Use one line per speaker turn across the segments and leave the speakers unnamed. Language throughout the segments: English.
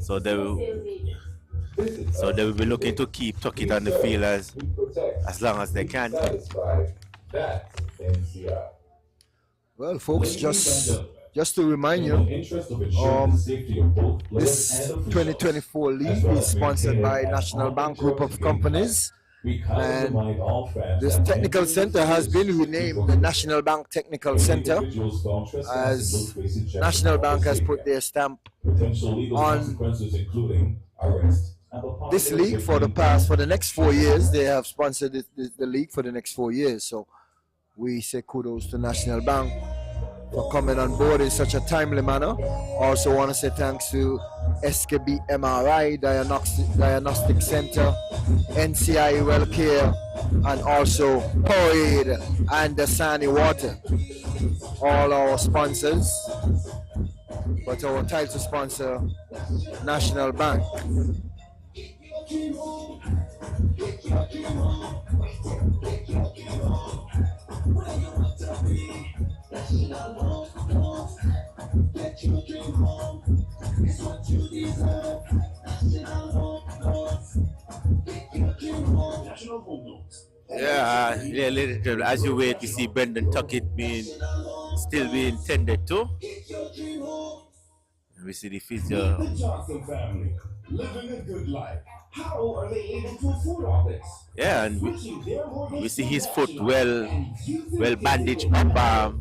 So they will be looking to keep Tuckett on the field as long as they can.
Well, folks, just to remind you, this 2024 league is sponsored by National Bank Group of Companies, and this technical center has been renamed the National Bank Technical Center, as National Bank has put their stamp on this league for the next 4 years. They have sponsored the league for the next 4 years. So we say kudos to National Bank for coming on board in such a timely manner. Also want to say thanks to SKB MRI Diagnostic Center, NCI Wellcare, and also Poid and the Sunny Water. All our sponsors, but our title sponsor, National Bank.
Yeah, ladies and gentlemen, as you wait, you see Brendan Tuckett still being tended to. We see the physio.
The Johnson family living a good life. How are they able to afford all this?
Yeah, and we see his foot well bandaged up.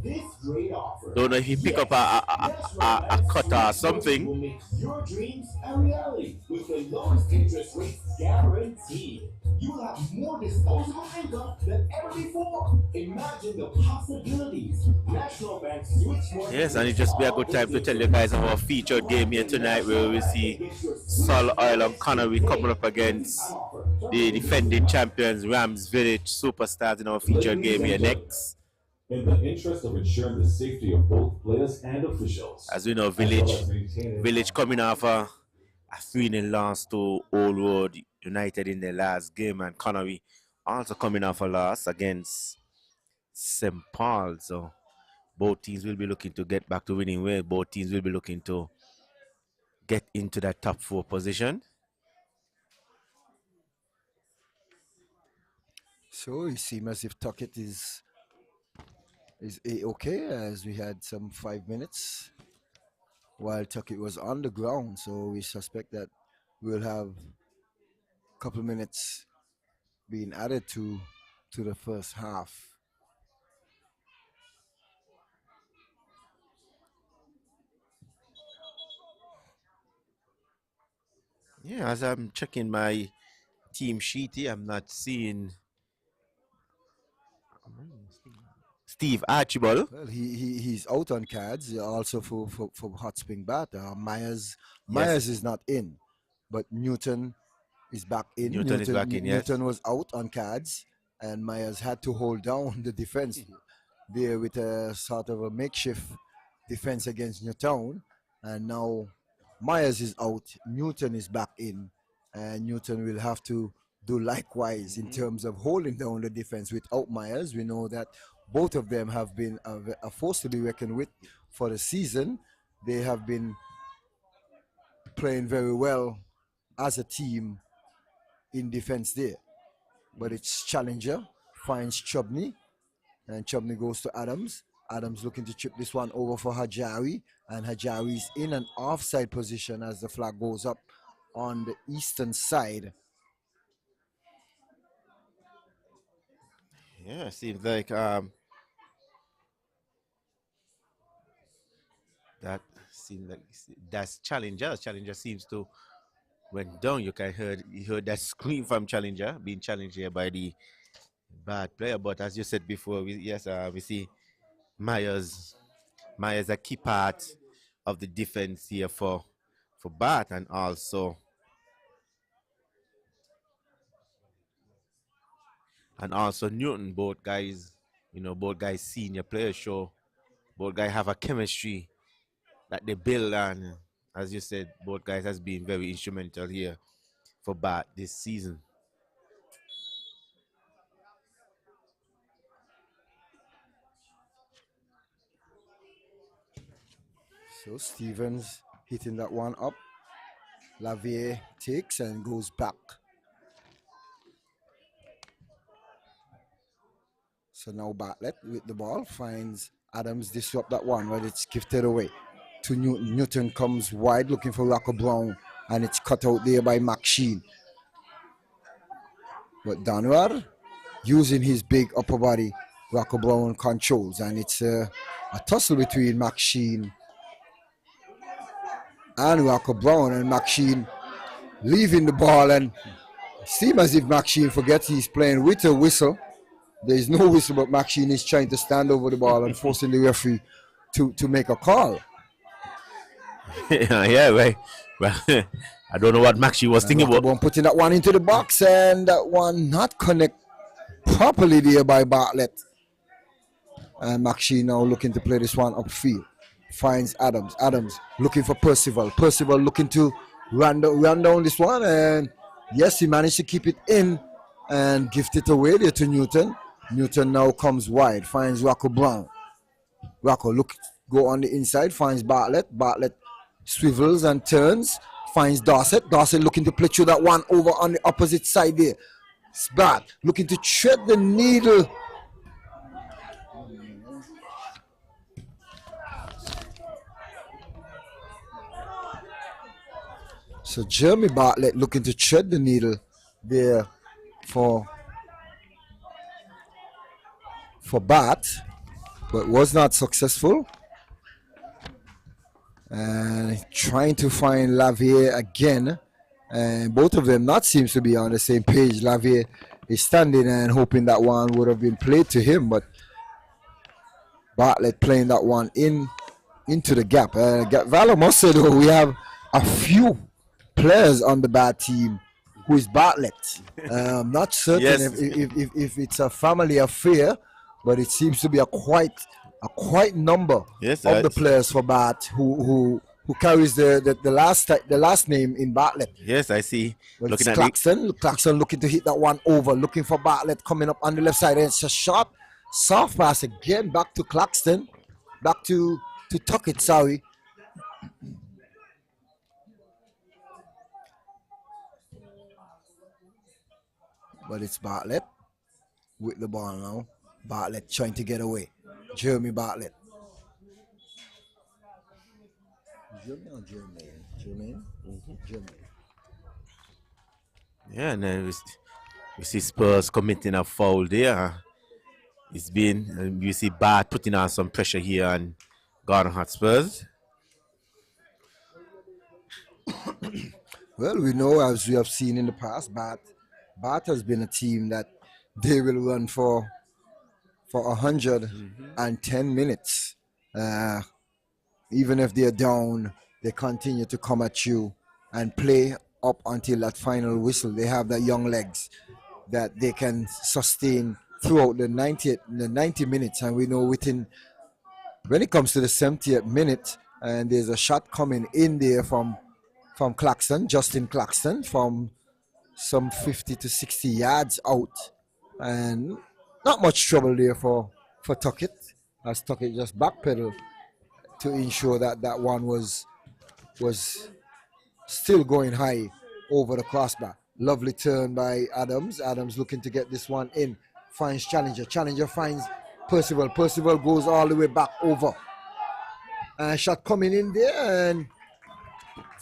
Don't know if he pick up a cut or something.
Will make your dreams a reality with the lowest interest rates guaranteed. You will have more disposable income than ever before. Imagine the possibilities. National Bank switch more.
Yes, and it just be a good time to tell you guys of our featured game here tonight, where we see Sol Oil and Connory coming up against the defending champions Rams Village Superstars in our featured game here next.
In the interest of ensuring the safety of both players and officials.
As we know, Village coming off a 3-0 loss to Old Road United in their last game, and Connory also coming off a loss against St. Paul. So both teams will be looking to get back to winning ways. Both teams will be looking to get into that top 4 position.
So it seems as if Tuckett is okay, as we had some 5 minutes while Tuckett was on the ground. So we suspect that we'll have a couple minutes being added to the first half.
Yeah, as I'm checking my team sheet here, I'm not seeing Steve Archibald.
Well, he's out on cards. Also for Hot Spring Bat. Myers is not in, but Newton is back in.
Newton is back in. Yes.
Newton was out on cards, and Myers had to hold down the defense there with a sort of a makeshift defense against Newtown. And now Myers is out, Newton is back in, and Newton will have to do likewise in terms of holding down the defense without Myers. We know that both of them have been a force to be reckoned with for the season. They have been playing very well as a team in defense there. But it's Challenger finds Chubney, and Chubney goes to Adams. Adams looking to chip this one over for Hajari, and Hajari's in an offside position as the flag goes up on the eastern side.
Yeah, seems like that's Challenger. Challenger seems to went down. You heard that scream from Challenger, being challenged here by the bad player. But as you said before, we see Myers a key part of the defense here for Bath, and also Newton. Both guys senior players, show both guys have a chemistry that they build, and as you said, both guys has been very instrumental here for Bath this season.
So Stevens hitting that one up. Lavier takes and goes back. So now Bartlett with the ball finds Adams disrupt that one, but it's gifted away to Newton. Newton comes wide looking for Rocco Brown, and it's cut out there by McSheen. But Danwar, using his big upper body, Rocco Brown controls, and it's a tussle between McSheen and Rocco Brown, and McSheen leaving the ball, and seems as if McSheen forgets he's playing with a whistle. There is no whistle, but McSheen is trying to stand over the ball and forcing the referee to make a call.
Yeah, right. Well, I don't know what McSheen was thinking about.
One putting that one into the box, and that one not connect properly there by Bartlett. And McSheen now looking to play this one upfield. Finds Adams. Adams looking for Percival. Percival looking to run down this one, and yes, he managed to keep it in and gift it away there to Newton. Newton now comes wide, finds Rocco Brown. Rocco go on the inside, finds Bartlett. Bartlett swivels and turns, finds Dorset. Dorset looking to play through that one over on the opposite side there. It's bad, looking to thread the needle. So Jeremy Bartlett looking to thread the needle there for Bat, but was not successful. And trying to find Lavier again, and both of them not seems to be on the same page. Lavier is standing and hoping that one would have been played to him, but Bartlett playing that one into the gap. Valor must say though, we have a few players on the bad team who is Bartlett. I'm not certain
Yes.
if it's a family affair, but it seems to be a quite number
Yes,
of the players for Bat who carries the last name in Bartlett.
Yes, I see.
Well,
Looking
it's
at
Claxton. Claxton looking to hit that one over, looking for Bartlett coming up on the left side. And it's a short, soft pass again back to Claxton, back to Tuckett. Sorry. But it's Bartlett with the ball now. Bartlett trying to get away. Jeremy Bartlett. Jeremy or Jermaine? Jermaine? Jermaine.
Yeah, and then we see Spurs committing a foul there. It's been, you see Bart putting on some pressure here on Gordon Hotspurs.
Well, we know, as we have Seen in the past, Bat has been a team that they will run for 110 minutes. Even if they're down, they continue to come at you and play up until that final whistle. They have that young legs that they can sustain throughout the 90 minutes. And we know when it comes to the 70th minute, and there's a shot coming in there from Claxton, Justin Claxton, from some 50 to 60 yards out, and not much trouble there for Tuckett, as Tuckett just backpedaled to ensure that one was still going high over the crossbar. Lovely turn by Adams. Adams looking to get this one in, finds Challenger. Challenger finds Percival. Percival goes all the way back over. Shot coming in there, and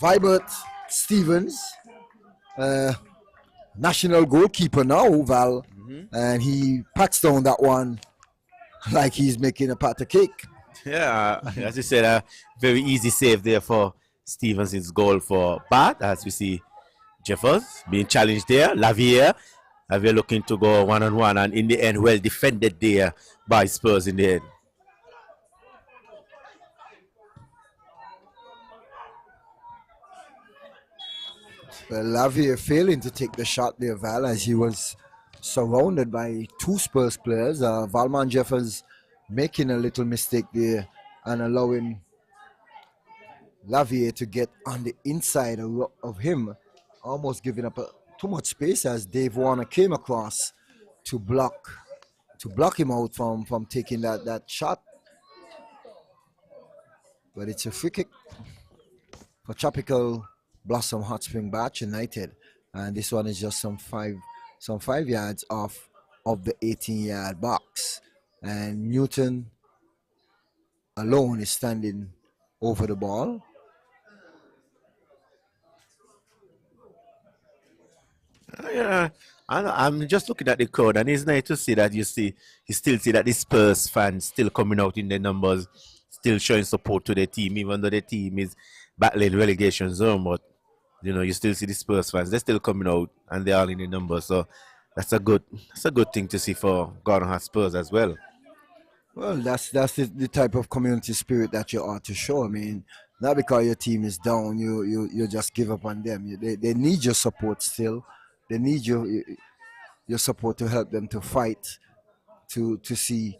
Vibert Stevens, national goalkeeper now, Val, and he pats down that one like he's making a pat of cake.
Yeah, as you said, a very easy save there for Stevenson's goal for Bart, as we see Jeffers being challenged there. Lavier looking to go one-on-one, and in the end, well defended there by Spurs in the end.
Well, Lavier failing to take the shot there, Val, as he was surrounded by two Spurs players. Valman Jeffers making a little mistake there and allowing Lavier to get on the inside of him, almost giving up too much space as Dave Warner came across to block him out from taking that shot. But it's a free kick for Tropical Blossom Hot Spring Batch United, and this one is just some 5 yards off of the 18-yard box, and Newton alone is standing over the ball.
Yeah, I'm just looking at the crowd, and it's nice to see that you still see that the Spurs fans still coming out in their numbers, still showing support to their team, even though the team is battling relegation zone. But you still see the Spurs fans; they're still coming out, and they're all in the numbers. So that's a good thing to see for Gordon Spurs as well.
Well, that's the type of community spirit that you ought to show. I mean, not because your team is down, you just give up on them. They need your support still. They need your support to help them to fight to see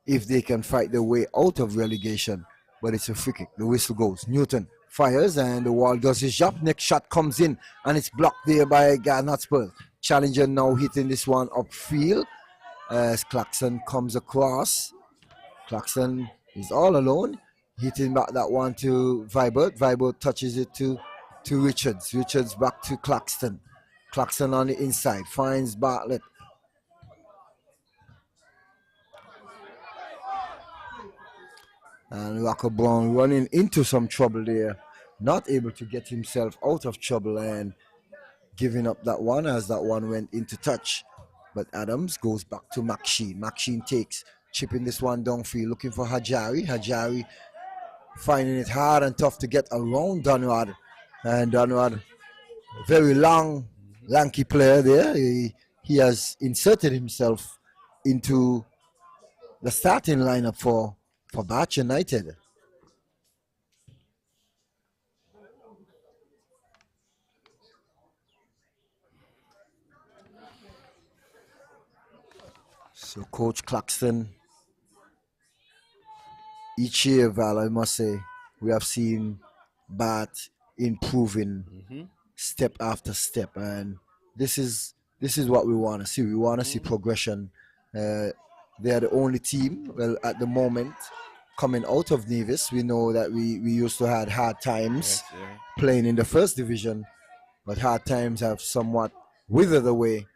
if they can fight their way out of relegation. But it's a free kick. The whistle goes. Newton fires and the wall does his job. Next shot comes in and it's blocked there by Garnett Spurs. Challenger now hitting this one upfield as Claxton comes across. Claxton is all alone, hitting back that one to Vibert. Vibert touches it to Richards. Richards back to Claxton. Claxton on the inside finds Bartlett. And Rocco Brown running into some trouble there, not able to get himself out of trouble and giving up that one as that one went into touch. But Adams goes back to McSheen. McSheen takes, chipping this one downfield, looking for Hajari. Hajari finding it hard and tough to get around Donrad. And Donrad, very long, lanky player there. He has inserted himself into the starting lineup for Batch United. So Coach Claxton, each year, Val, I must say, we have seen Bat improving step after step, and this is what we want to see. We want to see progression. They are the only team, well, at the moment, coming out of Nevis. We know that we used to have hard times playing in the first division, but hard times have somewhat withered away,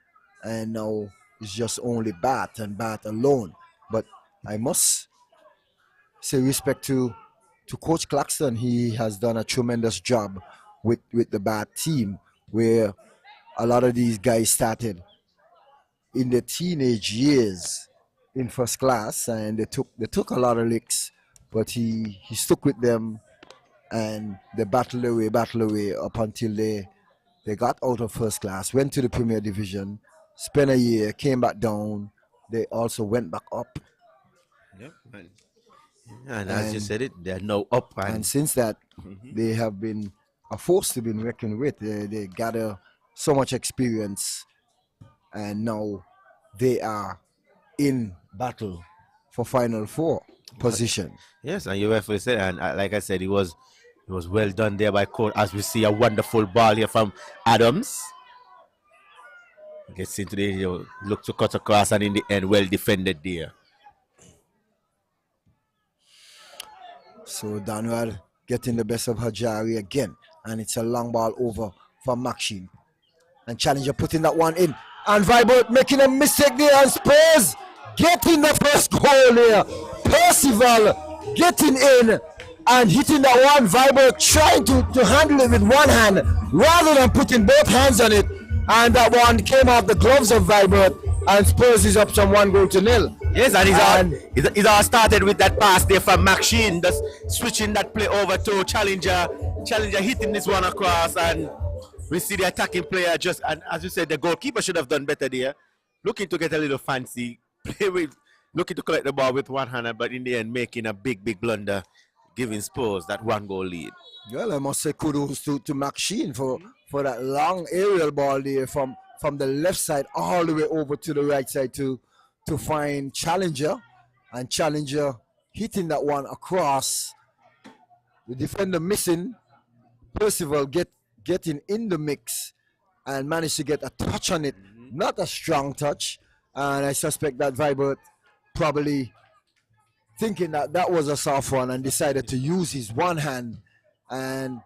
and now it's just only Bat and Bat alone. But I must say respect to Coach Claxton. He has done a tremendous job with the Bat team, where a lot of these guys started in their teenage years in first class, and they took a lot of licks, but he stuck with them, and they battled away up until they got out of first class, went to the Premier Division, spent a year, came back down. They also went back up.
Yep. And as you said it, they're now up.
And since that, they have been a force to be reckoned with. They gather so much experience, and now they are in battle for Final Four position.
Yes, and you rightfully said, and like I said, it was well done there by Coach. As we see a wonderful ball here from Adams. Gets into the look to cut across, and in the end, well defended there.
So Donald getting the best of Hajari again, and it's a long ball over for Maxine. And Challenger putting that one in, and Vibert making a mistake there, and Spurs getting the first goal there. Percival getting in and hitting that one. Vibert trying to handle it with one hand rather than putting both hands on it, and that one came off the gloves of Vibert, and Spurs is up some 1-0.
Yes, and it all started with that pass there from Maxine, just switching that play over to Challenger. Challenger hitting this one across, and we see the attacking player just, and as you said, the goalkeeper should have done better there. Looking to get a little fancy, looking to collect the ball with one hand, but in the end making a big blunder, giving Spurs that 1-goal lead.
Well, I must say kudos to Maxine for that long aerial ball there from the left side all the way over to the right side to find Challenger, and Challenger hitting that one across. The defender missing. Percival getting in the mix and managed to get a touch on it. Not a strong touch, and I suspect that Vibert probably thinking that was a soft one and decided to use his one hand and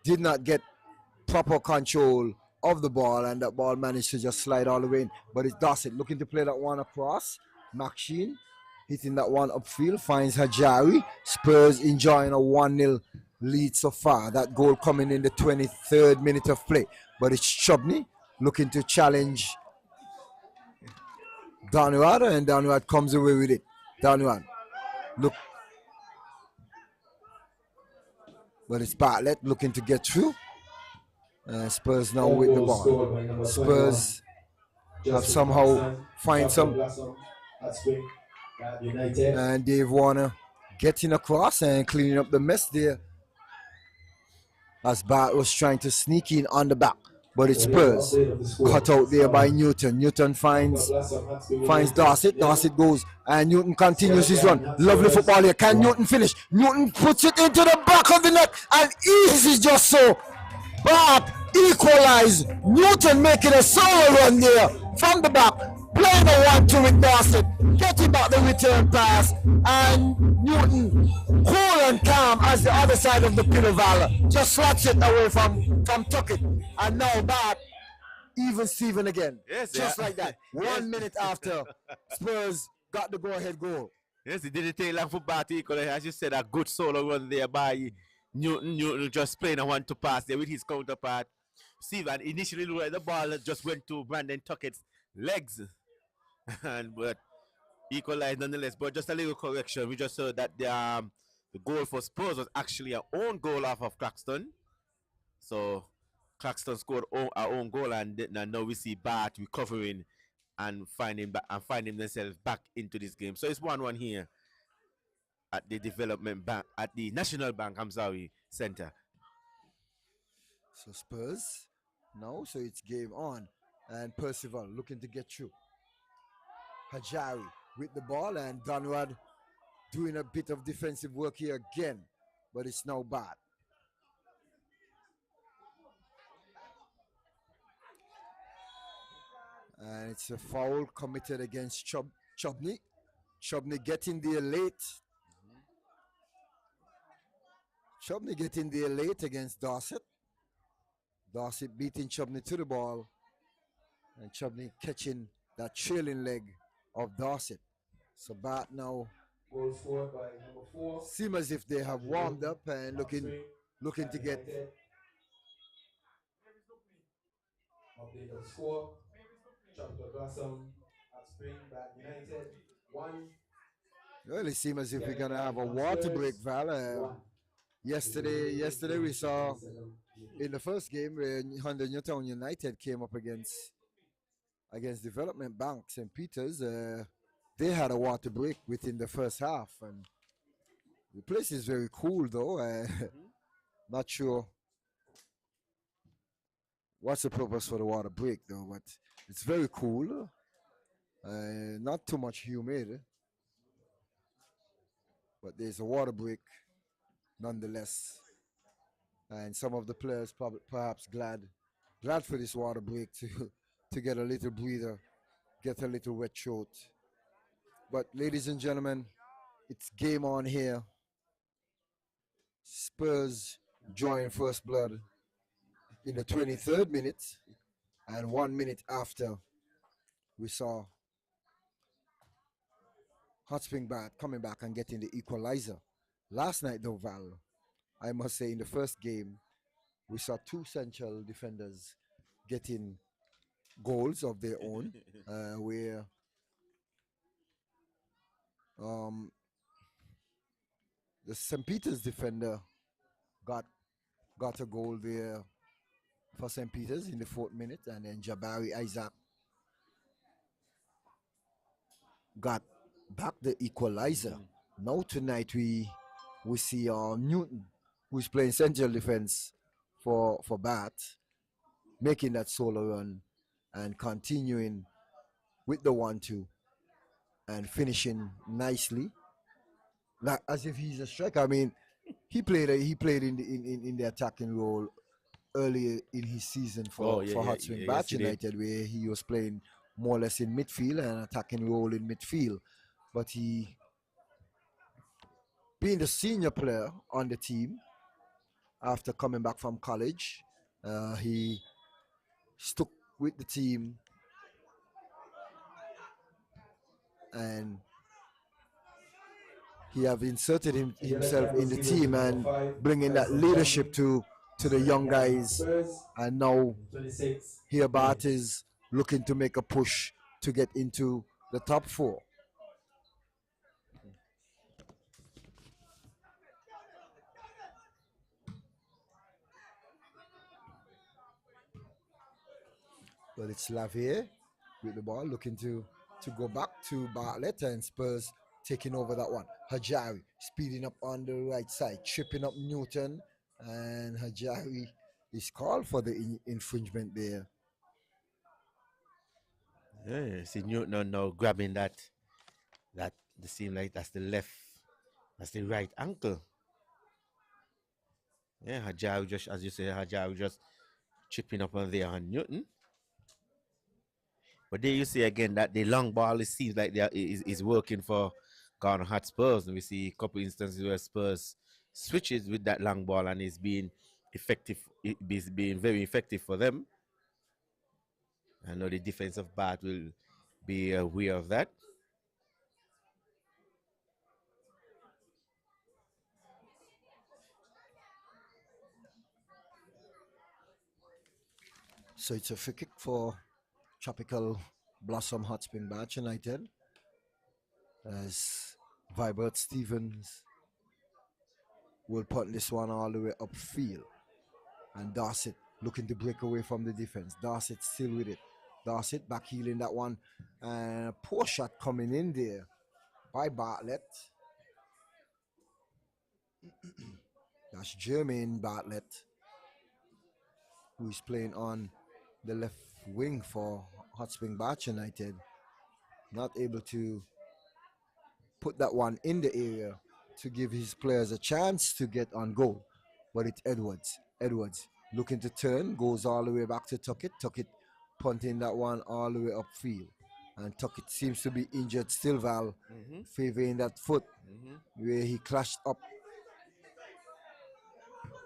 did not get proper control of the ball, and that ball managed to just slide all the way in. But it's Dossett looking to play that one across. Maxine hitting that one upfield, finds Hajari. Spurs enjoying a 1-0 lead so far. That goal coming in the 23rd minute of play. But it's Chubney looking to challenge Downward, and Downward comes away with it. Downward, look. But it's Bartlett looking to get through. Spurs now with the ball. Spurs have somehow find some, and Dave Warner getting across and cleaning up the mess there as Bart was trying to sneak in on the back, but it's Spurs cut out there by Newton. Newton finds Dossett. Dossett goes and Newton continues his run. Lovely football here. Can Newton finish? Newton puts it into the back of the net and easy just so. Bart equalize. Newton making a solo run there from the back, playing a 1-2 with Dossett, getting back the return pass, and Newton cool and calm as the other side of the pillar valve just slots it away from Tuckett, and now Bart even Steven again.
Yes,
just like that. 1 minute after Spurs got the go-ahead goal.
Yes, it didn't take long for Bart to equalize. As you said, a good solo run there by Newton. Newton just playing a 1-2 pass there with his counterpart. Steven initially the ball just went to Brandon Tuckett's legs, but equalized nonetheless. But just a little correction, we just heard that the goal for Spurs was actually our own goal off of Claxton. So Claxton scored our own goal, and now we see Bart recovering and finding themselves back into this game. So it's 1-1 here at the development bank, at the National Bank, Center.
So Spurs now, so it's game on, and Percival looking to get through. Hajari with the ball, and Donward doing a bit of defensive work here again, but it's now bad. And it's a foul committed against Chubney. Chubney getting there late. Chubney getting there late against Dossett. Dossett beating Chubney to the ball, and Chubney catching that trailing leg of Dossett. So Bart now seem as if they have warmed up and looking to get
update of score. Tropical Blossom at Springback United 1.
Well, it seems as if we're gonna have a water break, Val. Yesterday we saw in the first game when Newtown United came up against Development Bank St. Peter's. They had a water break within the first half, and the place is very cool though. Not sure what's the purpose for the water break though, but it's very cool. Not too much humid, but there's a water break nonetheless. And some of the players perhaps glad for this water break to get a little breather, get a little wet throat. But ladies and gentlemen, it's game on here. Spurs drawing first blood in the 23rd minute, and 1 minute after we saw Hot Spring Bat coming back and getting the equalizer. Last night though, Val, I must say in the first game, we saw two central defenders getting goals of their own, where the St. Peter's defender got a goal there for St. Peter's in the 4th minute, and then Jabari Isaac got back the equalizer. Now tonight we see Newton, who's playing central defense for Bath, making that solo run and continuing with the 1-2 and finishing nicely, like as if he's a striker. I mean, he played in the attacking role earlier in his season for Hot Spring Bat United, where he was playing more or less in midfield and an attacking role in midfield. But he, being the senior player on the team after coming back from college. He stuck with the team and he have inserted himself in the team and bringing that leadership to the young guys. And now here Bart is looking to make a push to get into the top 4. But it's Lavier with the ball looking to go back to Bartlett, and Spurs taking over that one. Hajari speeding up on the right side, tripping up Newton, and Hajari is called for the infringement there.
Yeah, see Newton now grabbing that it seems like that's the right ankle. Yeah, Hajari just, as you say, Hajari just chipping up on there on Newton. But there you see again that the long ball, it seems like is working for Ghana Hot Spurs. And we see a couple instances where Spurs switches with that long ball and is being effective, being very effective for them. I know the defensive back will be aware of that.
So it's a free kick for Tropical Blossom Hot Spring Batch United as Vibert Stevens will put this one all the way upfield. And Darcy looking to break away from the defense. Darcy still with it. Darcy back healing that one. And a poor shot coming in there by Bartlett. That's Jermaine Bartlett, who is playing on the left wing for Hot Spring Batch United. Not able to put that one in the area to give his players a chance to get on goal. But it's Edwards. Edwards looking to turn, goes all the way back to Tuckett. Tuckett punting that one all the way upfield. And Tuckett seems to be injured still, Val, favoring that foot where he clashed up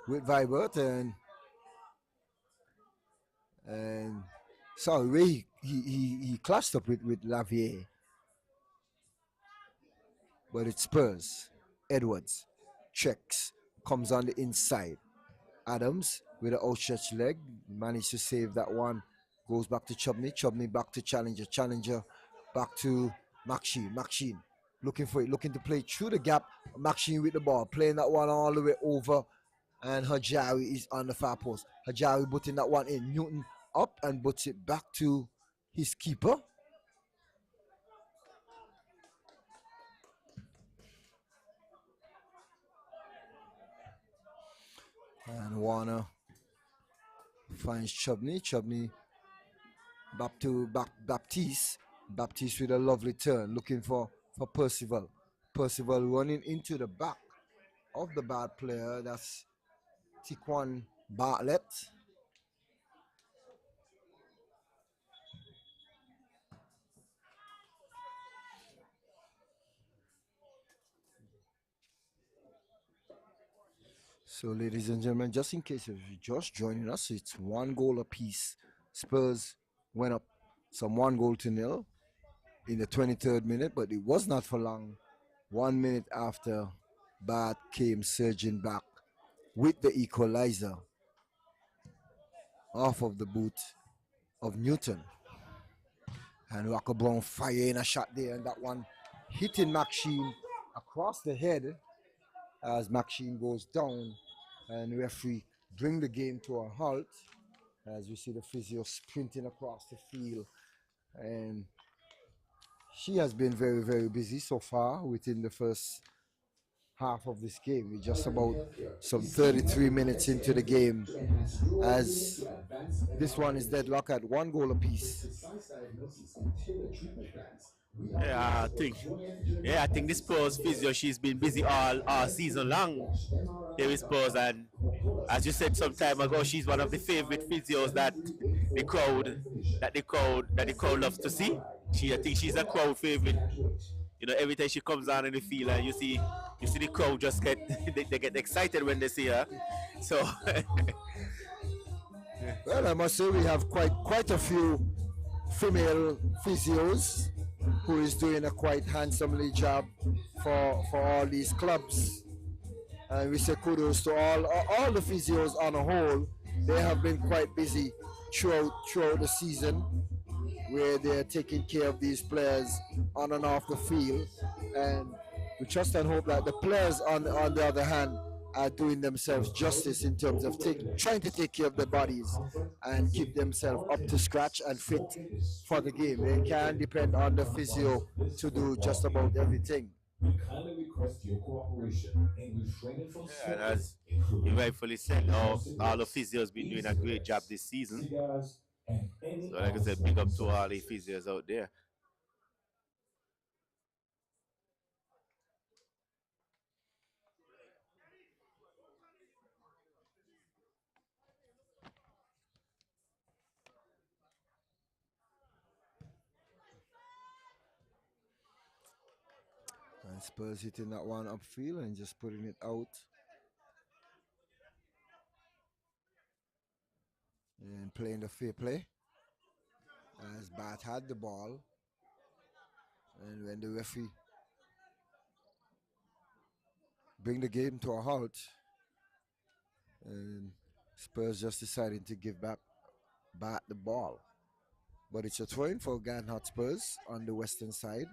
with Vibert and sorry, where he clashed up with Lavier. But it's Spurs. Edwards checks, comes on the inside. Adams with an outstretched leg managed to save that one. Goes back to Chubney. Chubney back to Challenger. Challenger back to Maxine. Maxine looking for it, looking to play through the gap. Maxine with the ball, playing that one all the way over. And Hajari is on the far post. Hajari putting that one in. Newton up and puts it back to his keeper. And Warner finds Chubney. Chubney back to Baptiste. Baptiste with a lovely turn, looking for Percival. Percival running into the back of the bad player. That's Tiquan Bartlett. So, ladies and gentlemen, just in case if you're just joining us, it's 1 goal apiece. Spurs went up some 1-0 in the 23rd minute, but it was not for long. 1 minute after, Bath came surging back with the equalizer off of the boot of Newton. And Rocco Brown firing a shot there, and that one hitting Maxine across the head as Maxine goes down, and the referee bring the game to a halt as we see the physio sprinting across the field. And she has been very, very busy so far within the first half of this game. We're just about some 33 minutes into the game as this one is deadlock at 1 goal apiece.
I think this Spurs physio, she's been busy all season long here with Spurs, and as you said some time ago, she's one of the favorite physios that the crowd loves to see. I think she's a crowd favorite. You know, every time she comes on in the field, and you see the crowd just they get excited when they see her. So
Well, I must say we have quite a few female physios who is doing a quite handsomely job for all these clubs. And we say kudos to all the physios on a whole. They have been quite busy throughout the season, where they're taking care of these players on and off the field. And we trust and hope that the players on the other hand are doing themselves justice in terms of trying to take care of their bodies and keep themselves up to scratch and fit for the game. They can depend on the physio to do just about everything.
We kindly request your cooperation in refraining from
yeah, and as
smoking,
you
including
rightfully said, all the physios been doing a great job this season.
cigars, and any
So like I
other
said, big up
smoking
to all the
substances.
physios out there.
And Spurs hitting that one upfield and just putting it out. And playing the fair play. As Bat had the ball. And when the referee bring the game to a halt, and Spurs just decided to give back Bat the ball. But it's a throw-in for Gan Spurs on the western side.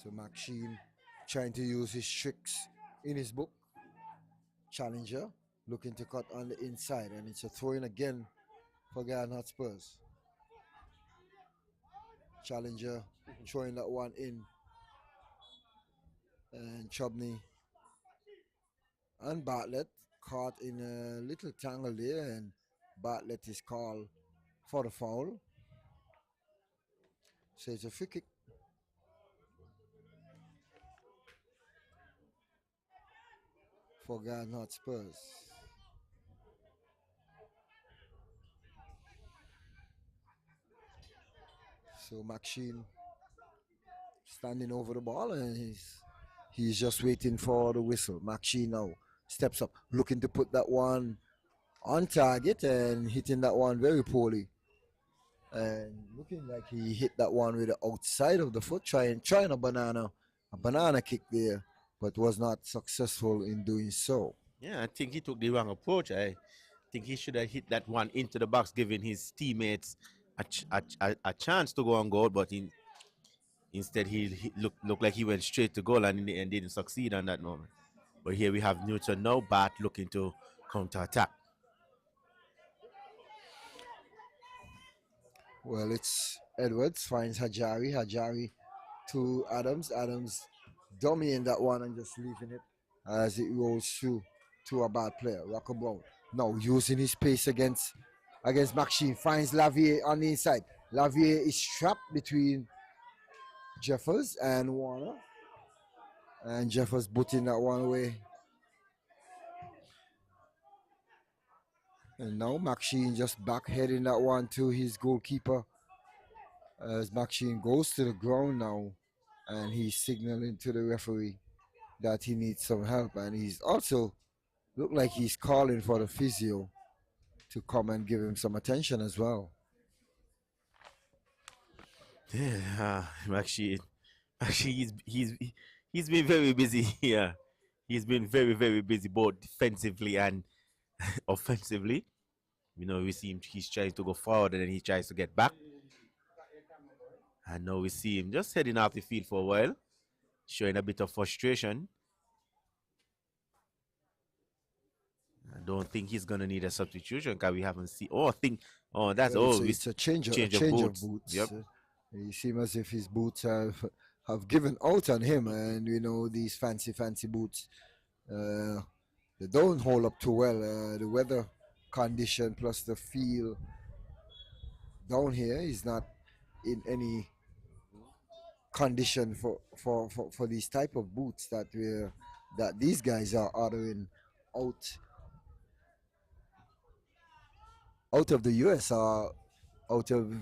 So Maxine trying to use his tricks in his book. Challenger looking to cut on the inside, and it's a throw-in again for Gan Spurs. Challenger throwing that one in, and Chubney and Bartlett caught in a little tangle there, and Bartlett is called for the foul. So it's a free kick. For Garnett Spurs. So Maxine standing over the ball, and he's just waiting for the whistle. Maxine now steps up, looking to put that one on target and hitting that one very poorly. And looking like he hit that one with the outside of the foot, trying a banana kick there, but was not successful in doing so.
Yeah, I think he took the wrong approach. I think he should have hit that one into the box, giving his teammates a chance to go on goal, but instead he looked like he went straight to goal and in the end didn't succeed on that moment. But here we have Newton now, Bat looking to counter attack.
Well, it's Edwards finds Hajari. Hajari to Adams. Adams dummying that one and just leaving it as it rolls through to a bad player. Rocco Brown now using his pace against Maxine. Finds Lavier on the inside. Lavier is trapped between Jeffers and Warner. And Jeffers booting that one away. And now Maxine just back heading that one to his goalkeeper. As Maxine goes to the ground now, and he's signaling to the referee that he needs some help, and he's also look like he's calling for the physio to come and give him some attention as well.
Yeah, actually, he's been very busy here. He's been very busy both defensively and offensively. You know, we see him. He's trying to go forward and then he tries to get back. And now we see him just heading off the field for a while, showing a bit of frustration. I don't think he's gonna need a substitution because we haven't seen. That's
Well, it's a change of
boots.
boots.
Yep.
You seem as if his boots have given out on him, and you know these fancy boots. They don't hold up too well. The weather condition plus the feel down here is not in any condition for these type of boots that these guys are ordering out of the US or out of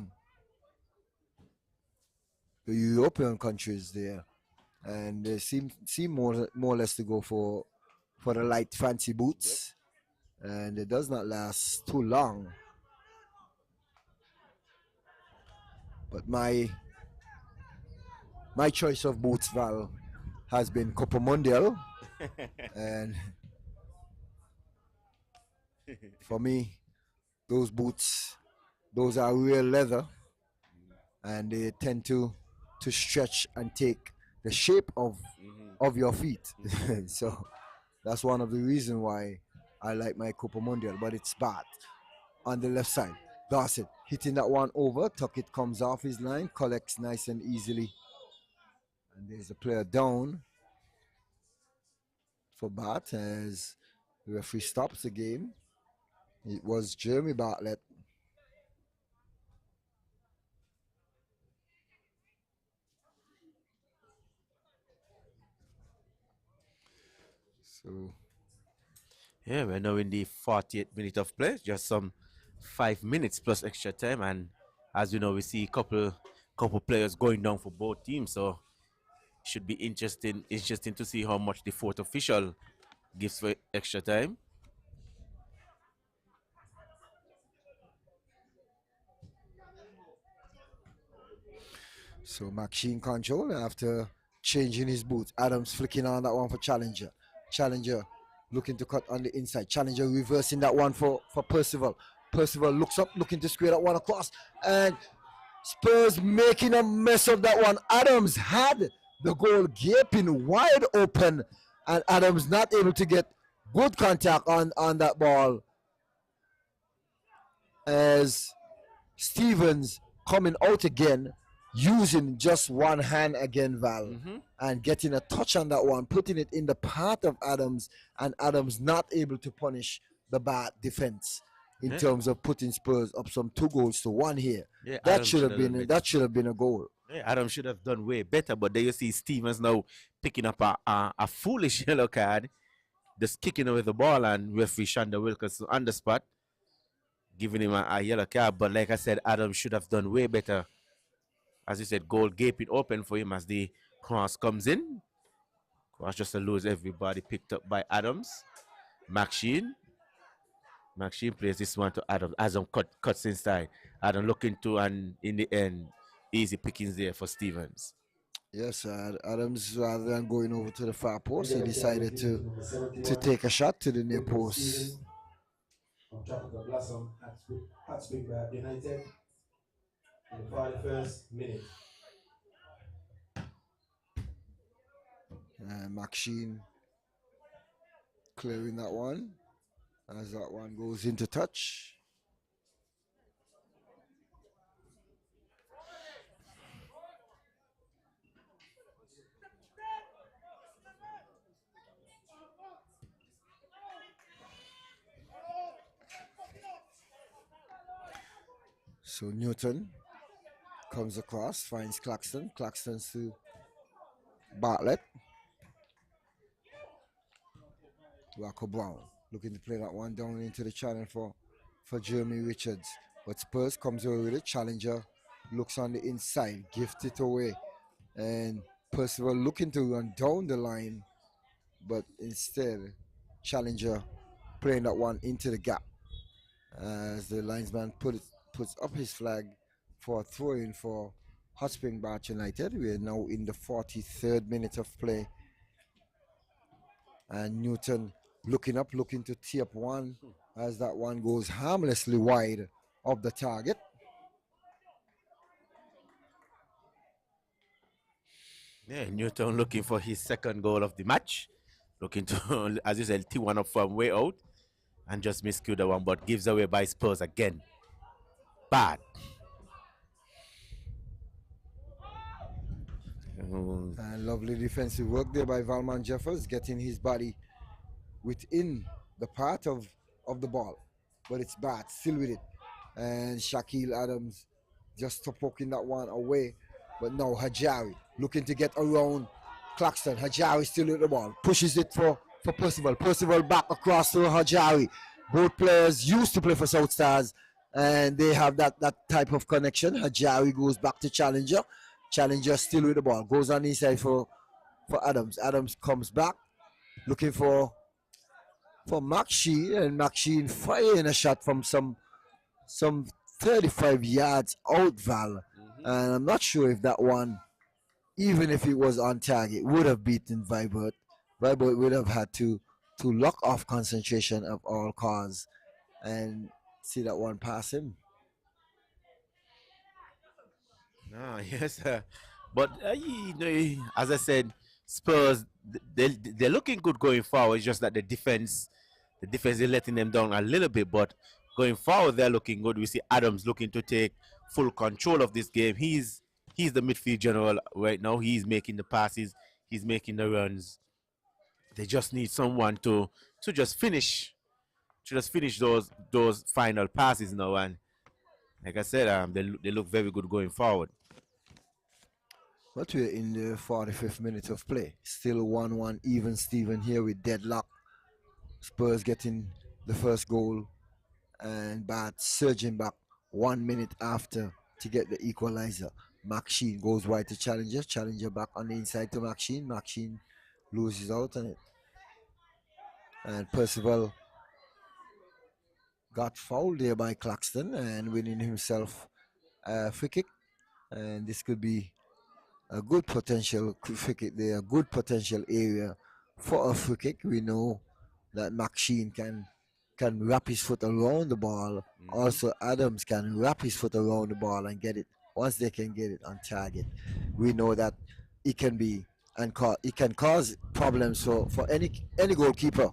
the European countries there, and they seem more or less to go for the light fancy boots, and it does not last too long. But my choice of boots, Val, has been Copa Mundial, and for me, those boots, those are real leather, and they tend to stretch and take the shape of your feet. So that's one of the reasons why I like my Copa Mundial, but it's bad. On the left side, Dawson hitting that one over, Tuckett comes off his line, collects nice and easily. And there's a player down for Bat as the referee stops the game. It was Jeremy Bartlett. So
Yeah, we're now in the 48th minute of play, just some 5 minutes plus extra time, and as you know, we see couple players going down for both teams, so should be interesting to see how much the fourth official gives for extra time.
So Maxine control after changing his boots. Adams flicking on that one for Challenger. Challenger looking to cut on the inside. Challenger reversing that one for Percival. Percival looks up, looking to square that one across. And Spurs making a mess of that one. Adams had the goal gaping wide open, and Adams not able to get good contact on that ball. As Stevens coming out again, using just one hand again, Val, and getting a touch on that one, putting it in the path of Adams, and Adams not able to punish the bad defense in terms of putting Spurs up some 2-1 here.
Yeah,
that should have been a goal.
Yeah, Adams should have done way better, but there you see Stevens now picking up a foolish yellow card, just kicking away the ball, and referee Shonda Wilkerson on the spot, giving him a yellow card. But like I said, Adams should have done way better. As you said, goal gaping open for him as the cross comes in. Cross just to lose everybody, picked up by Adams. Maxine plays this one to Adams. Adams cuts inside. Adams looking to, and in the end, easy pickings there for Stevens.
Yes, Adams, rather than going over to the far post, he decided to take a shot to the near post.
On top of the Blossom Hot Spring United in the 41st minute.
Maxine clearing that one as that one goes into touch. So Newton comes across, finds Claxton. Claxton to Bartlett. Rocco Brown looking to play that one down into the channel for Jeremy Richards. But Spurs comes away with it. Challenger looks on the inside, gifts it away. And Percival looking to run down the line. But instead, Challenger playing that one into the gap. As the linesman puts up his flag for a throw-in for Hot Spring Bath United. We are now in the 43rd minute of play. And Newton looking up, looking to tee up one as that one goes harmlessly wide of the target.
Yeah, Newton looking for his second goal of the match. Looking to, as you said, tee one up from way out. And just miscued the one, but gives away by Spurs again. Bad.
And lovely defensive work there by Valman Jeffers, getting his body within the path of the ball. But it's bad, still with it. And Shaquille Adams just poking that one away. But now Hajari looking to get around Claxton. Hajari still with the ball. Pushes it for Percival. Percival back across to Hajari. Both players used to play for South Stars, and they have that type of connection. Hajari goes back to Challenger. Challenger still with the ball. Goes on the inside for Adams. Adams comes back looking for McSheen, and McSheen firing a shot from some 35 yards out, Val. And I'm not sure if that one, even if it was on target, would have beaten Vibert. Vibert would have had to lock off concentration of all cause and see that one pass him.
No, yes, but as I said, Spurs they're looking good going forward. It's just that the defense is letting them down a little bit. But going forward, they're looking good. We see Adams looking to take full control of this game. He's the midfield general right now. He's making the passes. He's making the runs. They just need someone to just finish those final passes now. And like I said, they look very good going forward.
But we're in the 45th minute of play. Still 1-1 even Steven here with Deadlock. Spurs getting the first goal and Bat surging back 1 minute after to get the equalizer. McSheen goes wide to Challenger. Challenger back on the inside to McSheen. McSheen loses out on it. And Percival got fouled there by Claxton and winning himself a free kick. And this could be a good potential free kick there, a good potential area for a free kick. We know that McSheen can wrap his foot around the ball. Also, Adams can wrap his foot around the ball and get it. Once they can get it on target, we know that it can be and it can cause problems for any goalkeeper.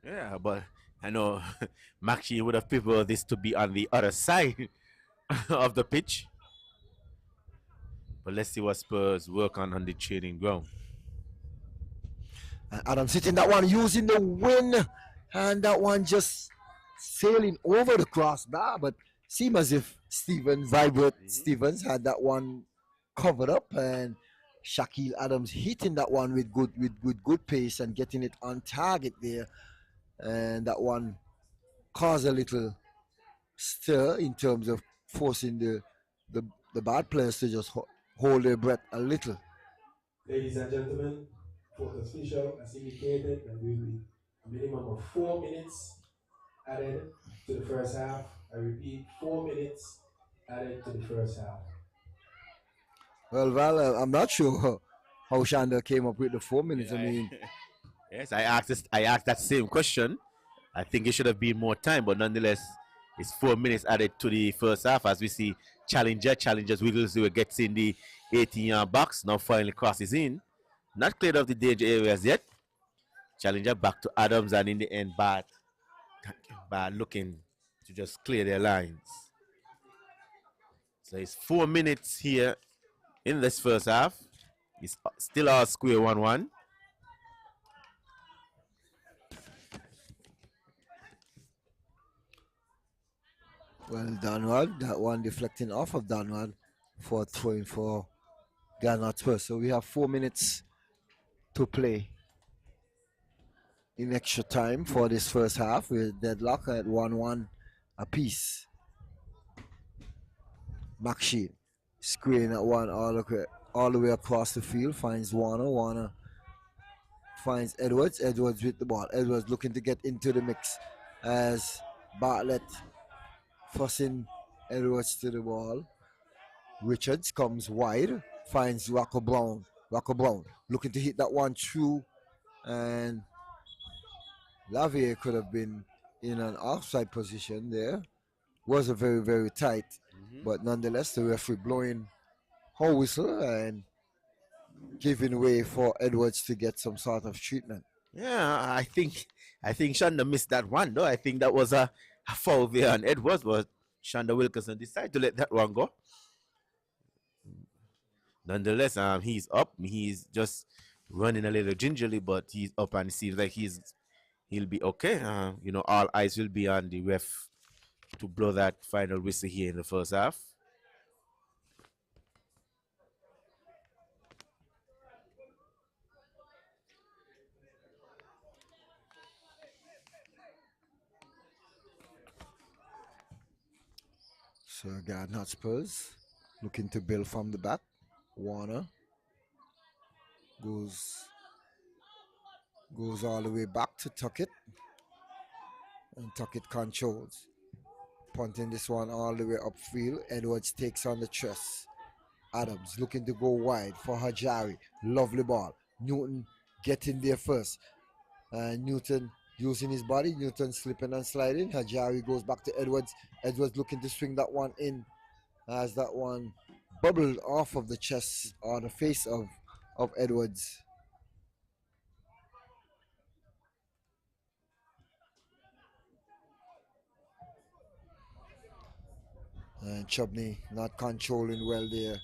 Yeah, but I know Maxi would have preferred this to be on the other side of the pitch. But let's see what Spurs work on the training ground.
And Adams hitting that one using the wind, and that one just sailing over the crossbar. But seemed as if Stevens had that one covered up, and Shaquille Adams hitting that one with good pace and getting it on target there, and that one caused a little stir in terms of forcing the bad players to just hold their breath a little.
Ladies and gentlemen, fourth official has indicated that there will be a minimum of 4 minutes added to the first half. I repeat, 4 minutes added to the first half.
Well, Val, I'm not sure how Shanda came up with the 4 minutes.
Yeah,
I mean,
yes, I asked that same question. I think it should have been more time, but nonetheless, it's 4 minutes added to the first half as we see Challengers Wigglesworth gets in the 18-yard box. Now finally crosses in. Not cleared of the danger areas yet. Challenger back to Adams, and in the end, Bad looking to just clear their lines. So it's 4 minutes here in this first half. It's still all square 1-1.
well, Donald, that one deflecting off of Donald for throwing for Ghana Spurs. So we have 4 minutes to play in extra time for this first half with Deadlock at 1-1 apiece. McSheen screen at one all the way across the field, finds Warner. Warner finds Edwards. Edwards with the ball. Edwards looking to get into the mix as Bartlett forcing Edwards to the ball. Richards comes wide, finds Rocco Brown. Rocco Brown looking to hit that one through, and Lavier could have been in an offside position there. Was a very, very tight, but nonetheless, the referee blowing her whistle and giving way for Edwards to get some sort of treatment.
Yeah, I think Shanda missed that one though. I think that was a foul there on Edwards, but Shanda Wilkerson decided to let that one go. Nonetheless, he's up. He's just running a little gingerly, but he's up and it seems like he'll be okay. All eyes will be on the ref to blow that final whistle here in the first half.
So, God, not Spurs looking to build from the back. Warner goes all the way back to Tuckett, and Tuckett controls. Punting this one all the way upfield. Edwards takes on the chest. Adams looking to go wide for Hajari. Lovely ball. Newton getting there first. Newton using his body. Newton slipping and sliding. Hajari goes back to Edwards. Edwards looking to swing that one in as that one bubbled off of the chest or the face of Edwards. And Chubney not controlling well there.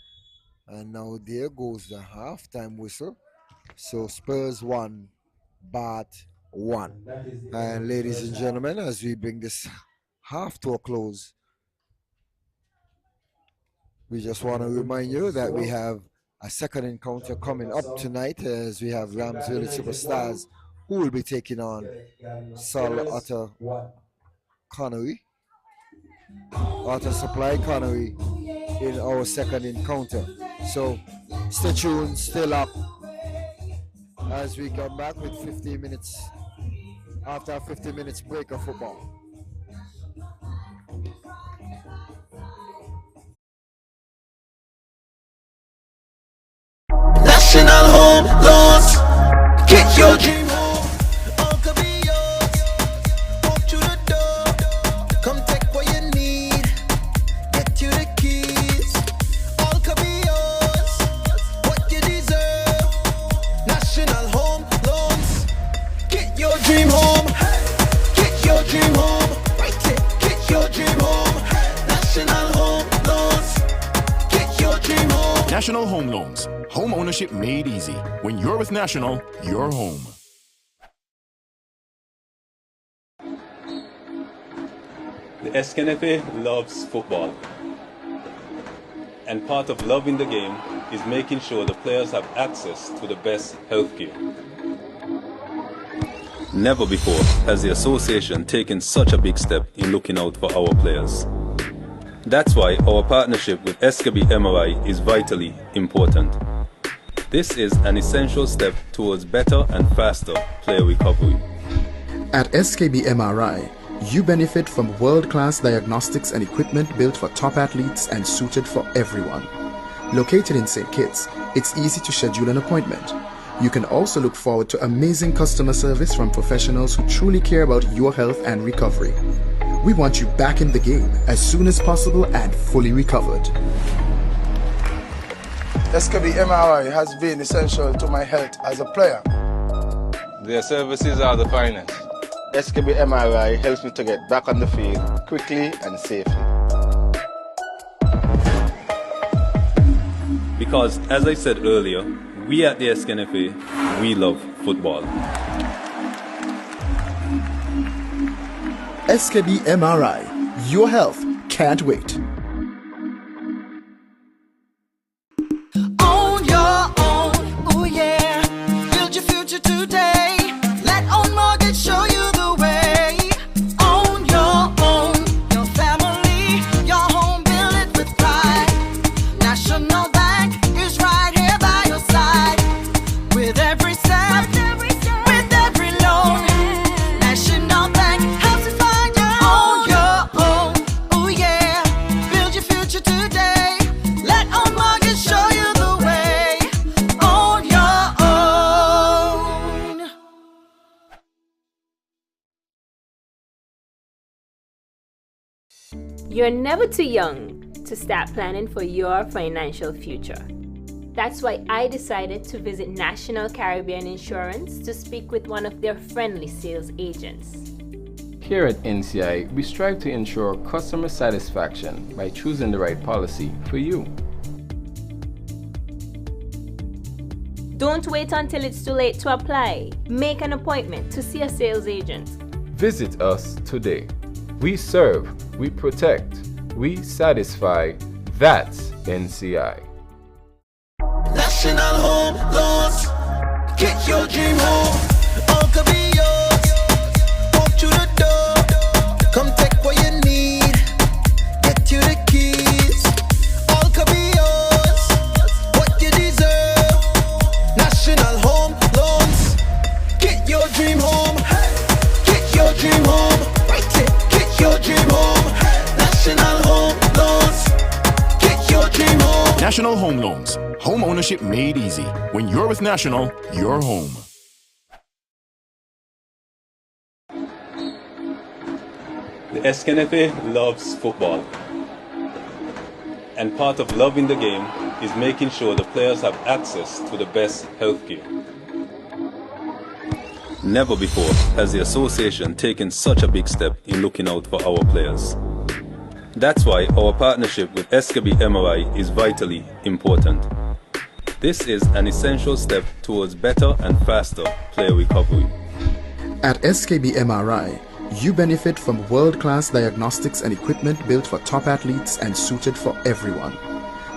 And now there goes the halftime whistle. So Spurs 1, Bath 1. And ladies and gentlemen, as we bring this half to a close, we just want to remind you that we have a second encounter coming up tonight as we have Rams Village Superstars who will be taking on Sol Otter Connory. Otter Supply Connory in our second encounter. So stay tuned, stay locked as we come back with 15 minutes after a 15 minutes break of football.
National Home Loans, get your dream home, all could be yours. Walk through the door, come take what you need, get you the keys, all could be yours, what you deserve. National Home Loans, get your dream home, get your dream home, right it, get your dream home. National Home Loans, get your dream home.
National Home Loans. Home ownership made easy. When you're with National, you're home.
The SKNFA loves football. And part of loving the game is making sure the players have access to the best healthcare. Never before has the association taken such a big step in looking out for our players. That's why our partnership with SKB MRI is vitally important. This is an essential step towards better and faster player recovery.
At SKB MRI, you benefit from world-class diagnostics and equipment built for top athletes and suited for everyone. Located in St. Kitts, it's easy to schedule an appointment. You can also look forward to amazing customer service from professionals who truly care about your health and recovery. We want you back in the game as soon as possible and fully recovered.
SKB MRI has been essential to my health as a player.
Their services are the finest.
SKB MRI helps me to get back on the field quickly and safely.
Because, as I said earlier, we at the SKNFA, we love football.
SKB MRI. Your health can't wait.
Own your own, oh yeah. Build your future today. Let Own Mortgage show you the way. Own your own, your family, your home, build it with pride. National Bank is right here by your side. With every step, with every loan. National Bank helps you find your own, oh yeah. Build your future today. Let Own Mortgage show you the way. Own your own.
You're never too young to start planning for your financial future. That's why I decided to visit National Caribbean Insurance to speak with one of their friendly sales agents.
Here at NCI, we strive to ensure customer satisfaction by choosing the right policy for you.
Don't wait until it's too late to apply. Make an appointment to see a sales agent.
Visit us today. We serve, we protect, we satisfy. That's NCI.
National Home Loans, get your dream home, all could be yours. Walk through the door, come take what you need, get you the keys, all could be yours.
National Home Loans. Home ownership made easy. When you're with National, you're home.
The SKNFA loves football. And part of loving the game is making sure the players have access to the best healthcare. Never before has the association taken such a big step in looking out for our players. That's why our partnership with SKB MRI is vitally important. This is an essential step towards better and faster player recovery.
At SKB MRI, you benefit from world-class diagnostics and equipment built for top athletes and suited for everyone.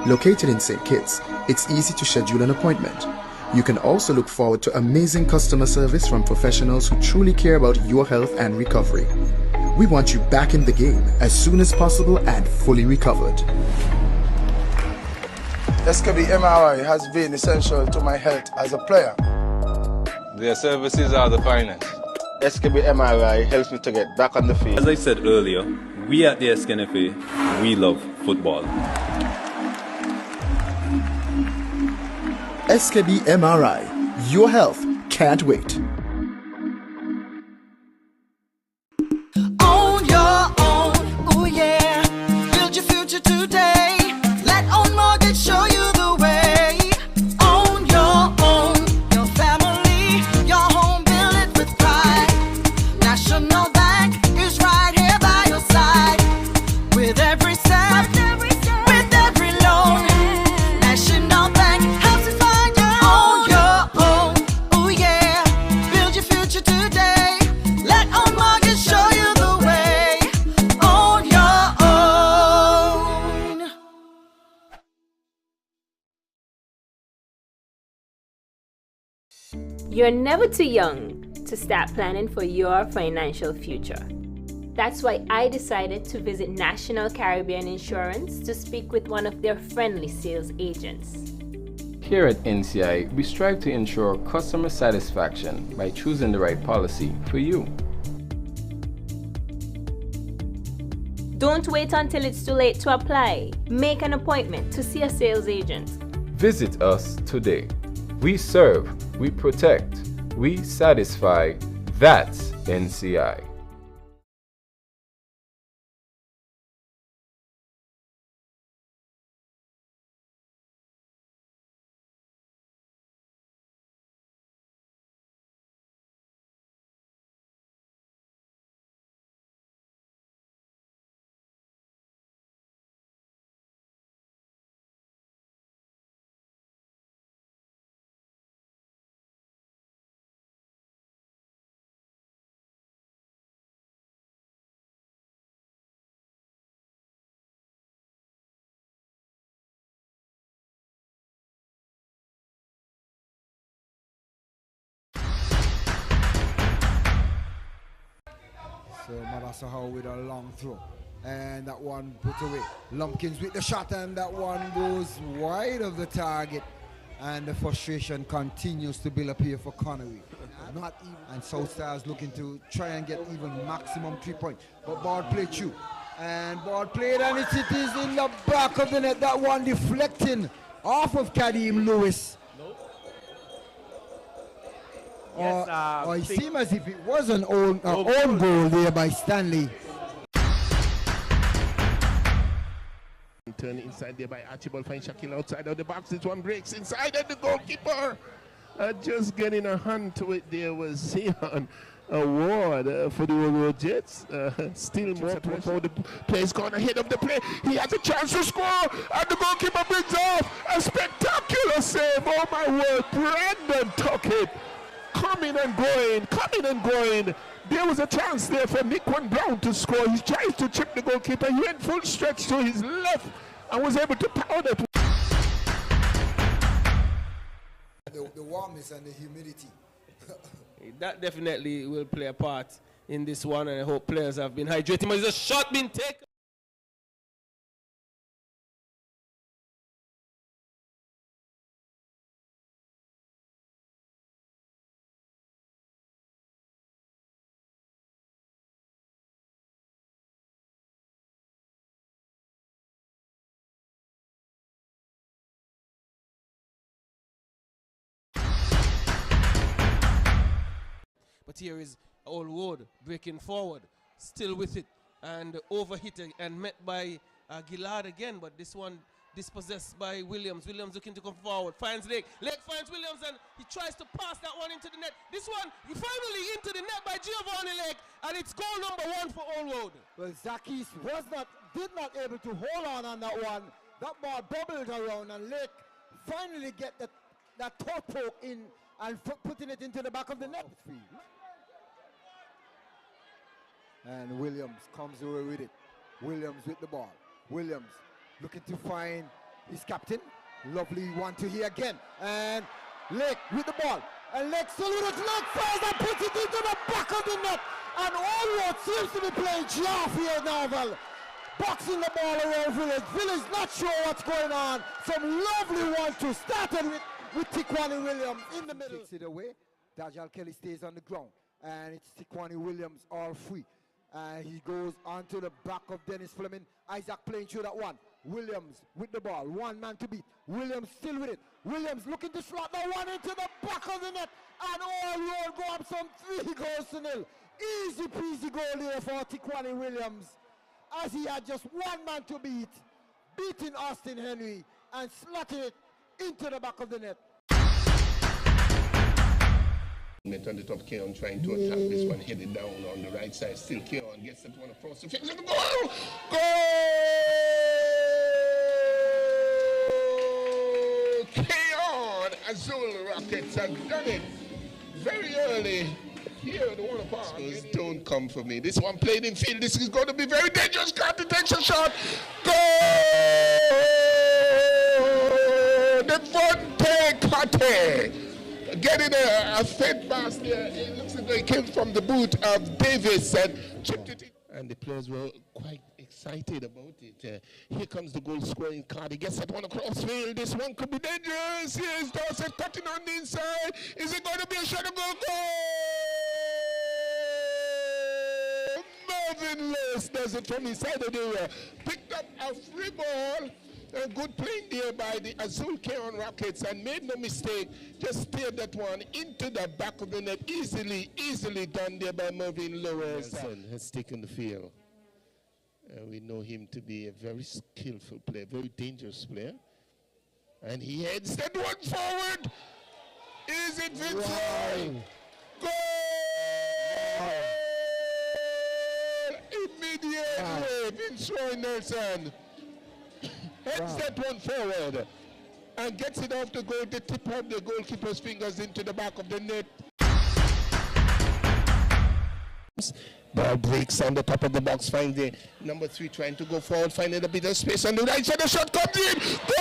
Located in St. Kitts, it's easy to schedule an appointment. You can also look forward to amazing customer service from professionals who truly care about your health and recovery. We want you back in the game as soon as possible and fully recovered.
SKB MRI has been essential to my health as a player.
Their services are the finest. SKB MRI helps me to get back on the field.
As I said earlier, we at the SKNFA, we love football.
SKB MRI. Your health can't wait.
On your own, oh yeah. Build your future today. Let On Mortgage show you the way. On your own, your family, your home, build it with pride. National Bank is right here by your side. With every step, with every loan. National Bank helps you find your on your own. Oh yeah, build your future today. Let On Mortgage show you the way. On your own.
You're never too young to start planning for your financial future. That's why I decided to visit National Caribbean Insurance to speak with one of their friendly sales agents.
Here at NCI, we strive to ensure customer satisfaction by choosing the right policy for you.
Don't wait until it's too late to apply. Make an appointment to see a sales agent.
Visit us today. We serve, we protect, we satisfy. That's NCI.
So Madasaho with a long throw. And that one put away. Lumpkins with the shot, and that one goes wide of the target. And the frustration continues to build up here for Connory. Not even. And South Stars looking to try and get even maximum 3 points. But ball played through. And ball played, and it is in the back of the net. That one deflecting off of Kadeem Lewis. Or it seemed as if it was an own goal there by Stanley.
Turn inside there by Archibald, find Shaquille outside of the box. This one breaks inside, and the goalkeeper just getting a hand to it. There was Zion Award for the Old Road Jets. Still more for the play's gone ahead of the play. He has a chance to score, and the goalkeeper brings off a spectacular save. Oh my word, Brandon Tuckett. Coming and going. There was a chance there for Nickwan Brown to score. He tries to chip the goalkeeper. He went full stretch to his left and was able to power that.
The warmness and the humidity.
That definitely will play a part in this one, and I hope players have been hydrating. But there's a shot being taken. But here is Old Wood breaking forward, still with it, and overhit and met by Gillard again, but this one dispossessed by Williams. Williams looking to come forward, finds Lake. Lake finds Williams and he tries to pass that one into the net. This one finally into the net by Giovanni Lake, and it's goal number 1 for Old Road.
Well, Zakis did not able to hold on that one. That ball bubbled around and Lake finally get that top poke in and putting it into the back of the net.
And Williams comes away with it. Williams with the ball. Williams looking to find his captain. Lovely one to here again. And Lake with the ball. And Lake still with it. Lake fires and puts it into the back of the net. And Allwood seems to be playing Geoff here now. Boxing the ball around Village. Village not sure what's going on. Some lovely one to started with Tiquani Williams in the middle. Takes it away. Dajal Kelly stays on the ground. And it's Tiquani Williams all free. He goes onto the back of Dennis Fleming. Isaac playing through that one. Williams with the ball. One man to beat. Williams still with it. Williams looking to slot that one into the back of the net. And Allwood go up some 3-0. Easy peasy goal there for Tiquani Williams. As he had just one man to beat. Beating Austin Henry and slotting it into the back of the net.
On the top, Keon trying to attack this one, headed down on the right side. Still Keon gets that one across the field. Goal! Goal! Keon Azul Rockets have done it very early. Here, the one apart. Don't come for me. This one played in field. This is going to be very dangerous. Carter takes a shot. Goal! Devontae Carter. Getting a fed pass there. It looks like it came from the boot of Davis and chipped it in. And the players were quite excited about it. Here comes the goal scoring card. He gets that one across field. This one could be dangerous. Here's Dorset cutting on the inside. Is it going to be a shot of goal? Marvin Lewis does it from inside of the area. Picked up a free ball. A good playing there by the Azul Keon Rockets and made no mistake. Just steered that one into the back of the net. Easily done there by Mervyn Lewis. Nelson has taken the field. We know him to be a very skillful player, very dangerous player. And he heads that one forward. Is it Vince Roy? Goal! Immediately, Vince Roy Nelson heads that one forward and gets it off the goal, the tip of the goalkeeper's fingers into the back of the net. Ball breaks on the top of the box, find the number 3 trying to go forward, finding a bit of space on the right side, the shot comes in. Goal!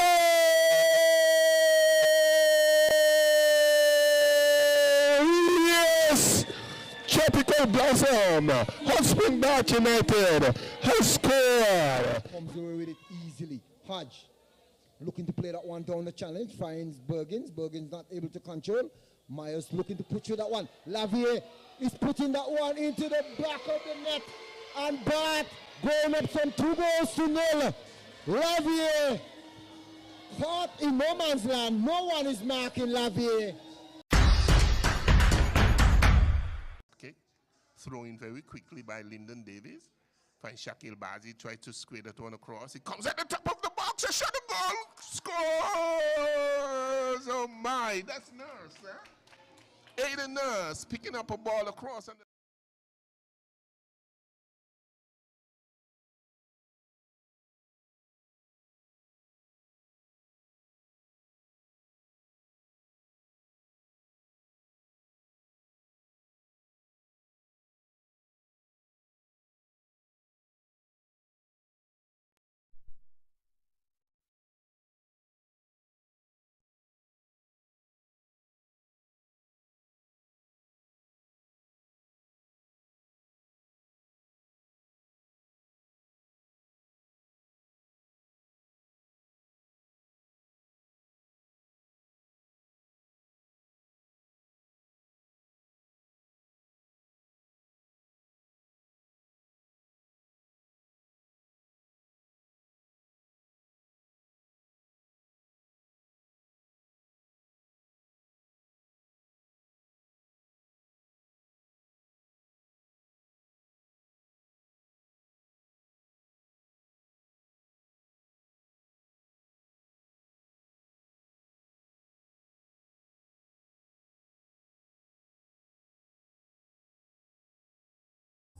Yes! Tropical Blossom, Hotspring Back United has scored.
Comes away with it easily. Hodge looking to play that one down the challenge, finds Bergens. Bergens not able to control. Myers looking to put through that one. Lavier is putting that one into the back of the net. And Bart going up some 2-0. Lavier caught in no man's land. No one is marking Lavier.
Okay, thrown in very quickly by Lyndon Davis. Finds Shaquille Bazi, tries to square that one across. It comes at the top of the box, a shot, a goal, scores! Oh my, that's Nurse, huh? Aiden Nurse picking up a ball across.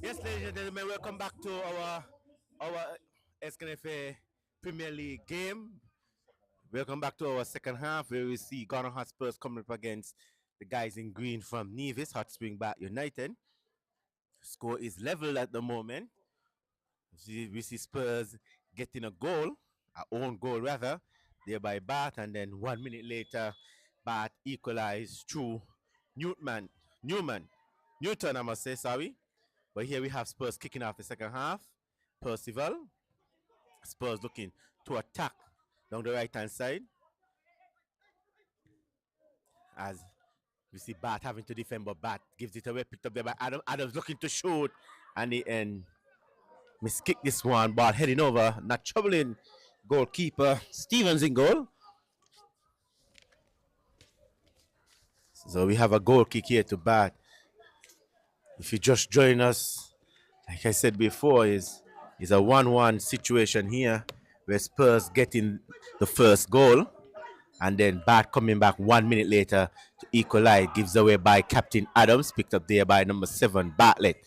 Yes, ladies and gentlemen, welcome back to our SKNFA Premier League game. Welcome back to our second half where we see Ghana Hotspurs coming up against the guys in green from Nevis, Hot Spring Bat United. Score is level at the moment. We see Spurs getting a goal, our own goal rather, there by Bat, and then 1 minute later, Bat equalized through Newton, I must say, sorry. But here we have Spurs kicking off the second half. Percival. Spurs looking to attack down the right-hand side. As we see Bat having to defend, but Bat gives it away, picked up there by Adam. Adams looking to shoot. And the end. Miskick this one. Ball heading over. Not troubling goalkeeper. Stevens in goal. So we have a goal kick here to Bat. If you just join us, like I said before, is a 1-1 situation here where Spurs getting the first goal and then Bat coming back 1 minute later to equalize. Gives away by Captain Adams, picked up there by number 7, Bartlett.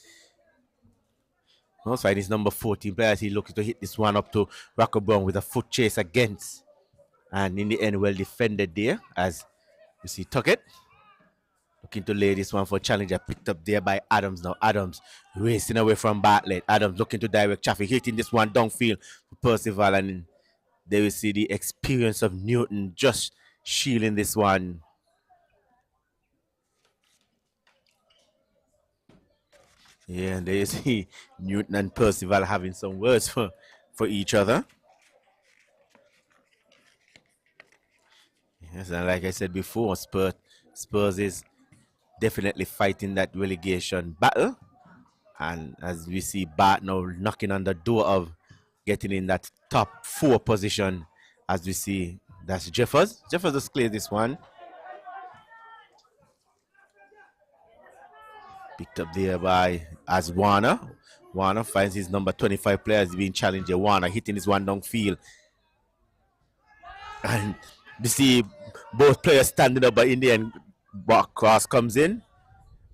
Also, his number 14 player, he looking to hit this one up to Rocco Brown with a foot chase against. And in the end, well defended there as you see Tuckett. Looking to lay this one for challenger, picked up there by Adams now. Adams racing away from Bartlett. Adams looking to direct traffic, hitting this one downfield for Percival. And there we see the experience of Newton just shielding this one. Yeah, and there you see Newton and Percival having some words for each other. Yes, and like I said before, Spurs is definitely fighting that relegation battle. And as we see Bat now knocking on the door of getting in that top 4 position, as we see that's Jeffers. Jeffers just cleared this one. Picked up there by as Warner. Warner finds his number 25 player being challenged. Warner hitting this one downfield. And we see both players standing up, but in the end, cross comes in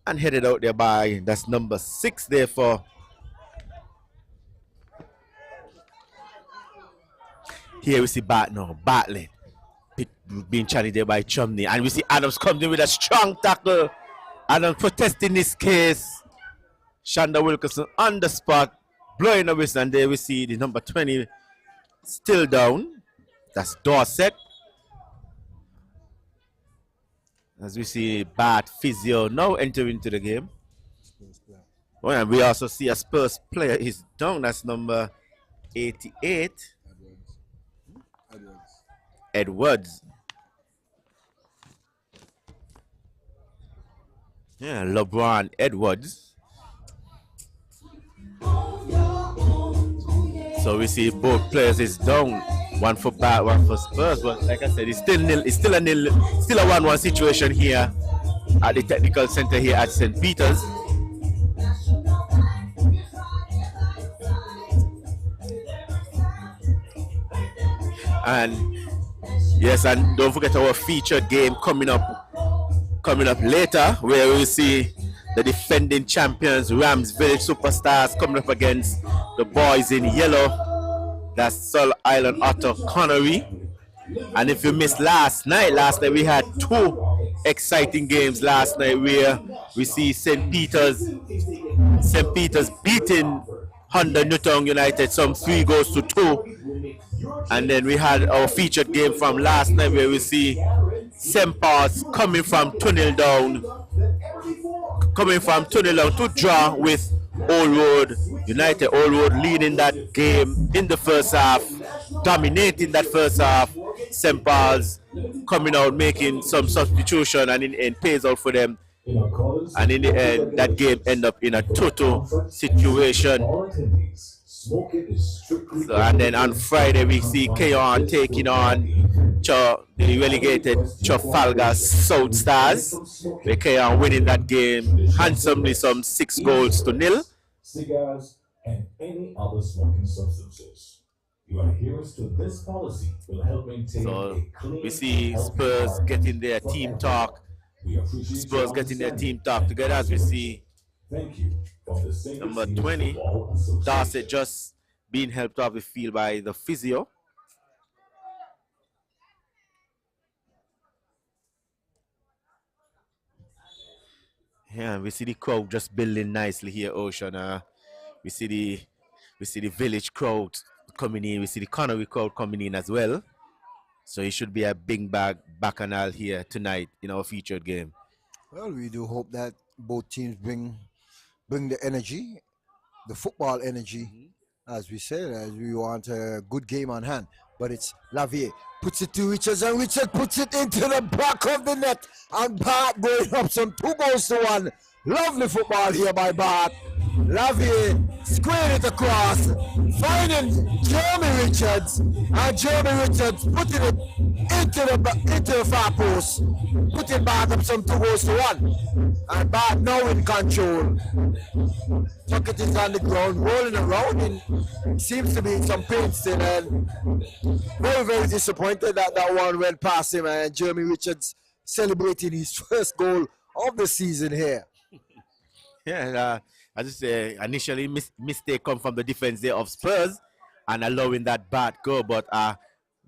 and headed out there by, that's number 6 there for. Here we see Bartlett being challenged there by Chumney. And we see Adams comes in with a strong tackle. Adams protesting this case. Shonda Wilkerson on the spot, blowing a whistle. And there we see the number 20 still down. That's Dorset. As we see Bat Physio now entering into the game. Oh, and we also see a Spurs player is down. That's number 88. Edwards. Yeah, LeBron Edwards. So we see both players is down. One for Bat, one for Spurs. But like I said, it's still nil. It's still a nil. Still a 1-1 situation here at the technical center here at St. Peter's. And yes, and don't forget our featured game coming up later, where we see the defending champions Rams Village Superstars coming up against the boys in yellow. That's Sol Island Otter Connory. And if you missed last night we had 2 exciting games last night where we see St. Peter's beating Honda Newtown United some 3-2. And then we had our featured game from last night where we see St. Paul's coming from 2-0 down to draw with Old Road United. Old Road leading that game in the first half, dominating that first half. St. Paul's coming out, making some substitution, and in the end pays out for them. And in the end, that game ended up in a total situation. So, and then on Friday, we see Keon taking on the relegated Trafalgar South Stars. With Keon winning that game handsomely, some 6-0.
Cigars and any other smoking substances. Your adherence to this policy will help maintain a clean.
We see Spurs getting their team talk. Spurs getting their team talk together as we see
Thank you from the St.
Number
Lucia's
20,
Football Association.
Darcy just being helped off the field by the physio. Yeah, we see the crowd just building nicely here, Ocean. We see the village crowd coming in. We see the Connory crowd coming in as well. So it should be a big bacchanal here tonight in our featured game.
Well, we do hope that both teams bring the energy, the football energy, as we said, as we want a good game on hand. But it's Lavier puts it to Richards, and Richard puts it into the back of the net, and Bart going up some 2-1. Lovely football here by Bart. Lavier squared it across, finding Jeremy Richards, and Jeremy Richards putting it into the far post, putting Bart up some 2-1. And Bart now in control. Tuckett is on the ground, rolling around, and seems to be in some pain still, and very, very disappointed that that one went past him, and Jeremy Richards celebrating his first goal of the season here.
Yeah, I just say initially mistake come from the defense there of Spurs and allowing that bad go, but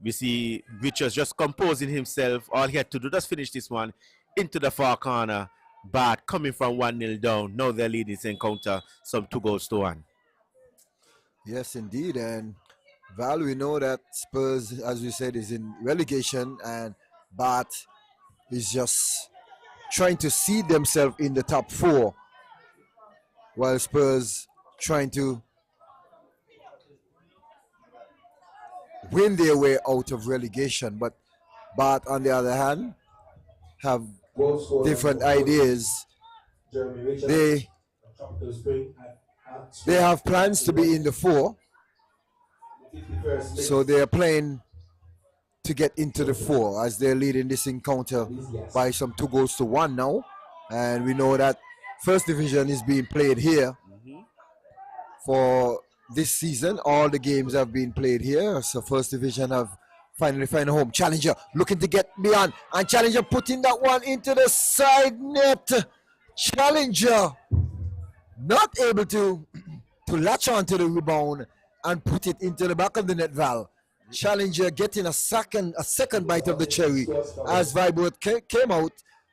we see Richards just composing himself. All he had to do, just finish this one into the far corner. Bart coming from 1-0 down. Now they're leading this encounter some 2-1.
Yes, indeed. And Val, we know that Spurs, as we said, is in relegation, and Bart is just trying to seed themselves in the top 4, while Spurs trying to win their way out of relegation. But Bart, on the other hand, have different ideas. They have plans to be in the 4, so they are playing to get into the 4 as they're leading this encounter by some 2-1 now. And we know that first division is being played here for this season. All the games have been played here, so first division have finally found a home. Challenger looking to get beyond, and Challenger putting that one into the side net. Challenger not able to latch onto the rebound and put it into the back of the net, Val. Challenger getting a second bite of the cherry as Vibrot came out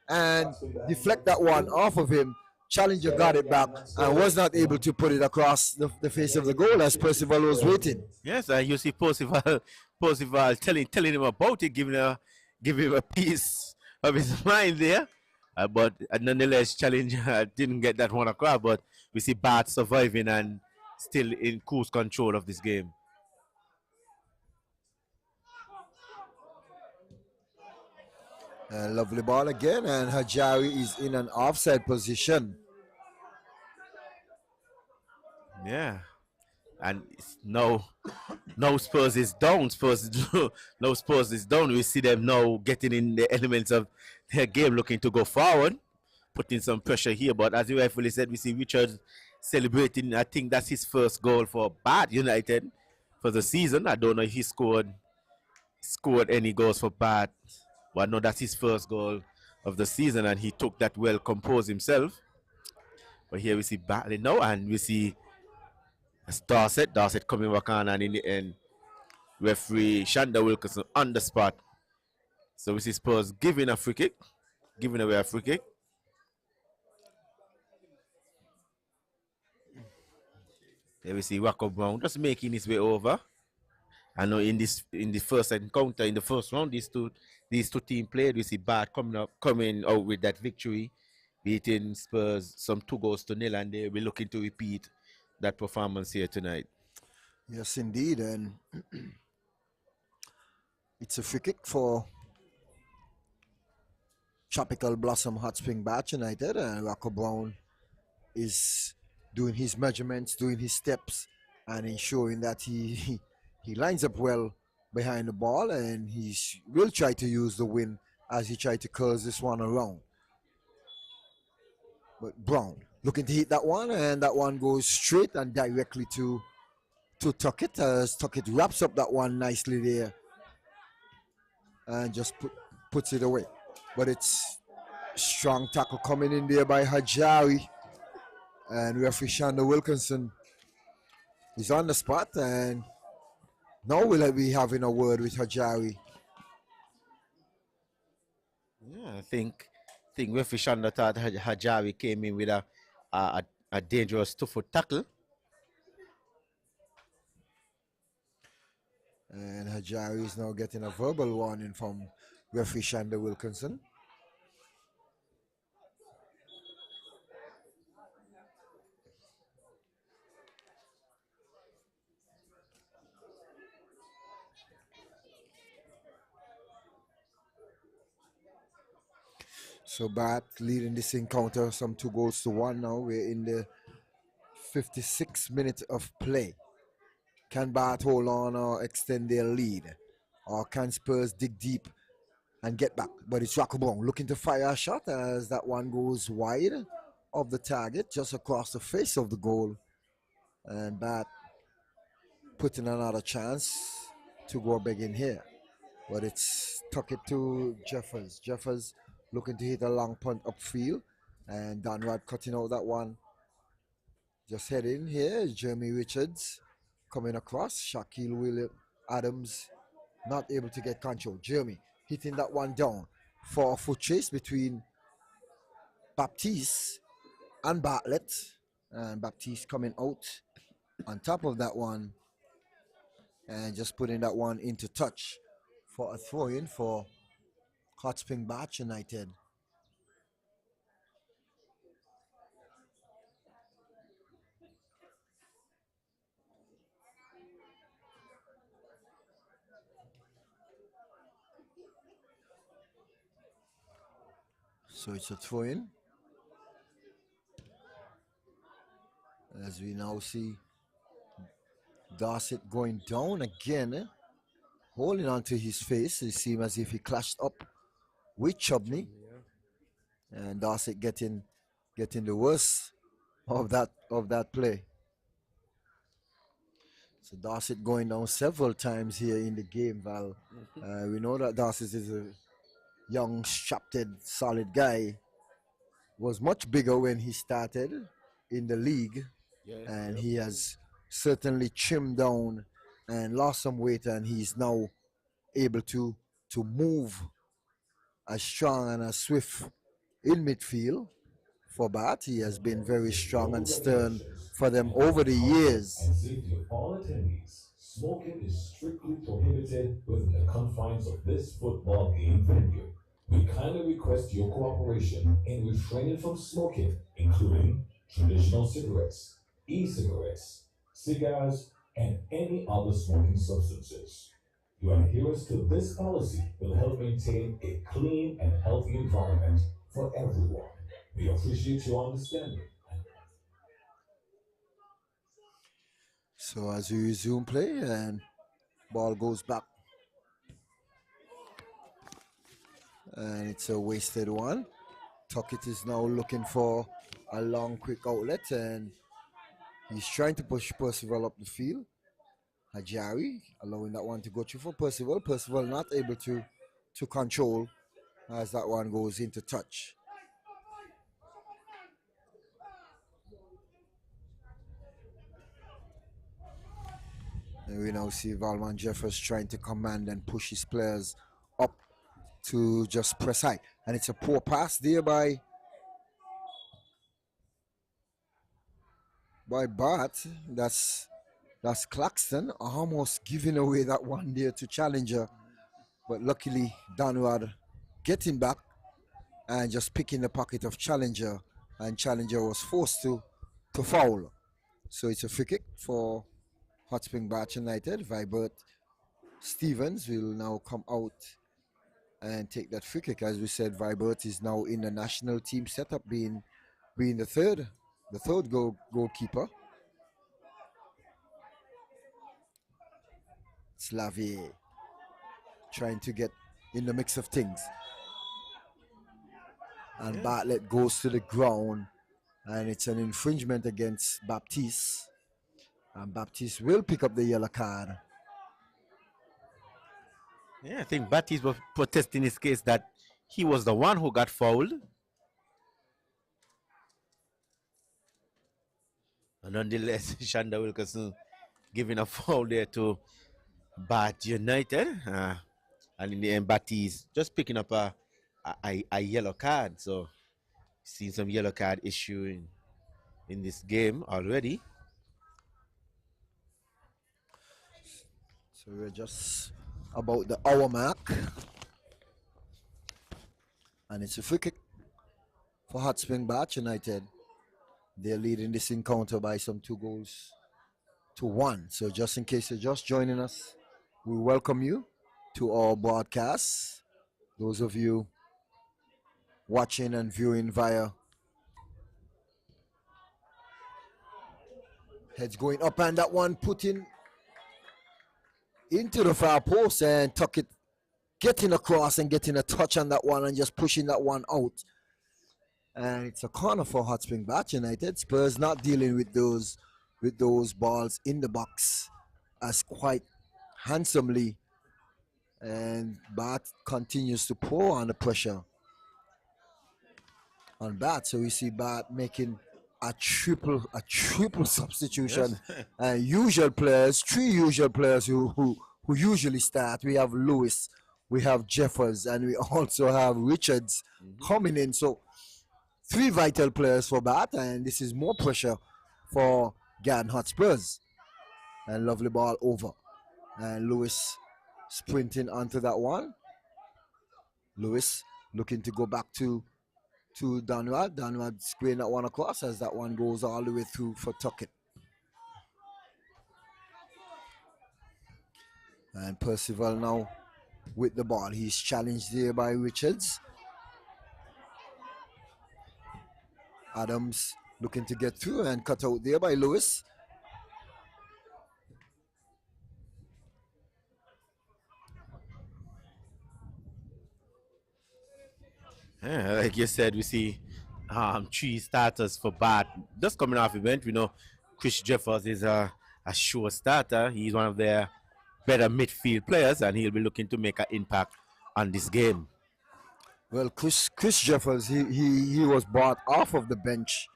and deflect that one off of him. Challenger got it back and was not able to put it across the face of the goal as Percival was waiting.
Yes, and you see Percival telling him about it, giving him a piece of his mind there. But nonetheless, Challenger didn't get that one across. But we see Bart surviving and still in cruise control of this game.
Lovely ball again, and Hajari is in an offside position.
Yeah, and no Spurs is down. Spurs is down. We see them now getting in the elements of their game, looking to go forward, putting some pressure here. But as you rightfully said, we see Richard celebrating. I think that's his first goal for Bath United for the season. I don't know if he scored any goals for Bath, but I know that's his first goal of the season, and he took that well, composed himself. But here we see battling now, and we see Dorset coming back on, and in the end, referee Shanda Wilkinson on the spot. So we see Spurs giving away a free kick. There we see Wacko Brown just making his way over. I know in the first encounter, in the first round, these two teams played. We see Bath coming out with that victory, beating Spurs some 2-0, and they'll be looking to repeat that performance here tonight.
Yes, indeed, and it's a free kick for Tropical Blossom Hot Spring Bath United, and Rocco Brown is doing his measurements, doing his steps, and ensuring that he lines up well behind the ball, and he will try to use the wind as he tried to curls this one around. But Brown looking to hit that one, and that one goes straight and directly to Tuckett, as Tuckett wraps up that one nicely there and just puts it away. But it's strong tackle coming in there by Hajari, And referee Shanda Wilkinson is on the spot, and now we'll be having a word with Hajari.
Yeah, I think referee Shanda thought Hajari came in with a dangerous 2-foot tackle.
And Hajari is now getting a verbal warning from referee Shanda Wilkinson. So Bath leading this encounter some 2-1 now. We're in the 56th minute of play. Can Bath hold on or extend their lead? Or can Spurs dig deep and get back? But it's Rakobong looking to fire a shot as that one goes wide of the target, just across the face of the goal. And Bath putting another chance to go big in here. But it's tuck it to Jeffers. Jeffers looking to hit a long punt upfield. And Donrad cutting out that one. Just heading here is Jeremy Richards coming across. Shaquille William Adams not able to get control. Jeremy hitting that one down for a foot chase between Baptiste and Bartlett. And Baptiste coming out on top of that one and just putting that one into touch for a throw-in for Hot Spring Batch United. So it's a throw-in. As we now see Dorset going down again, holding onto his face. It seems as if he clashed up with Chubney. And Dorset getting the worst of that play. So Dorset going down several times here in the game, Val. We know that Dorset is a young, strapped, solid guy. Was much bigger when he started in the league, and he has certainly trimmed down and lost some weight, and he's now able to move as strong and as swift in midfield. For Bat, he has been very strong and stern for them over the years.
And safety of all attendees, smoking is strictly prohibited within the confines of this football game venue. We kindly request your cooperation in refraining from smoking, including traditional cigarettes, e-cigarettes, cigars, and any other smoking substances. Your adherence to this policy will help maintain a clean and healthy environment for everyone. We appreciate your understanding.
So as we resume play and ball goes back. And it's a wasted one. Tuckett is now looking for a long quick outlet and he's trying to push Percival up the field. Hajari allowing that one to go through for Percival. Percival not able to control as that one goes into touch. And we now see Valman Jeffers trying to command and push his players up to just press high. And it's a poor pass there by Bart. That's Claxton almost giving away that one there to Challenger. But luckily, Donrad getting back and just picking the pocket of Challenger. And Challenger was forced to foul. So it's a free kick for Hot Spring Batch United. Vibert Stevens will now come out and take that free kick. As we said, Vibert is now in the national team setup, being the third goalkeeper. Slavier trying to get in the mix of things. And Bartlett goes to the ground, and it's an infringement against Baptiste. And Baptiste will pick up the yellow card.
Yeah, I think Baptiste was protesting his case that he was the one who got fouled. Nonetheless, Shanda Wilkerson giving a foul there to Bath United. And in the end, Batty's just picking up a yellow card. So, seen some yellow card issue in this game already.
So we're just about the hour mark. And it's a free kick for Hot Spring Bath United. They're leading this encounter by some 2-1. So just in case you're just joining us, we welcome you to our broadcast. Those of you watching and viewing via heads going up, and that one putting into the far post and tuck it, getting across and getting a touch on that one and just pushing that one out. And it's a corner for Hot Spring Bath United. Spurs not dealing with those balls in the box as quite handsomely, and Bath continues to pour on the pressure on Bath. So we see Bath making a triple substitution.
Yes.
And three usual players who usually start. We have Lewis, we have Jeffers, and we also have Richards coming in. So 3 vital players for Bath, and this is more pressure for Garden Hotspurs. And lovely ball over. And Lewis sprinting onto that one. Lewis looking to go back to Donrad. Donrad squaring that one across as that one goes all the way through for Tuckett. And Percival now with the ball. He's challenged there by Richards. Adams looking to get through and cut out there by Lewis.
Yeah, like you said, we see 3 starters for Bath. Just coming off event, we know Chris Jeffers is a sure starter. He's one of their better midfield players, and he'll be looking to make an impact on this game.
Well, Chris Jeffers, he was brought off of the bench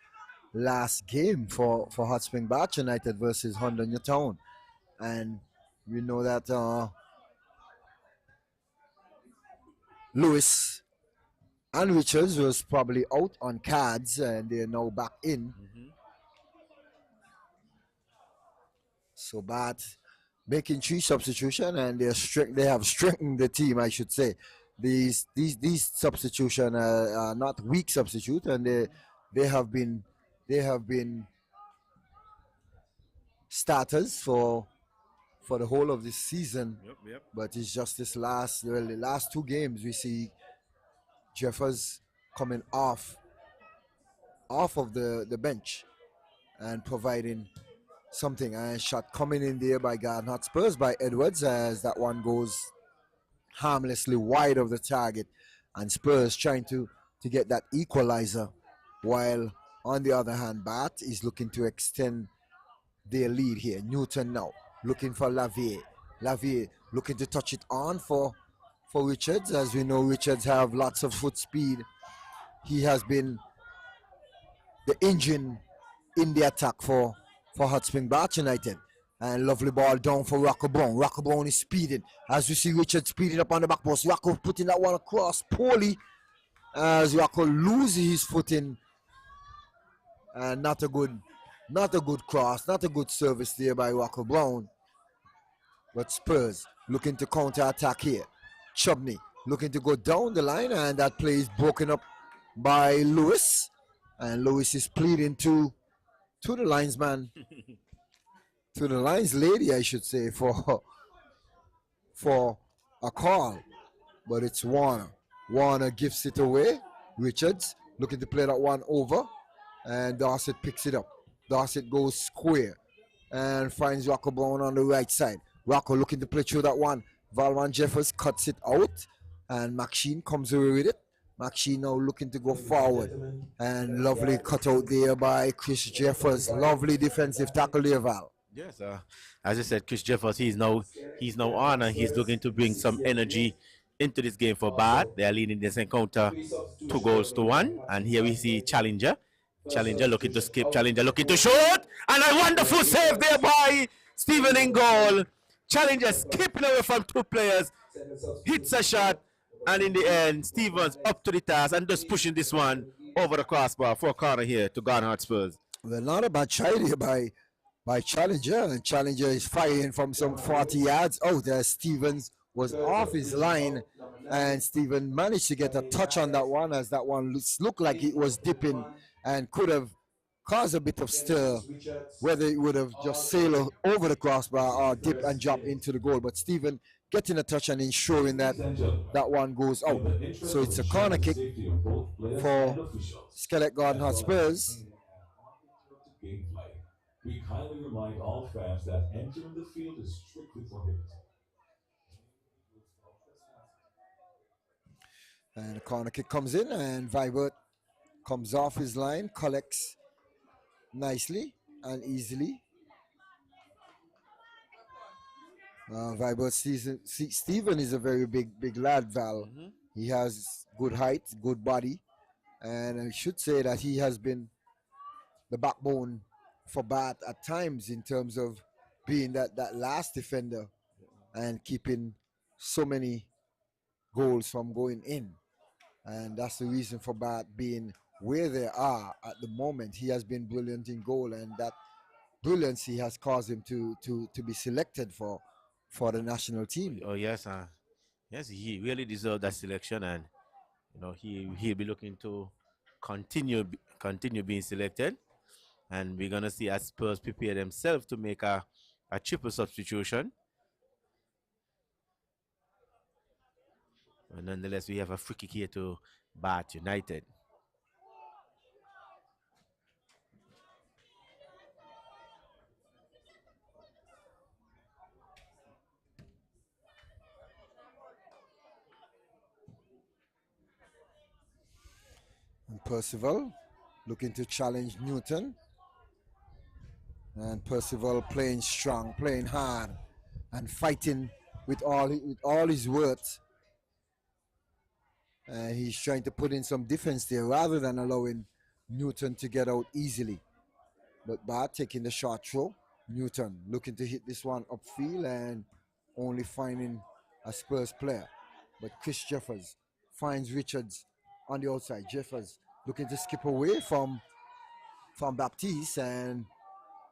last game for Hot Spring Bath United versus Honda Newtown. And we know that Lewis and Richards was probably out on cards, and they're now back in. So Bath making 3 substitution, and they have strengthened the team, I should say. These substitution are not weak substitute, and they have been starters for the whole of this season.
Yep.
But it's just the last 2 games we see Jeffers coming off of the bench and providing something. And a shot coming in there by Garden Hotspurs by Edwards, as that one goes harmlessly wide of the target, and Spurs trying to get that equalizer, while on the other hand Bath is looking to extend their lead here. Newton now looking for Lavier looking to touch it on for Richards. As we know, Richards have lots of foot speed. He has been the engine in the attack for Hot Spring Bath United. And lovely ball down for Rocco Brown. Rocco Brown is speeding. As we see Richards speeding up on the back post. Rocco putting that one across poorly, as Rocco loses his footing. And not a good cross, not a good service there by Rocco Brown. But Spurs looking to counter attack here. Chubney looking to go down the line, and that play is broken up by Lewis. And Lewis is pleading to the linesman, to the lines lady, I should say, for a call. But it's Warner. Warner gives it away. Richards looking to play that one over, and Dorset picks it up. Dorset goes square and finds Rocco Brown on the right side. Rocco looking to play through that one. Valwan Jeffers cuts it out, and McSheen comes away with it. McSheen now looking to go forward, and lovely cutout there by Chris Jeffers. Lovely defensive tackle there, Val.
Yes, as I said, Chris Jeffers, he's now on, and he's looking to bring some energy into this game for Bath. They are leading this encounter 2-1, and here we see challenger Challenger looking to skip. Challenger looking to shoot. And a wonderful save there by Stephen in goal. Challenger skipping away from two players. Hits a shot. And in the end, Stevens up to the task and just pushing this one over the crossbar for a corner here to Garnhart Spurs.
Well, not a bad try here by Challenger. And Challenger is firing from some 40 yards out there. Stevens was off his line. And Steven managed to get a touch on that one, as that one looked like it was dipping and could have caused a bit of stir, whether it would have just sailed over the crossbar or dip and drop into the goal. But Steven getting a touch and ensuring that that one goes out. So it's a corner kick for Skelett Garden Spurs.
We kindly remind all fans that entering the field is strictly prohibited.
And the corner kick comes in, and Vibert comes off his line, collects nicely and easily. Vibert Steven is a very big lad, Val. He has good height, good body, and I should say that he has been the backbone for Bath at times in terms of being that last defender and keeping so many goals from going in. And that's the reason for Bath being where they are at the moment. He has been brilliant in goal, and that brilliancy has caused him to be selected for the national team.
Oh yes, yes, he really deserved that selection, and you know he'll be looking to continue being selected, and we're gonna see as Spurs prepare themselves to make a triple substitution. And nonetheless, we have a free kick here to Bath United.
And Percival looking to challenge Newton. And Percival playing strong, playing hard, and fighting with all his worth. He's trying to put in some defense there rather than allowing Newton to get out easily. But Bath taking the short throw. Newton looking to hit this one upfield and only finding a Spurs player. But Chris Jeffers finds Richards on the outside. Jeffers looking to skip away from Baptiste, and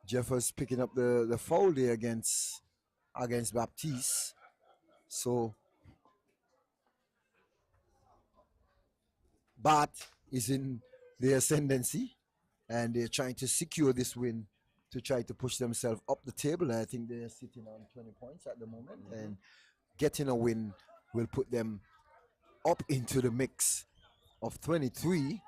Jeffers picking up the foul there against Baptiste. So Bath is in the ascendancy, and they're trying to secure this win to try to push themselves up the table. And I think they're sitting on 20 points at the moment, and getting a win will put them up into the mix of 23.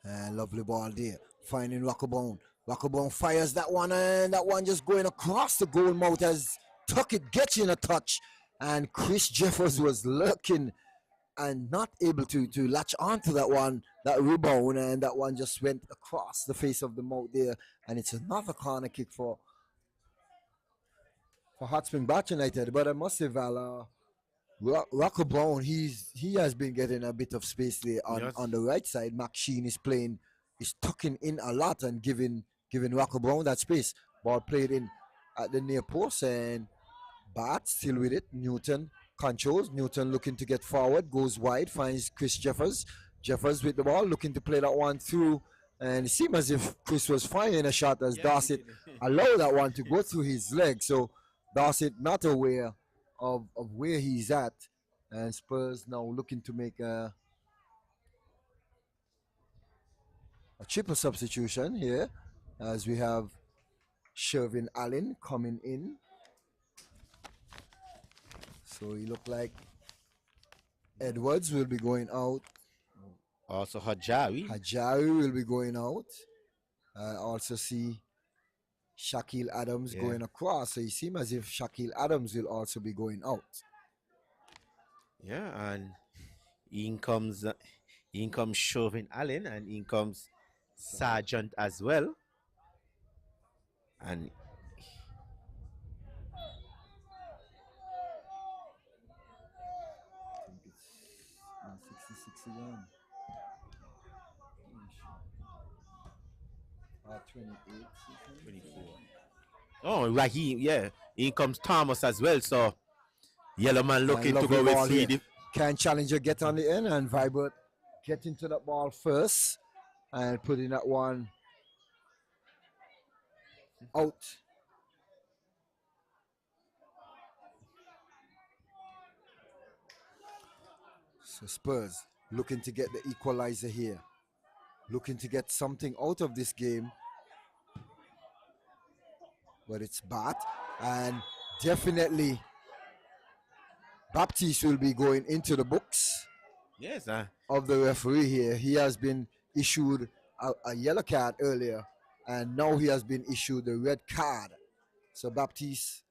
And lovely ball there, finding Rockabone. Rockabone fires that one, and that one just going across the goal mouth as Tuckett gets in a touch. And Chris Jeffers was lurking and not able to latch onto that one, that rebound, and that one just went across the face of the mouth there. And it's another corner kick for Hot Spring Bath United. But I must say, Val, Rocco Brown, he has been getting a bit of space there on the right side. McSheen is tucking in a lot and giving Rocco Brown that space. Ball played in at the near post, and Bath still with it. Newton controls. Newton looking to get forward, goes wide, finds Chris Jeffers. Jeffers with the ball, looking to play that one through, and it seemed as if Chris was firing a shot as Dorset allowed that one to go through his leg. So Dorset not aware of where he's at, and Spurs now looking to make a triple substitution here, as we have Shervin Allen coming in. So he looked like Edwards will be going out.
Also Hajari
will be going out. I also see Shaquille Adams going across. So it seems as if Shaquille Adams will also be going out.
Yeah, and in comes Chauvin Allen, and in comes Sargent as well. And
again. 28.
24. Oh, right. In comes Thomas as well. So yellow man looking to go with
ball here.
free.
Can challenger get on the end and Vibert get into that ball first and put in that one out. So Spurs looking to get the equalizer here. Looking to get something out of this game. But it's Bat. And definitely Baptiste will be going into the books.
Yes,
of the referee here. He has been issued a yellow card earlier, and now he has been issued a red card. So Baptiste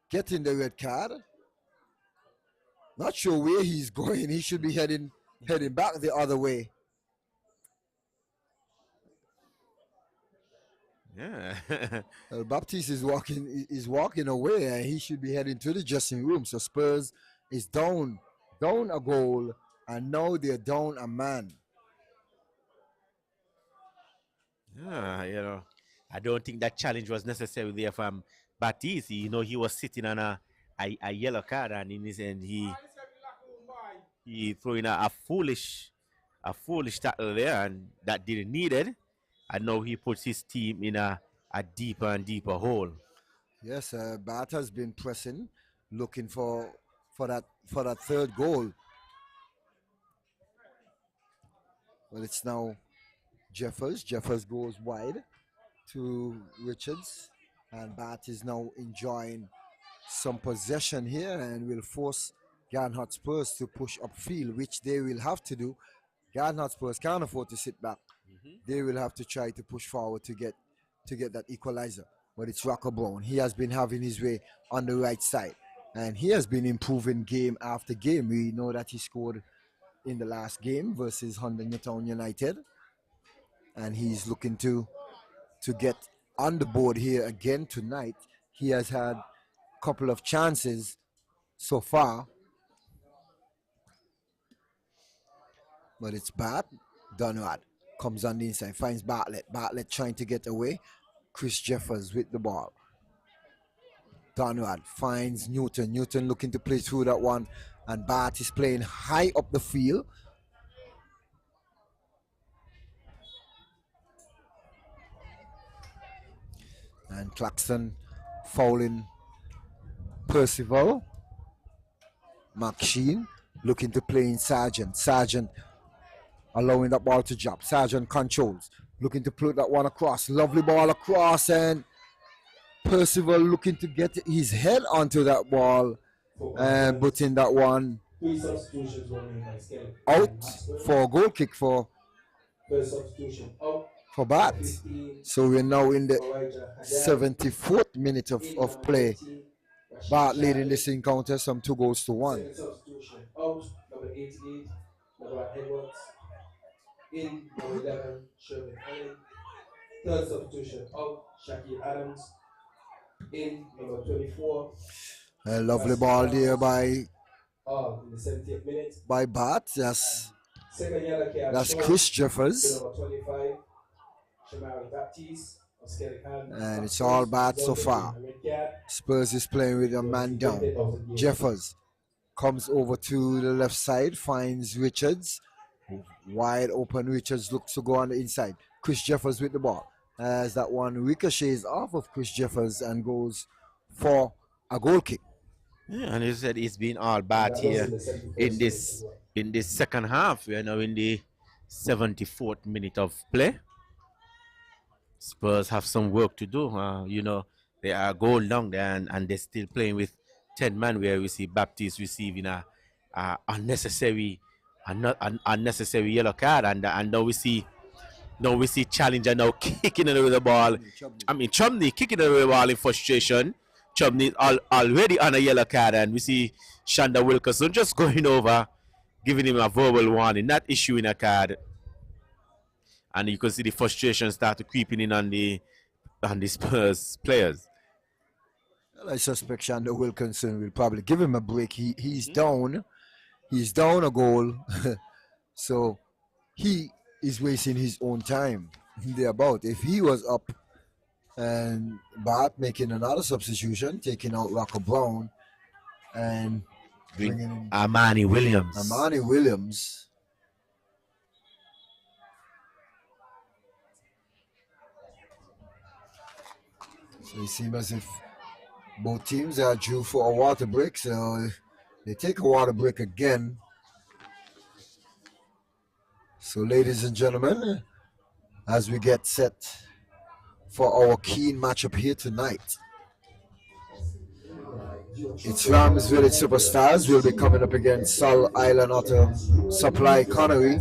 getting the red card. Not sure where he's going. He should be heading back the other way.
Yeah.
Well, Baptiste is walking away, and he should be heading to the dressing room. So Spurs is down a goal, and now they're down a man.
Yeah, I don't think that challenge was necessary there from Baptiste. He was sitting on a yellow card, and in his end, he threw in a foolish tackle there, and that didn't need it. And now he puts his team in a deeper and deeper hole.
Yes, Bat has been pressing, looking for that third goal. Well, it's now Jeffers. Jeffers goes wide to Richards, and Bat is now enjoying some possession here and will force Garden Spurs to push upfield, which they will have to do. Garden Spurs can't afford to sit back. They will have to try to push forward to get that equalizer. But it's Rocco Brown. He has been having his way on the right side, and he has been improving game after game. We know that he scored in the last game versus Newtown United, and he's looking to get on the board here again tonight. He has had a couple of chances so far, but it's Bat. Donrad comes on the inside, finds Bartlett. Bartlett trying to get away. Chris Jeffers with the ball. Donrad finds Newton. Newton looking to play through that one, and Bart is playing high up the field. And Claxton fouling Percival. McSheen looking to play in Sargent. Sargent allowing that ball to drop. Sargent controls. Looking to put that one across. Lovely ball across, and Percival looking to get his head onto that ball and putting that one out for a goal kick for Bat. So we're now in the 74th minute of play. Bat leading this encounter some 2-1.
Second substitution out, number 88, number Edwards. In, number 11, Sherman Allen. Third substitution out, Shaquille Adams. In, number 24.
A lovely ball there by
in the 70th minute.
by Bat. That's Chris Jeffers.
Number 25, Shamari Baptiste.
And it's all Bat so far. Spurs is playing with a man down. Jeffers comes over to the left side, finds Richards. Wide open. Richards looks to go on the inside. Chris Jeffers with the ball. As that one ricochets off of Chris Jeffers and goes for a goal kick.
Yeah, and he said it's been all bad here in this second half. We are now in the 74th minute of play. Spurs have some work to do. They are goal down there, and they're still playing with 10 men, where we see Baptiste receiving a unnecessary yellow card, and now we see Challenger now kicking away the ball. I mean, Chumney kicking away the ball in frustration. Chumney already on a yellow card, and we see Shanda Wilkerson just going over, giving him a verbal warning, not issuing a card. And you can see the frustration start to creeping in on the Spurs players.
Well, I suspect Shanda Wilkinson will probably give him a break. He's down. He's down a goal. So he is wasting his own time thereabout. If he was up and Bart making another substitution, taking out Rocco Brown and bringing in
Armani Williams.
Armani Williams. So it seems as if both teams are due for a water break, so they take a water break again. So, ladies and gentlemen, as we get set for our keen matchup here tonight, it's Rams Village Superstars will be coming up against Sol Island Auto Supply Connory.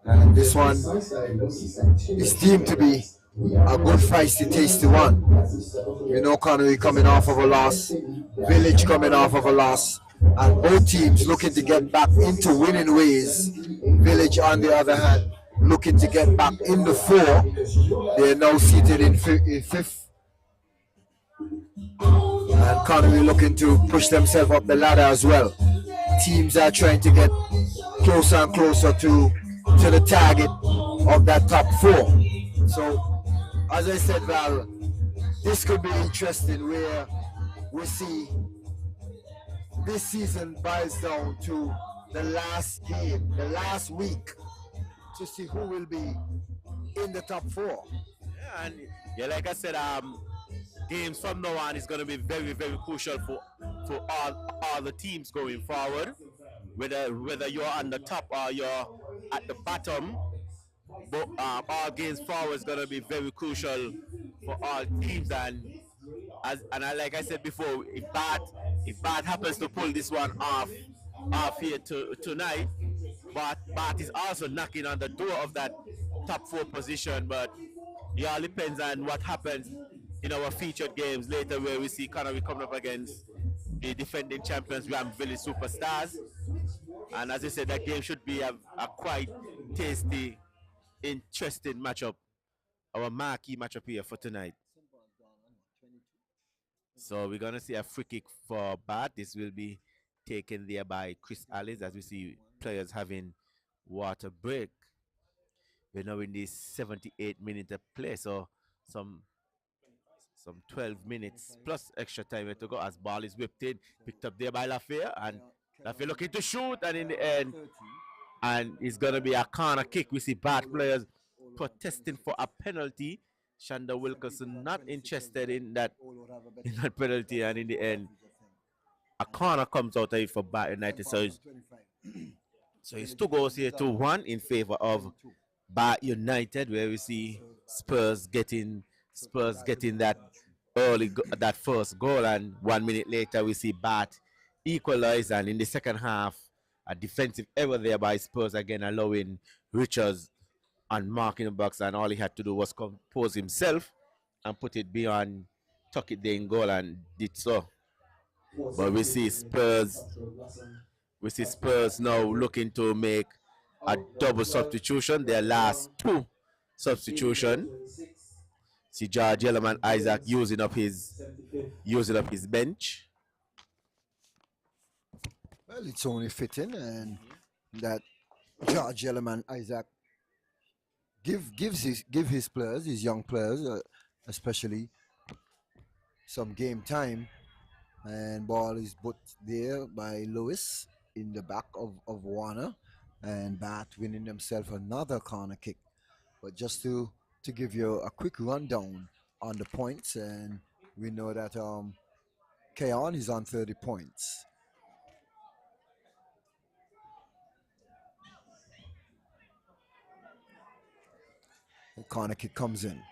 And this one is deemed to be a good feisty, tasty one. You know, Connory coming off of a loss, Village coming off of a loss, and both teams looking to get back into winning ways. Village, on the other hand, looking to get back in the four. They are now seated in fifth. And Connory looking to push themselves up the ladder as well. Teams are trying to get closer and closer to the target of that top four. So, as I said, Val, this could be interesting where we see this season boils down to the last game, the last week, to see who will be in the top four.
Yeah, and like I said, games from now on is going to be very, very crucial for all the teams going forward. Whether you're on the top or you're at the bottom, but all games forward is going to be very crucial for all teams. And like I said before, if Bart happens to pull this one off here tonight, Bart is also knocking on the door of that top four position. But it all depends on what happens in our featured games later, where we see Connory coming up against the defending champions, Ram Village Superstars. And as I said, that game should be a quite tasty, interesting matchup. Our marquee matchup here for tonight. So we're going to see a free kick for Bart. This will be taken there by Chris Alice as we see players having water break. We're now in the 78-minute play, so some 12 minutes plus extra time to go as ball is whipped in, picked up there by Lafayette, and Lafayette looking to shoot, and in the end, and it's going to be a corner kick. We see Bart players protesting for a penalty. Shanda Wilkerson not interested in that penalty, and in the end, a corner comes out of it for Bart United. So it's 2 goals here to 1 in favor of Bart United, where we see Spurs getting that that first goal, and 1 minute later we see Bart equalize, and in the second half a defensive error there by Spurs, again allowing Richards on marking the box, and all he had to do was compose himself and put it beyond, tuck it there in goal, and did so. But we see Spurs now looking to make a double substitution, their last 2 substitution. See George Yellowman Isaac using up his bench.
Well, it's only fitting, and that George Yellowman Isaac give his players, his young players, especially, some game time. And ball is put there by Lewis in the back of Warner, and Bart winning themselves another corner kick. But just to give you a quick rundown on the points, and we know that Keon is on 30 points. The corner kick comes in.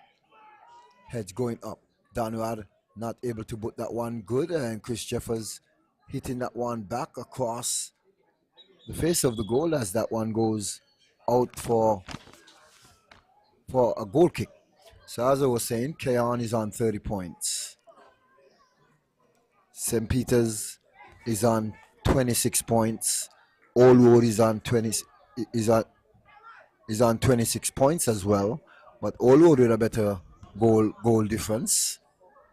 Heads going up. Donrad not able to put that one good, and Chris Jeffers hitting that one back across the face of the goal as that one goes out for a goal kick. So as I was saying, Keon is on 30 points. St. Peter's is on 26 points. Old Road is on 26 points as well, but Old Road with a better goal difference.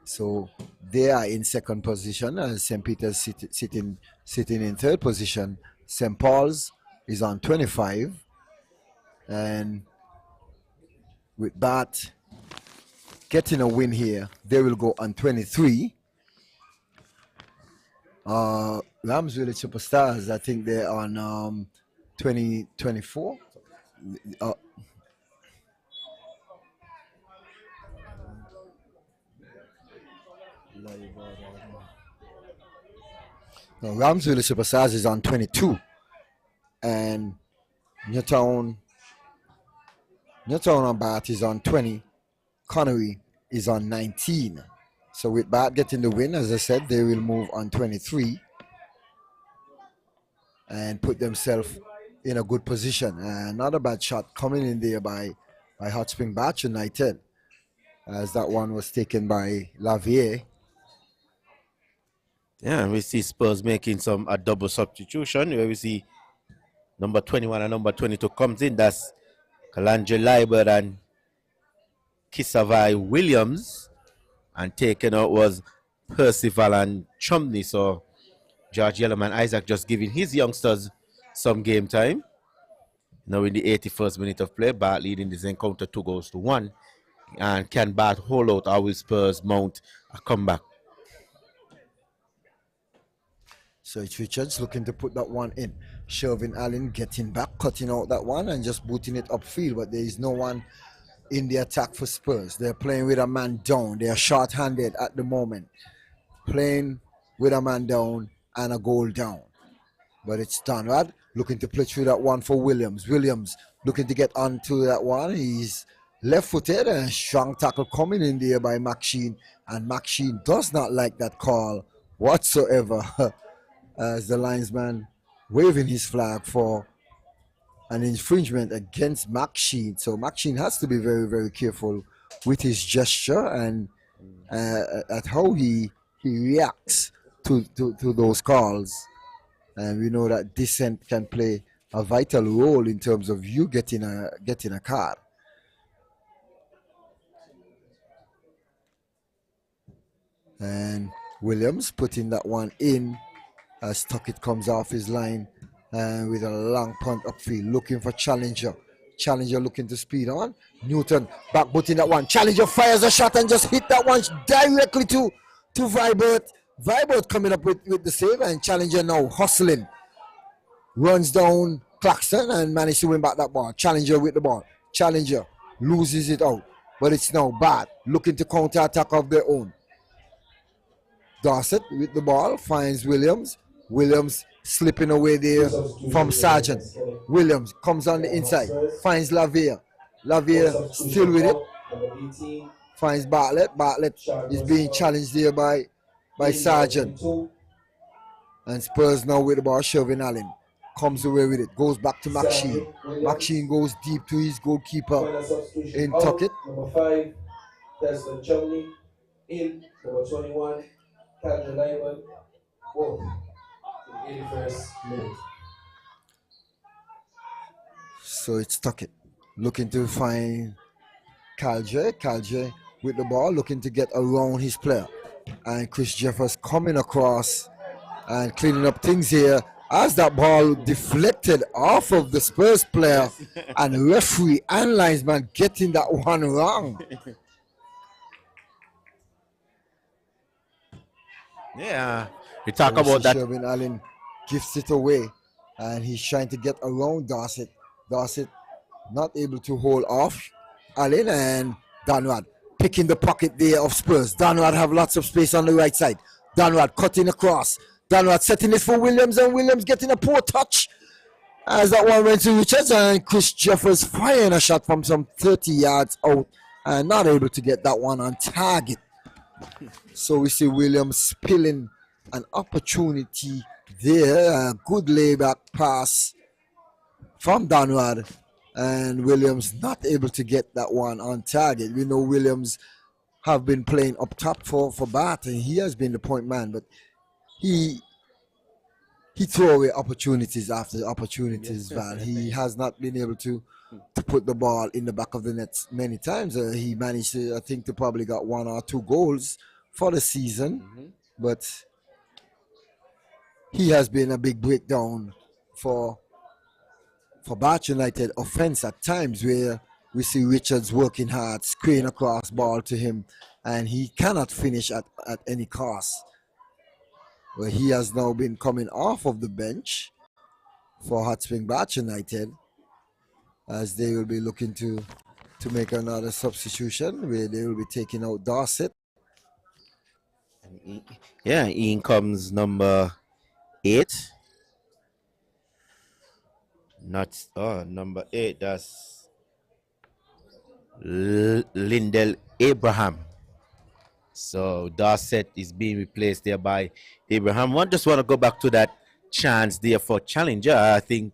So they are in second position, and St. Peter's sitting in third position. St. Paul's is on 25. And with Bat getting a win here, they will go on 23. Ramsville Superstars, I think they're on 2024. No, Ramsville Superstars is on 22. And Newtown on Bat is on 20. Connory is on 19. So with Bat getting the win, as I said, they will move on 23 and put themselves in a good position. Another bad shot coming in there by Hot Spring Batch United, as that one was taken by Lavier.
Yeah, we see Spurs making a double substitution where we see number 21 and number 22 comes in. That's Kalandra Liber and Kisavai Williams. And taken out was Percival and Chumney. So George Yellowman Isaac just giving his youngsters some game time. Now in the 81st minute of play, Bart leading this encounter 2-1. And can Bart hold out, or will Spurs mount a comeback?
So it's Richards looking to put that one in. Shervin Allen getting back, cutting out that one and just booting it upfield. But there is no one in the attack for Spurs. They're playing with a man down. They are short-handed at the moment. Playing with a man down and a goal down. But it's Donrad looking to play through that one for Williams. Williams looking to get onto that one. He's left-footed and a strong tackle coming in there by McSheen. And McSheen does not like that call whatsoever. As the linesman waving his flag for an infringement against McSheen. So McSheen has to be very, very careful with his gesture and at how he reacts to those calls. And we know that dissent can play a vital role in terms of you getting a card. And Williams putting that one in as Tuckett comes off his line and with a long punt upfield, looking for Challenger. Challenger looking to speed on. Newton back booting that one. Challenger fires a shot and just hit that one directly to Vibert. Vibert coming up with the save, and Challenger now hustling. Runs down Claxton and managed to win back that ball. Challenger with the ball. Challenger loses it out, but it's now Bad looking to counter attack of their own. Dorset with the ball finds Williams. Williams slipping away there from Sargent. Williams comes on the inside, finds Lavier. Lavier still with it. Finds Bartlett. Bartlett is being challenged there by Sargent. And Spurs now with the ball. Shervin Allen comes away with it. Goes back to McSheen. McSheen goes deep to his goalkeeper in Tuckett.
Number 5, Desmond Chumley. In number 21, Kalandra Liber. Both in the 81st minute.
So it's Tuckett looking to find Calje. Calje with the ball, looking to get around his player. And Chris Jeffers coming across and cleaning up things here as that ball deflected off of the Spurs player and referee and linesman getting that one wrong.
Yeah, we talk about that.
Shervin Allen gifts it away and he's trying to get around Dorset. Dorset not able to hold off Allen, and Donrad picking the pocket there of Spurs. Donrad have lots of space on the right side. Donrad cutting across. Donrad setting it for Williams, and Williams getting a poor touch as that one went to Richards, and Chris Jeffers firing a shot from some 30 yards out and not able to get that one on target. So we see Williams spilling an opportunity there. A good layback pass from Donrad, and Williams not able to get that one on target. We know Williams have been playing up top for Bath, and he has been the point man, but he throw away opportunities after opportunities, Val. He has not been able to put the ball in the back of the net many times. He managed to, I think, to probably got 1 or 2 goals for the season, but he has been a big breakdown for for Bath United offense at times where we see Richards working hard, screen across ball to him, and he cannot finish at any cost. Well, he has now been coming off of the bench for Hot Spring Bath United, as they will be looking to make another substitution where they will be taking out Dorset.
Yeah, in comes number 8. Not number 8. That's Lindell Abraham. So Dorset is being replaced there by Abraham. I just want to go back to that chance there for Challenger. I think,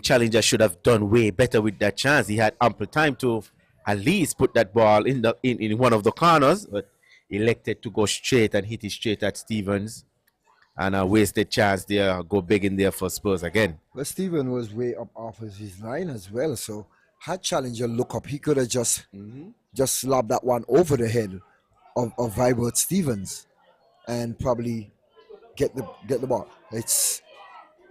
Challenger should have done way better with that chance. He had ample time to at least put that ball in one of the corners, but elected to go straight and hit it straight at Stevens. And a wasted chance there, go big in there for Spurs again.
Well, Stevens was way up off of his line as well, so had Challenger look up, he could have just lobbed that one over the head of Vibert Stevens and probably get the ball. It's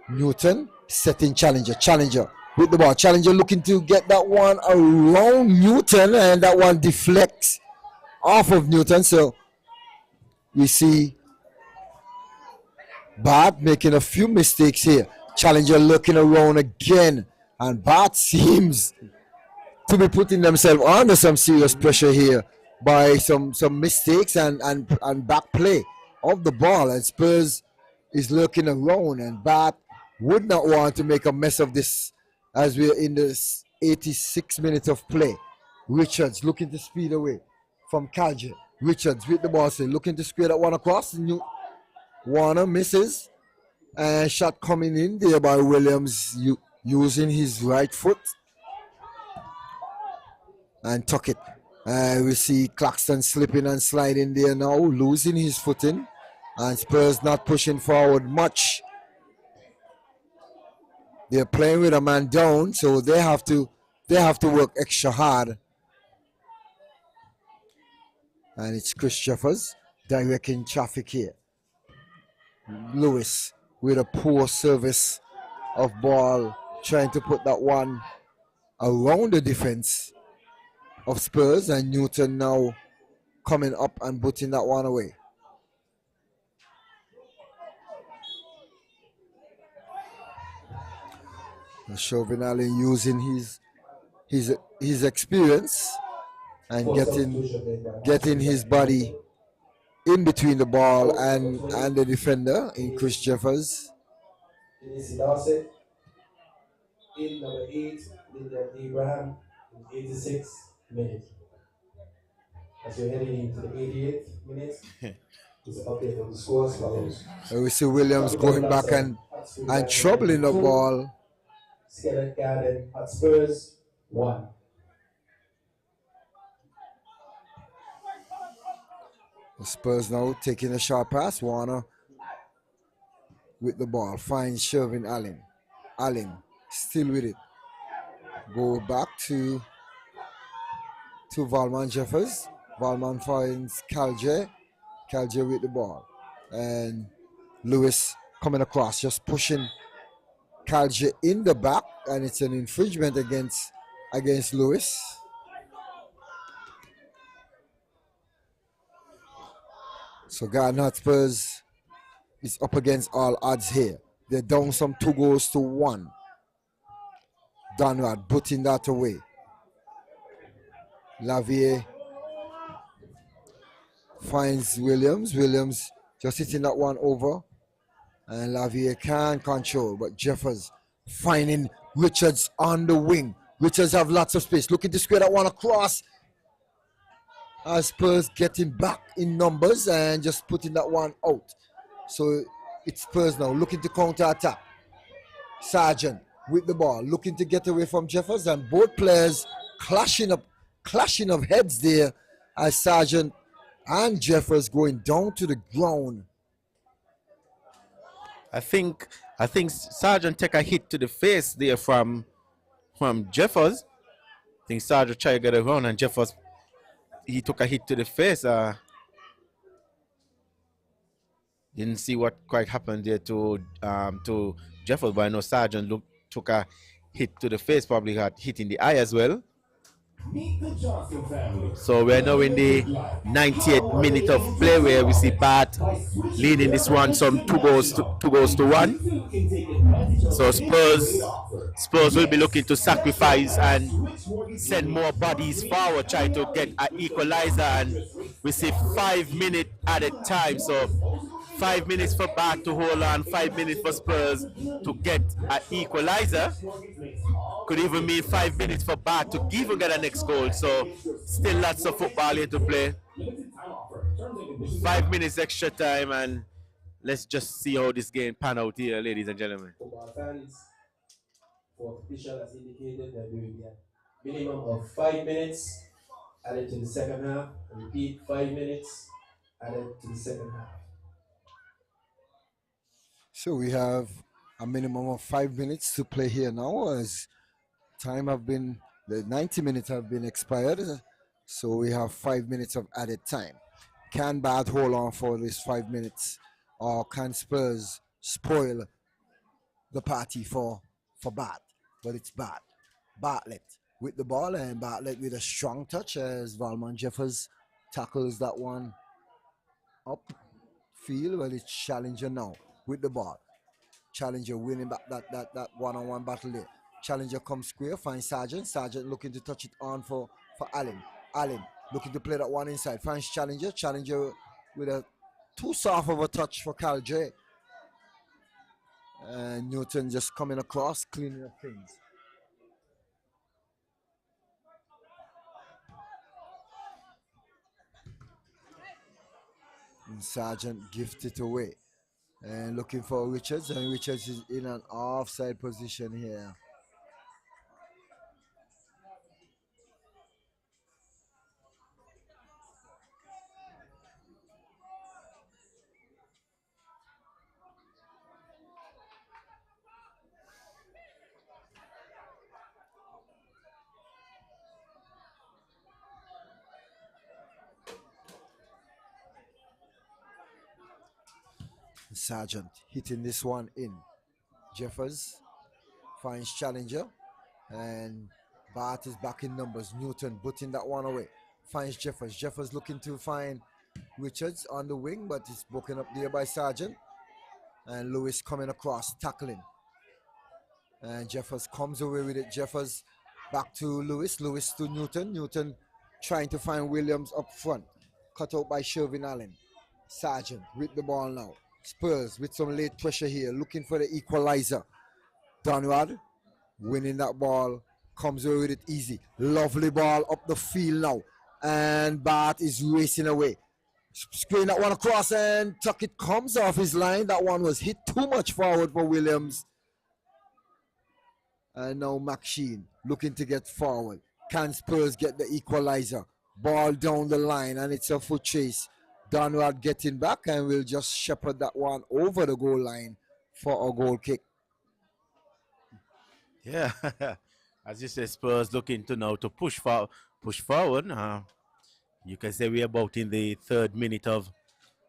Newton setting Challenger with the ball. Challenger looking to get that one around Newton, and that one deflects off of Newton. So we see Bart making a few mistakes here. Challenger looking around again, and Bart seems to be putting themselves under some serious pressure here by some mistakes and back play of the ball. And Spurs is looking around, and Bart would not want to make a mess of this as we're in this 86 minutes of play. Richards looking to speed away from Kalje. Richards with the ball, looking to square that one across. Warner misses, and shot coming in there by Williams using his right foot and tuck it. We see Claxton slipping and sliding there now, losing his footing, and Spurs not pushing forward much. They're playing with a man down, so they have to work extra hard. And it's Chris Jeffers directing traffic here. Lewis with a poor service of ball, trying to put that one around the defense of Spurs, and Newton now coming up and putting that one away. Chauvin Allen using his experience and getting his body in between the ball and the defender in Chris Jeffers.
Dorset in number 8, Lyndon Abraham, in 86 minutes. As we're heading into the 88th minute, this update of the score as follows.
We see Williams going back and troubling the ball.
Skeleton Garden at Spurs 1.
The Spurs now taking a short pass. Warner with the ball finds Shervin Allen. Allen still with it. Go back to Valman Jeffers. Valman finds Kalje. Kalje with the ball. And Lewis coming across, just pushing Kalje in the back, and it's an infringement against Lewis. So Garden Hotspurs is up against all odds here. They're down some 2-1. Donrad putting that away. Lavier finds Williams. Williams just hitting that one over. And Lavier can control, but Jeffers finding Richards on the wing. Richards have lots of space, looking to square that one across. As Spurs getting back in numbers and just putting that one out. So it's Spurs now looking to counter attack. Sargent with the ball, looking to get away from Jeffers, and both players clashing of heads there as Sargent and Jeffers going down to the ground.
I think Sargent take a hit to the face there from Jeffers. I think Sargent tried to get around, and Jeffers, he took a hit to the face. Didn't see what quite happened there to Jeffers, but I know Sargent looked took a hit to the face, probably got hit in the eye as well.
Meet the Johnson family.
So we're now in the 90th minute of play where we see Bart leading this one some two goals to one. So Spurs will be looking to sacrifice and send more bodies forward, trying to get an equalizer, and we see 5 minutes at a time. So 5 minutes for Bart to hold on, 5 minutes for Spurs to get an equalizer. Could even mean 5 minutes for Bart to even get a next goal. So still lots of football here to play. 5 minutes extra time, and let's just see how this game pan out here, ladies and gentlemen.
Football fans, fourth official has indicated that there will be a minimum of 5 minutes added to the second half. I repeat, 5 minutes added to the second half.
So we have a minimum of 5 minutes to play here now, as the 90 minutes have been expired. So we have 5 minutes of added time. Can Bath hold on for this 5 minutes, or can Spurs spoil the party for Bath? But it's Bath. Bartlett with the ball, and Bartlett with a strong touch as Valmont Jeffers tackles that one up field. Well, it's Challenger now with the ball. Challenger winning back that one-on-one battle there. Challenger comes square, finds Sargent. Sargent looking to touch it on for Allen. Allen looking to play that one inside. Finds Challenger. Challenger with a too soft of a touch for Cal J. And Newton just coming across, cleaning up things. And Sargent gifted it away. And looking for Richards, and Richards is in an offside position here. Sargent hitting this one in. Jeffers finds Challenger, and Bart is back in numbers. Newton putting that one away. Finds Jeffers. Jeffers looking to find Richards on the wing, but it's broken up there by Sargent. And Lewis coming across, tackling. And Jeffers comes away with it. Jeffers back to Lewis. Lewis to Newton. Newton trying to find Williams up front. Cut out by Shervin Allen. Sargent with the ball now. Spurs with some late pressure here, looking for the equalizer. Donrad winning that ball, comes away with it easy. Lovely ball up the field now. And Bart is racing away. Screen that one across, and Tuckett comes off his line. That one was hit too much forward for Williams. And now McSheen looking to get forward. Can Spurs get the equalizer? Ball down the line, and it's a foot chase. Donrad getting back, and we'll just shepherd that one over the goal line for a goal kick.
Yeah, as you say, Spurs looking to now to push forward. You can say we're about in the 3rd minute of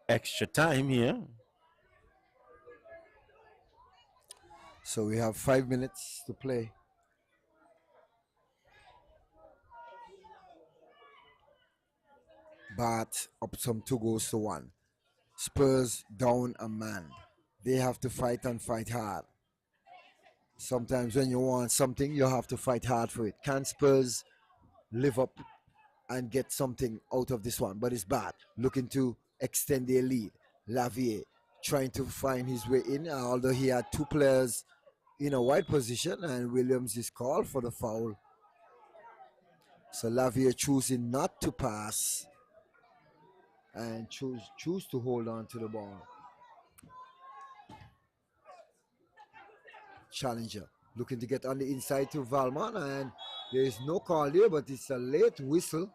extra time here.
So we have 5 minutes to play. But up some 2-1. Spurs down a man. They have to fight and fight hard. Sometimes when you want something, you have to fight hard for it. Can Spurs live up and get something out of this one? But it's bad. Looking to extend their lead. Lavier trying to find his way in, although he had 2 players in a wide position, and Williams is called for the foul. So Lavier choosing not to pass and choose to hold on to the ball. Challenger looking to get on the inside to Valmont, and there is no call there, but it's a late whistle.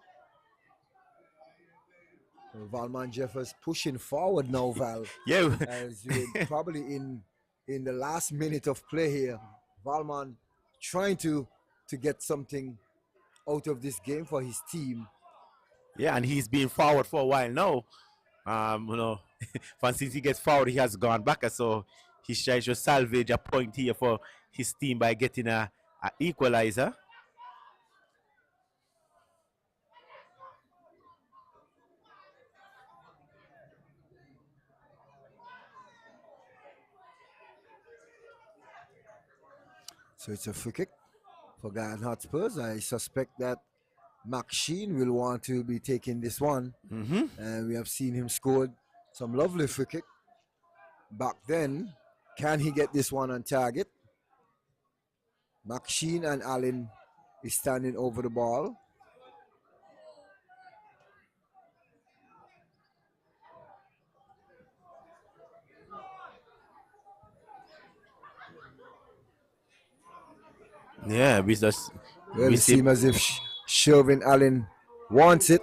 So Valmont Jeffers pushing forward now, Val.
Yeah.
As you're probably in the last minute of play here. Valmont trying to get something out of this game for his team.
Yeah, and he's been forward for a while now. Since he gets forward, he has gone back, so he's trying to salvage a point here for his team by getting a equalizer.
So it's a free kick for Guyana Hotspurs. I suspect that Maxine will want to be taking this one. And we have seen him scored some lovely free kick back then. Can he get this one on target? Maxine and Allen is standing over the ball.
Yeah,
it seems as if Shervin Allen wants it,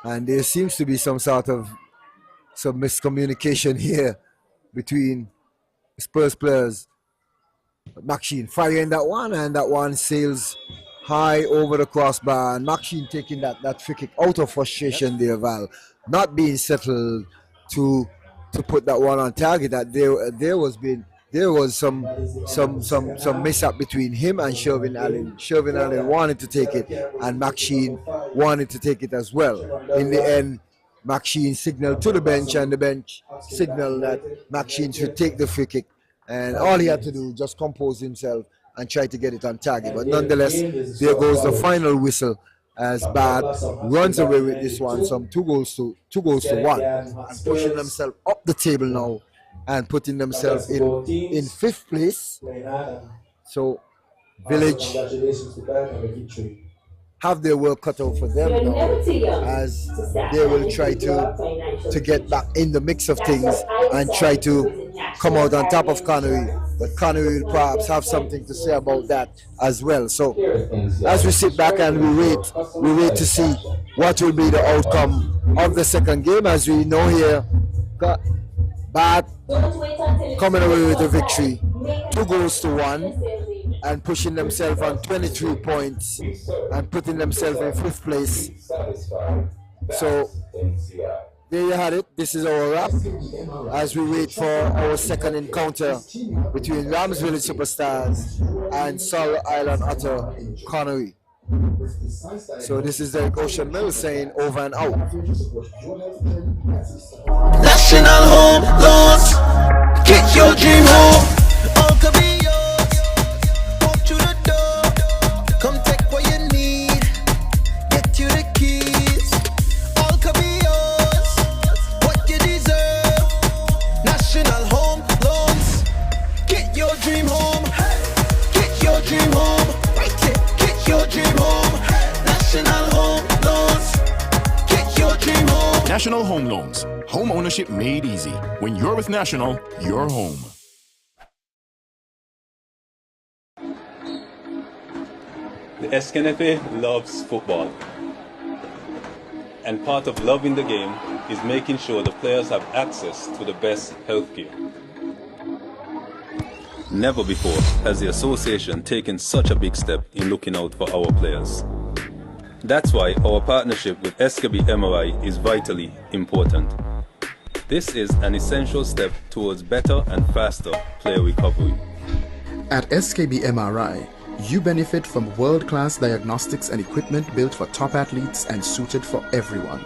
and there seems to be some miscommunication here between Spurs players. Maxine firing that one, and that one sails high over the crossbar, and Maxine taking that free kick out of frustration there, Val, not being settled to put that one on target. That there was some mishap between him and Shervin Allen. Shervin Allen wanted to take it, and Maxine wanted to take it as well. In the end, Maxine signaled to the bench, and the bench signaled that Maxine should take the free kick. And all he had to do was just compose himself and try to get it on target. But nonetheless, there goes the final whistle as Bad runs away with this one, some 2 goals to 1, and pushing themselves up the table now and putting themselves in 5th place. So Village have their work cut out for them now, as they will try to get back in the mix of things and try to come out on top of Connory. But Connory will perhaps have something to say about that as well. So as we sit back and we wait to see what will be the outcome of the second game. As we know here, Bad coming away with a victory, 2 goals to 1, and pushing themselves on 23 points and putting themselves in 5th place. So there you had it. This is our wrap as we wait for our second encounter between Rams Village Superstars and Sorrow Island Otter Connery. So this is Derek Ocean Mill saying over and out.
National Home Loans, get your dream home. All could be yours. Walk through the door. Come take what you need. Get you the keys. All could be yours. What you deserve. National Home Loans, get your dream home. Get your dream home. Right here. Get your dream home. National Home Loans, get your dream home.
National Home Loans. Home ownership made easy. When you're with National, you're home.
The SKNFA loves football. And part of loving the game is making sure the players have access to the best healthcare. Never before has the association taken such a big step in looking out for our players. That's why our partnership with SKB MRI is vitally important. This is an essential step towards better and faster player recovery.
At SKB MRI, you benefit from world-class diagnostics and equipment built for top athletes and suited for everyone.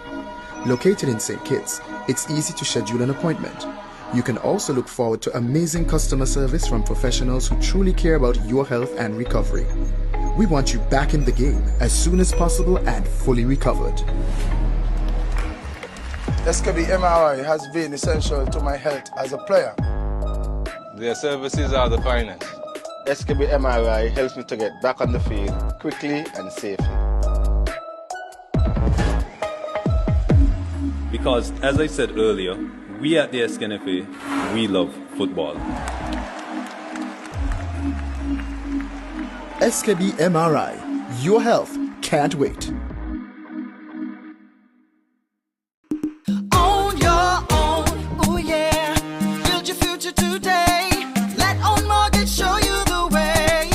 Located in St. Kitts, it's easy to schedule an appointment. You can also look forward to amazing customer service from professionals who truly care about your health and recovery. We want you back in the game as soon as possible and fully recovered.
SKB MRI has been essential to my health as a player.
Their services are the finest. SKB MRI helps me to get back on the field quickly and safely.
Because, as I said earlier, we at the SKNFA, we love football.
SKB MRI, your health can't wait.
Own your own, oh yeah. Build your future today. Let Own Mortgage show you the way.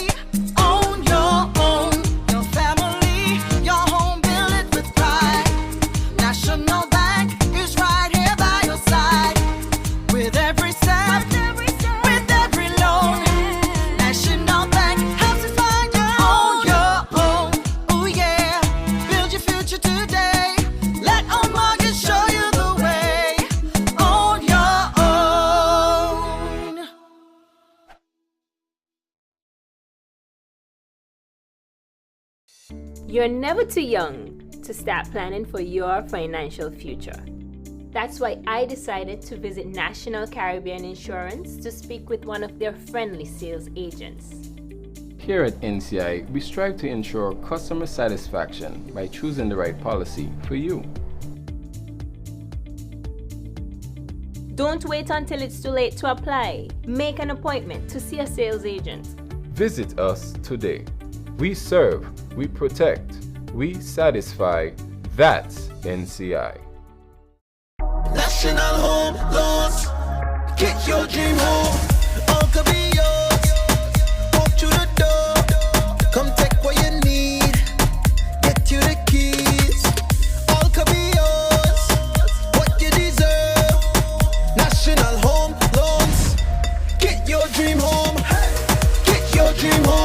Own your own, your family, your home, build it with pride. National Bank is right here by your side. With every step, with every loan.
You're never too young to start planning for your financial future. That's why I decided to visit National Caribbean Insurance to speak with one of their friendly sales agents.
Here at NCI, we strive to ensure customer satisfaction by choosing the right policy for you.
Don't wait until it's too late to apply. Make an appointment to see a sales agent.
Visit us today. We serve, we protect, we satisfy. That's NCI.
National Home Loans. Get your dream home. All could be yours. Walk through the door. Come take what you need. Get you the keys. All could be yours. What you deserve. National Home Loans. Get your dream home. Get your dream home.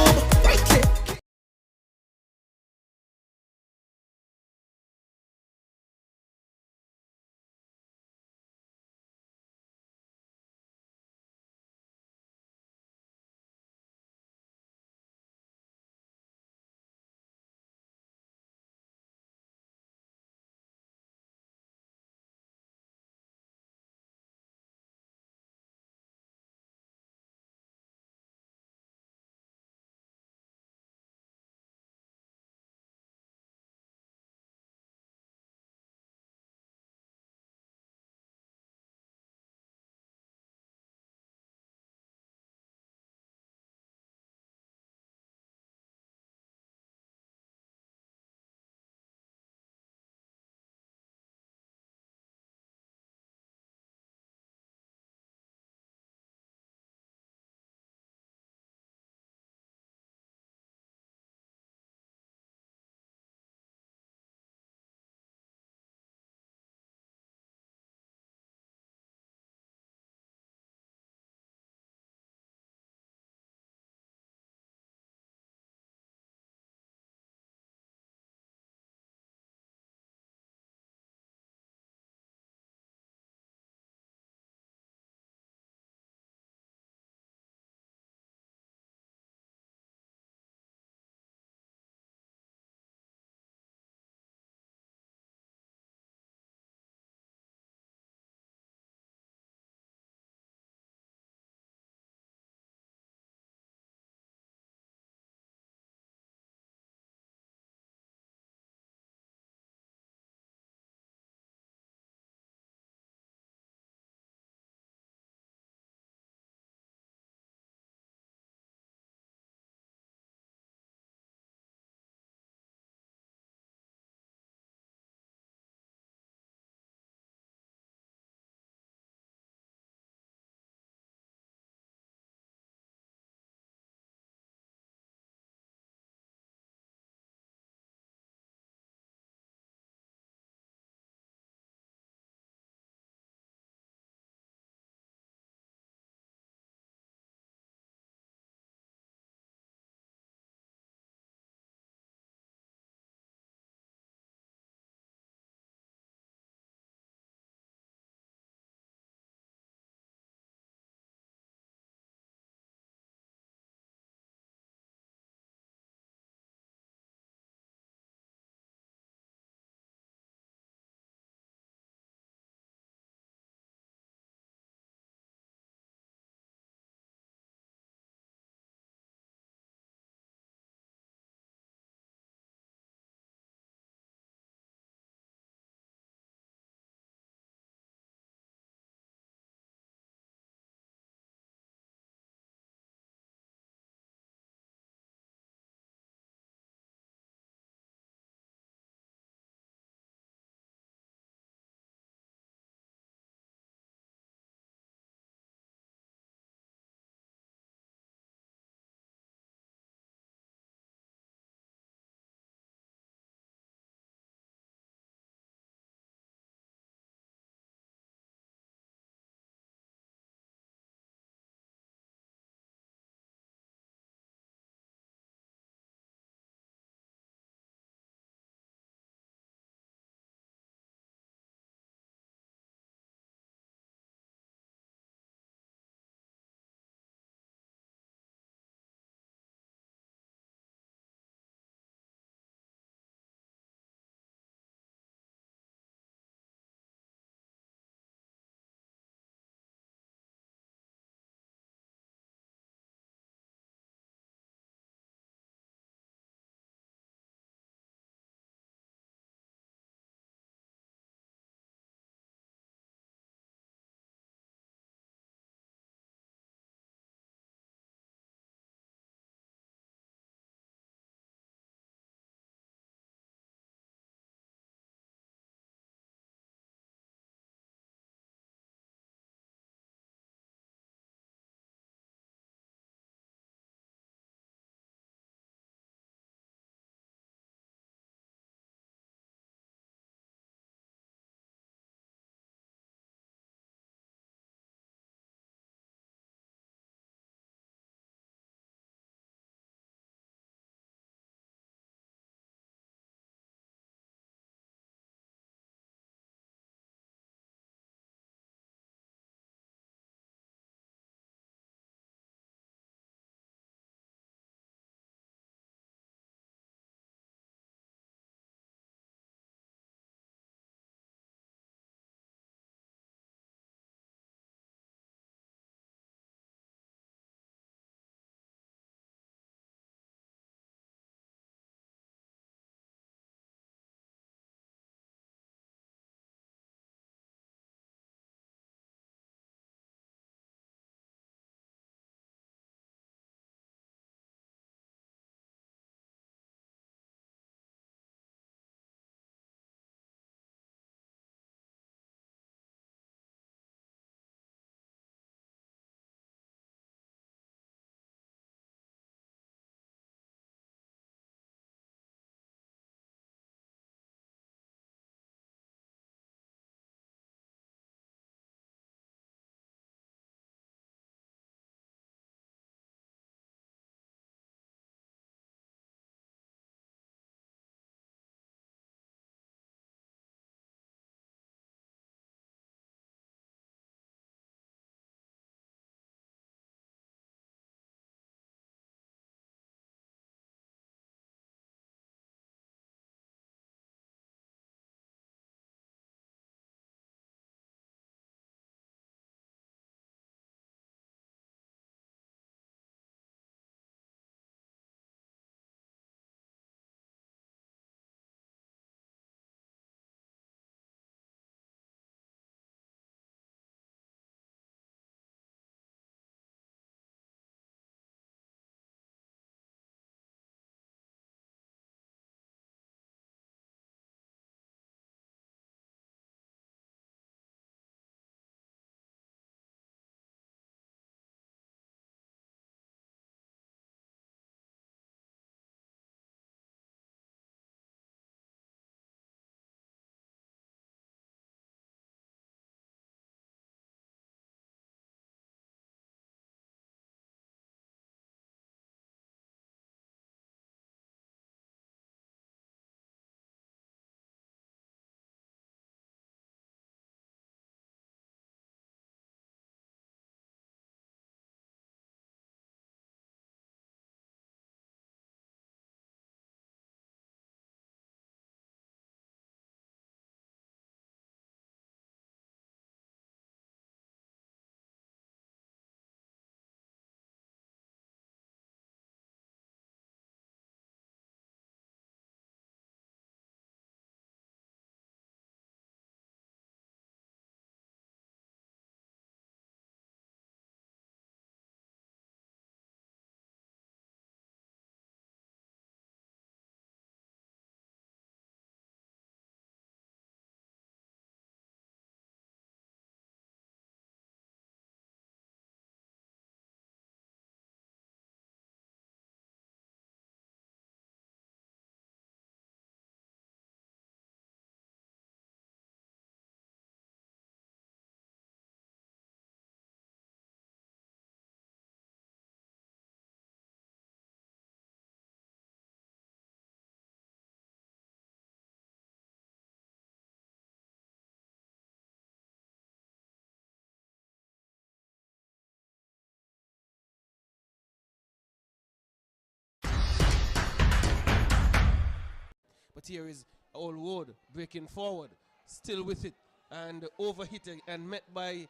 But here is Old Wood breaking forward, still with it, and overhit and met by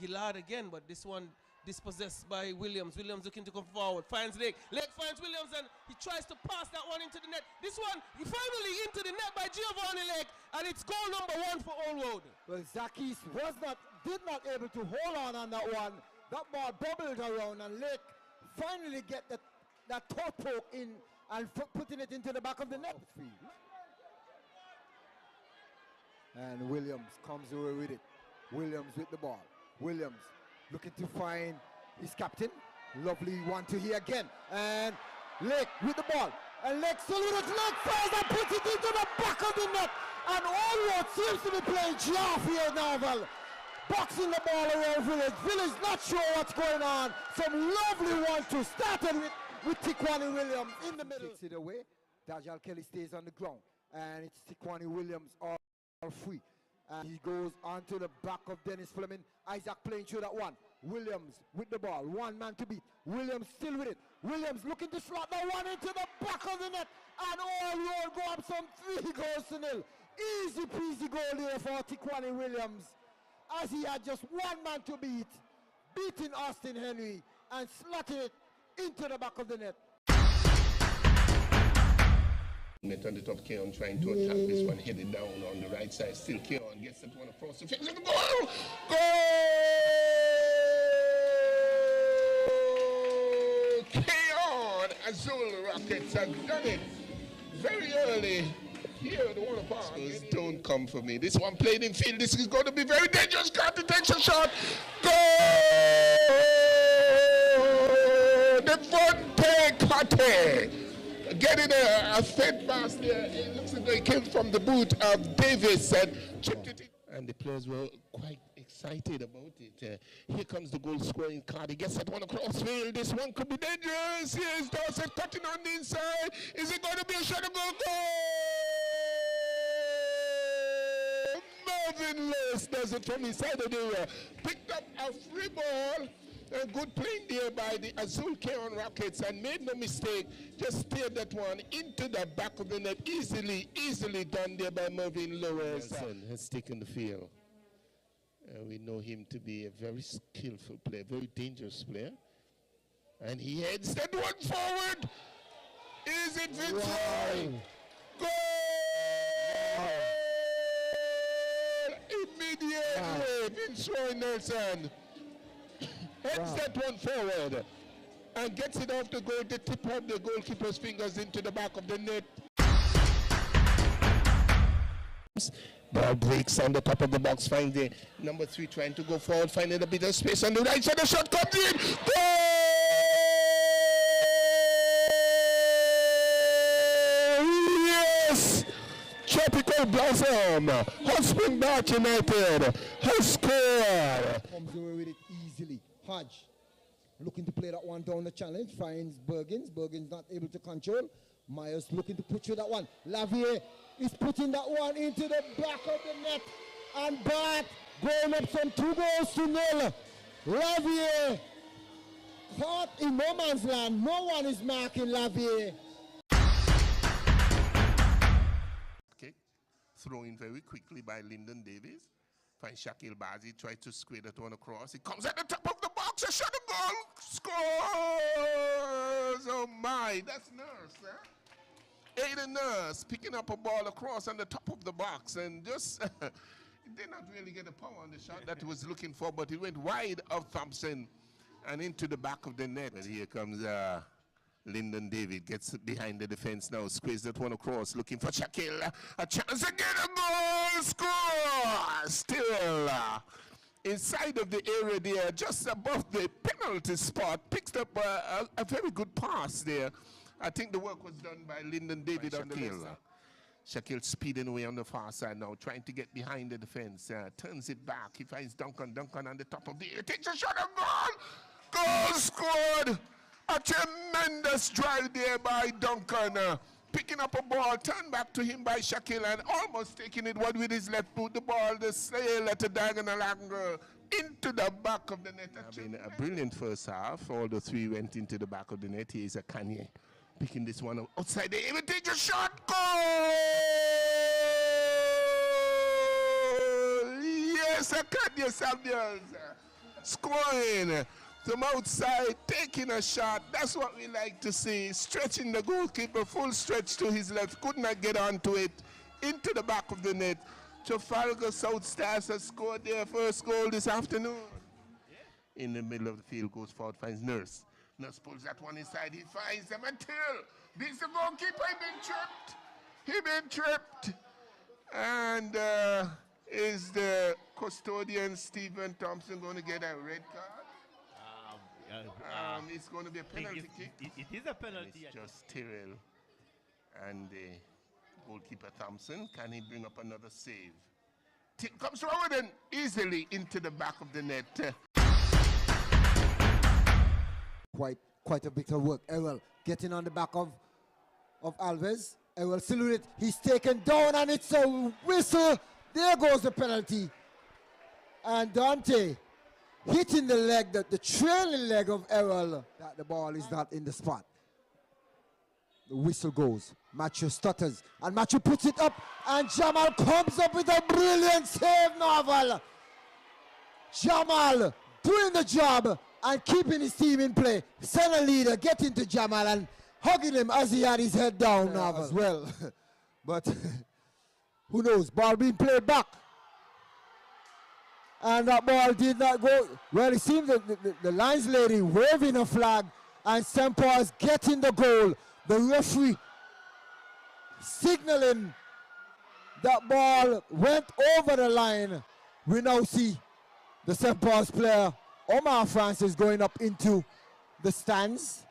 Gillard again, but this one dispossessed by Williams. Williams looking to come forward, finds Lake. Lake finds Williams and he tries to pass that one into the net. This one finally into the net by Giovanni Lake, and it's goal number 1 for Old Wood.
Well, Zakis did not able to hold on that one. That ball bubbled around, and Lake finally get that toe poke in and putting it into the back of the net. And Williams comes away with it. Williams with the ball. Williams looking to find his captain. Lovely one to here again. And Lake with the ball. And Lake still with it. Lake fires and puts it into the back of the net. And Allwood seems to be playing Geoff here now. Boxing the ball around Village. Village not sure what's going on. Some lovely one to started with Tiquani Williams in the middle. Kicks it away. Dajal Kelly stays on the ground. And it's Tiquani Williams all free. And he goes onto the back of Dennis Fleming. Isaac playing through that one. Williams with the ball. One man to beat. Williams still with it. Williams looking to slot that one into the back of the net. And Allwood go up some 3-0. Easy peasy goal there for Tiquani Williams, as he had just one man to beat, beating Austin Henry and slotting it into the back of the net.
Met on the top, Keon trying to attack this one, headed down on the right side. Still Keon gets that one across the fence. Goal! Goal! Keon Azul Rockets have done it very early. Here, the one apart. Spurs don't come for me. This one played in field. This is going to be very dangerous. Carter takes a shot. Goal! Devontae Carter getting a fed pass there. It looks like it came from the boot of Davis and chipped it in. And the players were quite excited about it. Here comes the goal scoring card. He gets that one across field. This one could be dangerous. Here's Dorset cutting on the inside. Is it going to be a shot of goal? Marvin Lewis does it from inside of the area. Picked up a free ball. A good playing there by the Azul Keon Rockets, and made no mistake. Just steered that one into the back of the net. Easily done there by Marvin Lewis. Nelson has taken the field. We know him to be a very skillful player, very dangerous player. And he heads that one forward. Is it Vince? Wow. Goal! Immediately, Vince Roy Nelson heads that one forward and gets it off the goal, the tip of the goalkeeper's fingers into the back of the net. Ball breaks on the top of the box, find the number 3 trying to go forward, finding a bit of space on the right side, the shot comes in. Goal! Yes! Tropical Blossom, Hotspring Bar United has scored.
Comes away with it easily. Hodge looking to play that one down the challenge, finds Bergens. Bergens not able to control. Myers looking to put through that one. Lavier is putting that one into the back of the net. And Bart going up some 2-0. Lavier caught in no man's land. No one is marking Lavier.
Okay, thrown in very quickly by Lyndon Davis. Finds Shaquille Bazi, tries to square that one across. It comes at the top of the box, a shot, a goal, scores! Oh my, that's Nurse, huh? Aiden Nurse picking up a ball across on the top of the box, and just, he did not really get the power on the shot that he was looking for, but it went wide of Thompson and into the back of the net. And here comes Lyndon David, gets behind the defense now, squeezes that one across, looking for Shaquille. A chance again, a goal, score! Still inside of the area there, just above the penalty spot, picks up a very good pass there. I think the work was done by Lyndon David on the left. Shaquille speeding away on the far side now, trying to get behind the defense. Turns it back. He finds Duncan. Duncan on the top of the area. Takes a shot, a goal! Goal scored! A tremendous drive there by Duncan. Picking up a ball, turned back to him by Shaquille and almost taking it one with his left boot. The ball, the sail at a diagonal angle into the back of the net. A brilliant first half. All the 3 went into the back of the net. Here's a Kanye Picking this one up outside the even take a shot. Goal! Yes, I cut yourself, scoring from outside, taking a shot. That's what we like to see. Stretching the goalkeeper, full stretch to his left. Could not get onto it. Into the back of the net. Trafalgar South Stars has scored their first goal this afternoon. In the middle of the field, goes forward, finds Nurse. Nurse pulls that one inside. He finds them until beats the goalkeeper. He been tripped. And is the custodian Stephen Thompson going to get a red card? It's going to be a penalty kick.
It is a penalty.
It's just Tyrrell and the goalkeeper Thompson. Can he bring up another save? Comes forward and easily into the back of the net.
Quite a bit of work. Ewell getting on the back of Alves. Ewell still with it. He's taken down and it's a whistle. There goes the penalty. And Dante hitting the leg, the trailing leg of Ewell, that the ball is not in the spot. The whistle goes. Matthew stutters and Matthew puts it up and Jamal comes up with a brilliant save, Novel. Jamal doing the job and keeping his team in play. Center leader getting to Jamal and hugging him as he had his head down as well. But who knows, ball being played back. And that ball did not go. Well, it seems that the lines lady waving a flag and St. Paul's getting the goal. The referee signaling that ball went over the line. We now see the St. Paul's player, Omar Francis, going up into the stands.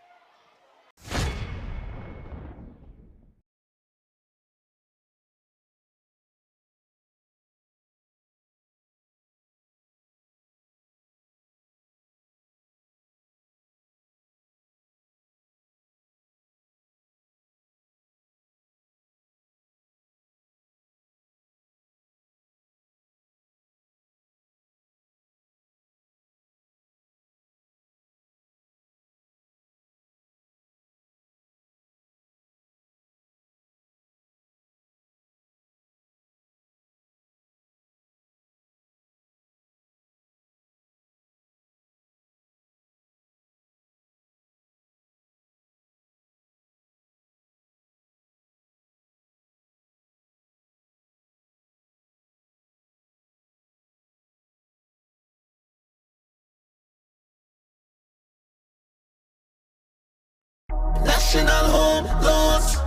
National home loans,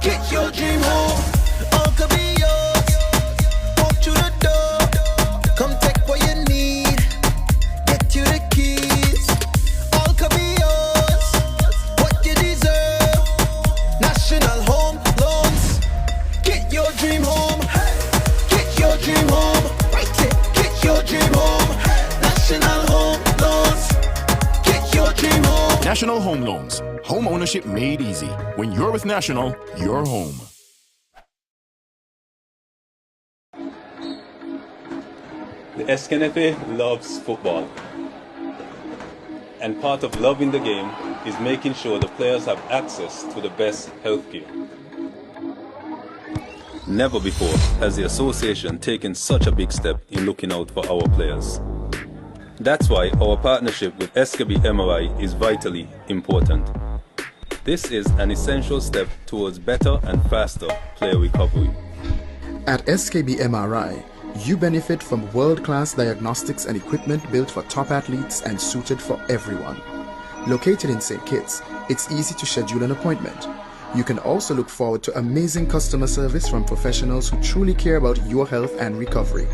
get your dream home. All could be yours. Walk through the door, come take what you need. Get you the keys. All could be yours. What you deserve. National home loans, get your dream home. Get your dream home. Right it, get your dream home. National home loans, get your dream home.
National Home Loans. Home ownership made easy. When you're with National, you're home.
The SKNFA loves football. And part of loving the game is making sure the players have access to the best healthcare. Never before has the association taken such a big step in looking out for our players. That's why our partnership with SKB MRI is vitally important. This is an essential step towards better and faster player recovery.
At SKB MRI, you benefit from world-class diagnostics and equipment built for top athletes and suited for everyone. Located in St. Kitts, it's easy to schedule an appointment. You can also look forward to amazing customer service from professionals who truly care about your health and recovery.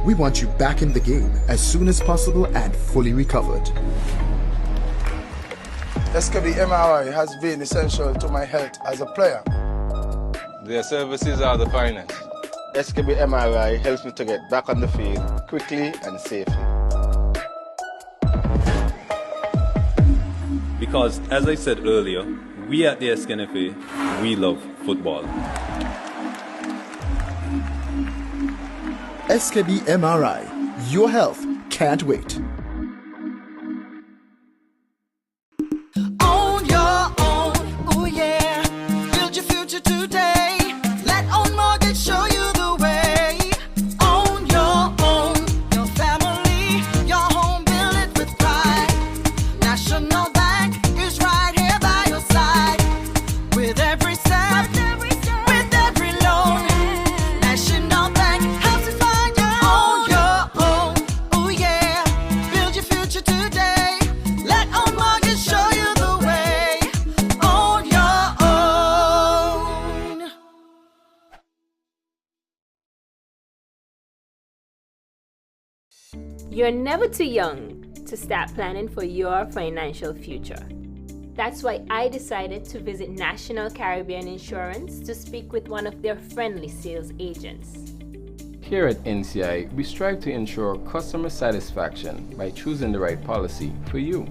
We want you back in the game as soon as possible and fully recovered.
SKB MRI has been essential to my health as a player.
Their services are the finest. SKB MRI helps me to get back on the field quickly and safely.
Because, as I said earlier, we at the SKNFA, we love football.
SKB MRI, your health can't wait.
On your own, ooh yeah.
You're never too young to start planning for your financial future. That's why I decided to visit National Caribbean Insurance to speak with one of their friendly sales agents.
Here at NCI, we strive to ensure customer satisfaction by choosing the right policy for you.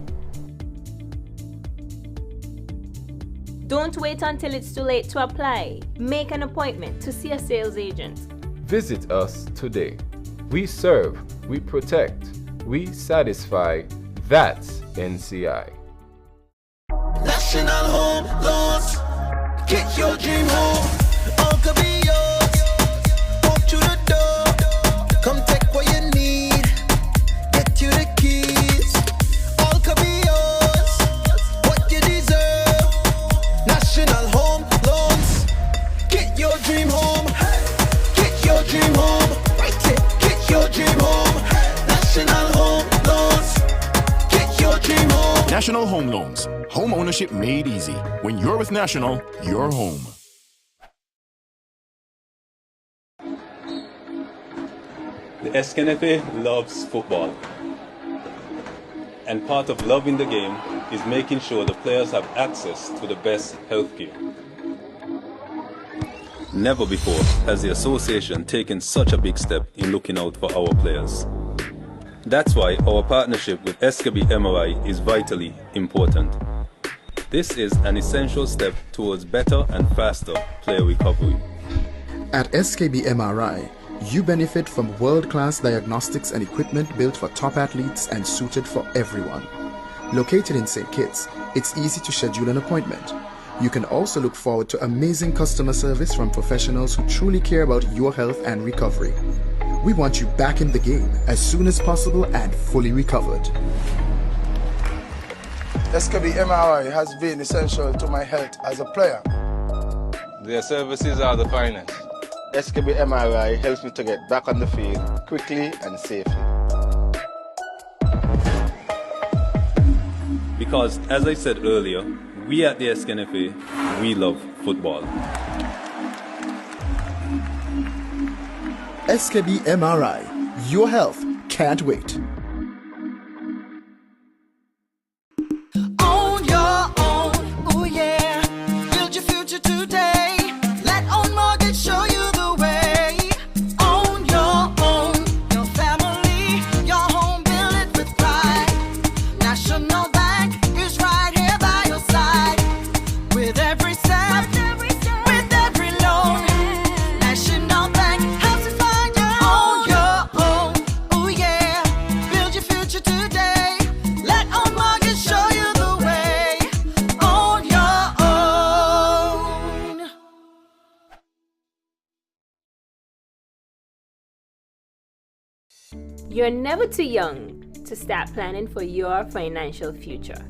Don't wait until it's too late to apply. Make an appointment to see a sales agent.
Visit us today. We serve, we protect, we satisfy. That's NCI.
National Home Loans. Get your dream home. All could be yours. Walk through the door. Come take what you need. Get you the keys. All could be yours. What you deserve. National Home Loans. Get your dream home. Get your dream home. Right here. Get your dream home. National Home Loans. Get your dream home.
National Home Loans. Home ownership made easy. When you're with National, you're home.
The SKNFA loves football. And part of loving the game is making sure the players have access to the best healthcare. Never before has the association taken such a big step in looking out for our players. That's why our partnership with SKB MRI is vitally important. This is an essential step towards better and faster player recovery.
At SKB MRI, you benefit from world-class diagnostics and equipment built for top athletes and suited for everyone. Located in St. Kitts, it's easy to schedule an appointment. You can also look forward to amazing customer service from professionals who truly care about your health and recovery. We want you back in the game as soon as possible and fully recovered.
SKB MRI has been essential to my health as a player.
Their services are the finest. SKB MRI helps me to get back on the field quickly and safely.
Because, as I said earlier, we at the SKNFA, we love football.
SKB MRI. Your health can't wait.
Own your own, oh yeah. Build your future today. Let Own Mortgage show you the way. Own your own, your family, your home, build it with pride. National Bank is right here by your side. With every step, with every loan. National Bank helps you find your own, oh yeah. Build your future today. Let Own Mortgage show you the way. Own your own.
You're never too young to start planning for your financial future.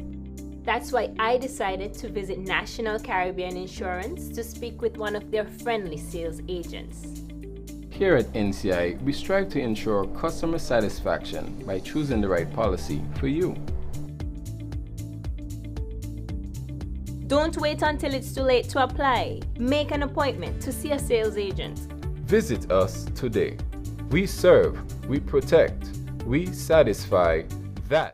That's why I decided to visit National Caribbean Insurance to speak with one of their friendly sales agents.
Here at NCI, we strive to ensure customer satisfaction by choosing the right policy for you.
Don't wait until it's too late to apply. Make an appointment to see a sales agent.
Visit us today. We serve, we protect, we satisfy. That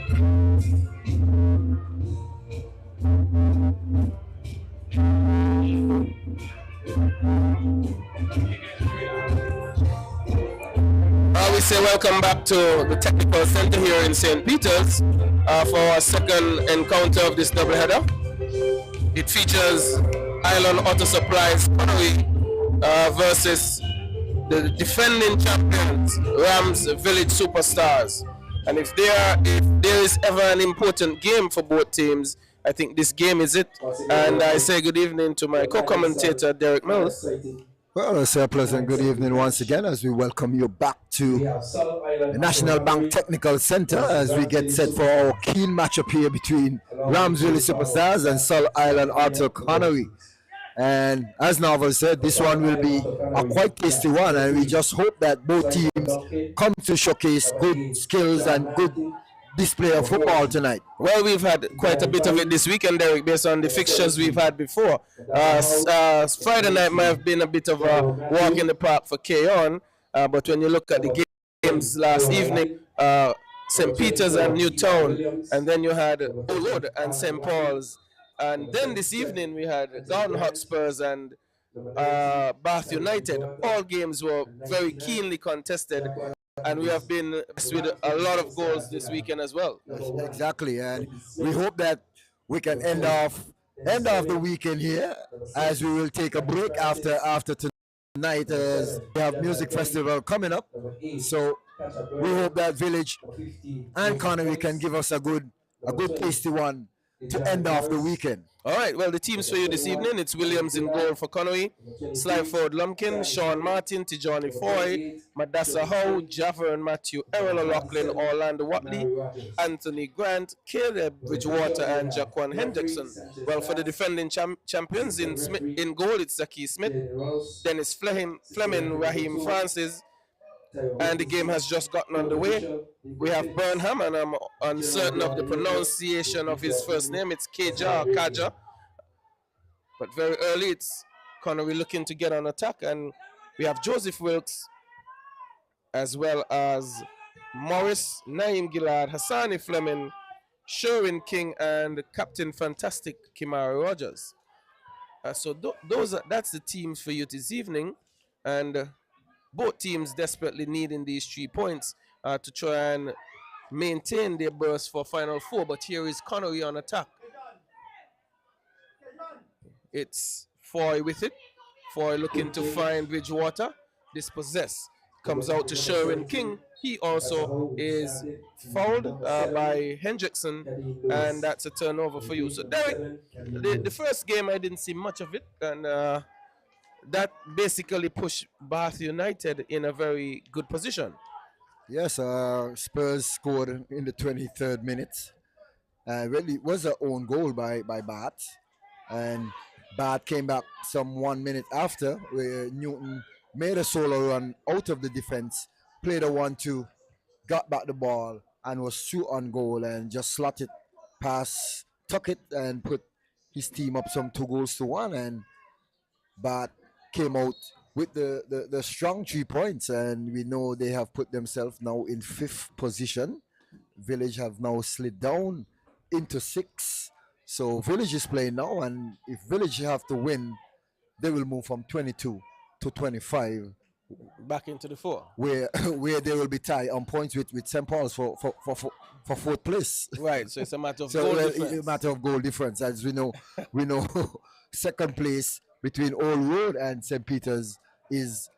We say welcome back to the Technical Center here in St. Peter's for our second encounter of this doubleheader. It features Island Auto Supplies Connory versus the defending champions Rams Village Superstars. And if there is ever an important game for both teams, I think this game is it. And I say good evening to my co-commentator Derek Mills.
Well, it's a pleasant good evening once again as we welcome you back to the National Bank Technical Center as we get set for our keen matchup here between Ramsville Superstars and Sol Island Auto Connory. And as Novel said, this one will be a quite tasty one, and we just hope that both teams come to showcase good skills and good display of football tonight.
Well, we've had quite a bit of it this weekend, Derek, based on the fixtures we've had before. Friday night might have been a bit of a walk in the park for Keon, but when you look at the games last evening, St. Peter's and Newtown, and then you had Old Road and St. Paul's, and then this evening we had Garden Hotspurs and Bath United. All games were very keenly contested, and we have been with a lot of goals this weekend as well.
Exactly, and we hope that we can end off the weekend here, as we will take a break after tonight, as we have music festival coming up. So we hope that Village and Connery can give us a good tasty one to end off the weekend.
All right, well, the teams for you this evening, it's Williams in goal for Connery, Slyford Lumpkin, Sean Martin, Tijani Foy, Madassa Howe, Javern Matthew, Errol O'Loughlin, Orlando Watley, Anthony Grant, Caleb Bridgewater, and Jaquan Hendrickson. Well, for the defending champions, in goal, it's Zaki Smith, Dennis Fleming, Raheem Francis, and the game has just gotten underway. We have Burnham, and I'm uncertain of the pronunciation of his first name. It's Kaja. But very early, it's Connery looking to get on attack. And we have Joseph Wilkes, as well as Morris, Naim Gillard, Hassani Fleming, Sherwin King, and Captain Fantastic Kimari Rogers. So that's the teams for you this evening. And both teams desperately needing these 3 points to try and maintain their berth for Final Four. But here is Connery on attack. It's Foy with it. Foy looking to find Bridgewater. Dispossess. Comes out to Sherwin King. He also is fouled by Hendrickson, and that's a turnover for you. So, Derek, the first game I didn't see much of it, and that basically pushed Bath United in a very good position.
Yes, Spurs scored in the 23rd minute. Really, it was an own goal by Bath. And Bath came back some 1 minute after, where Newton made a solo run out of the defense, played a 1-2, got back the ball, and was shoot on goal and just slotted past, tuck it, and put his team up some 2-1. And Bath came out with the strong 3 points, and we know they have put themselves now in 5th position. Village have now slid down into 6th. So Village is playing now, and if Village have to win, they will move from 22 to 25.
Back into the 4.
Where they will be tied on points with St. Paul's for 4th place.
Right, so it's a matter of goal difference.
It's a matter of goal difference. As we know 2nd place between Old Road and St. Peter's is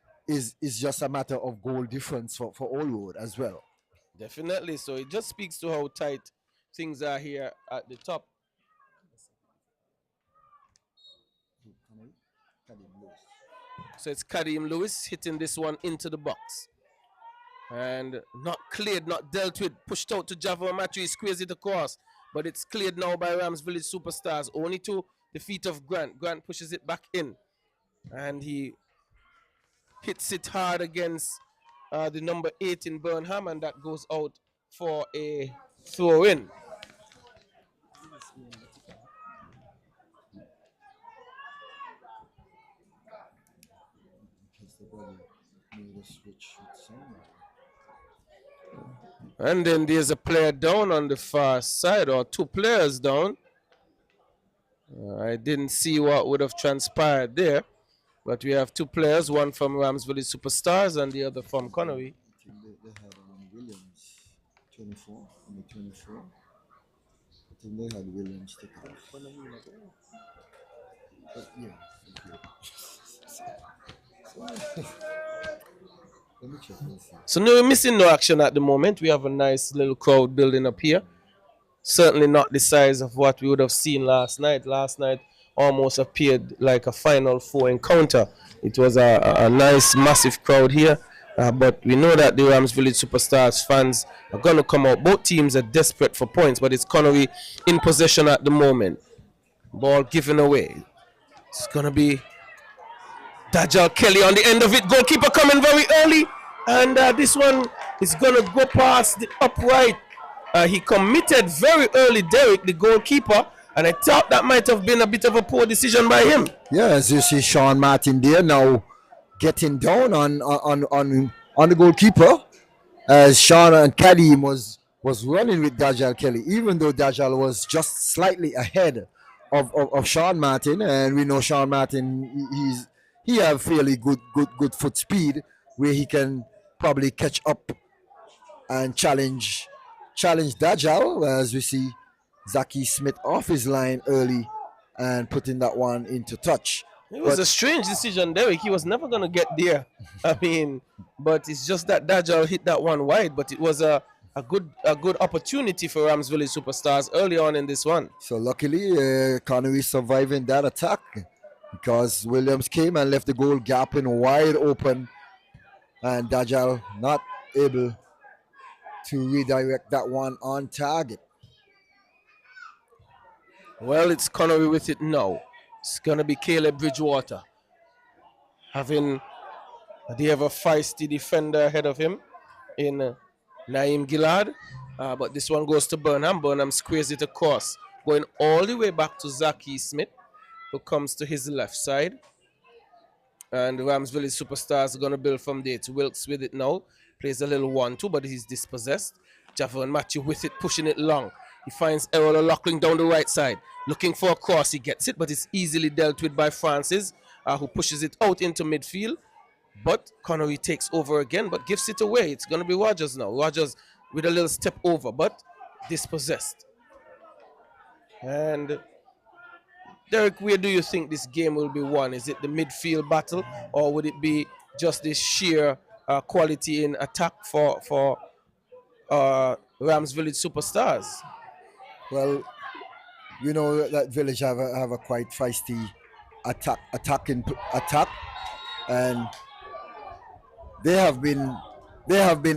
just a matter of goal difference for Old Road as well.
Definitely. So it just speaks to how tight things are here at the top. So it's Kadim Lewis hitting this one into the box. And not cleared, not dealt with. Pushed out to Java Matthew. He squeezed it across. But it's cleared now by Rams Village Superstars. Only to the feet of Grant. Grant pushes it back in. And he hits it hard against the number 8 in Burnham. And that goes out for a throw-in. And then there's a player down on the far side, or two players down. I didn't see what would have transpired there, but we have two players, one from Ramsville Superstars and the other from Connory.
I think they had Williams, 24, number 24. I think they had Williams take off. But yeah, let me check this.
So no, we're missing no action at the moment. We have a nice little crowd building up here. Certainly not the size of what we would have seen last night. Last night almost appeared like a Final Four encounter. It was a nice, massive crowd here. But we know that the Rams Village Superstars fans are going to come out. Both teams are desperate for points, but it's Connory in possession at the moment. Ball given away. It's going to be Dajal Kelly on the end of it. Goalkeeper coming very early. And this one is going to go past the upright. He committed very early, Derek, the goalkeeper. And I thought that might have been a bit of a poor decision by him.
Yeah, as you see Sean Martin there now getting down on the goalkeeper. As Sean and Kadim was running with Dajal Kelly, even though Dajal was just slightly ahead of Sean Martin. And we know Sean Martin, he have fairly good foot speed where he can probably catch up and challenge Dajal, as we see Zaki Smith off his line early and putting that one into touch.
It was a strange decision, Derek. He was never going to get there. I mean, but it's just that Dajal hit that one wide, but it was a good opportunity for Rams Village Superstars early on in this one.
So luckily, Connery surviving that attack because Williams came and left the goal gaping wide open, and Dajal not able to redirect that one on target.
Well, it's Connery with it now. It's going to be Caleb Bridgewater having the ever feisty defender ahead of him in Naeem Gillard. But this one goes to Burnham. Burnham squares it across, going all the way back to Zaki Smith, who comes to his left side. And the Rams Village Superstars are going to build from there. It's Wilkes with it now. Plays a little 1-2, but he's dispossessed. Javon Matthew with it, pushing it long. He finds Errol O'Loughlin down the right side. Looking for a cross. He gets it, but it's easily dealt with by Francis, who pushes it out into midfield. But Connery takes over again, but gives it away. It's going to be Rogers now. Rogers with a little step over, but dispossessed. And Derek, where do you think this game will be won? Is it the midfield battle, or would it be just this sheer quality in attack for Rams Village Superstars?
Well, you know that Village have a quite feisty attack, and they have been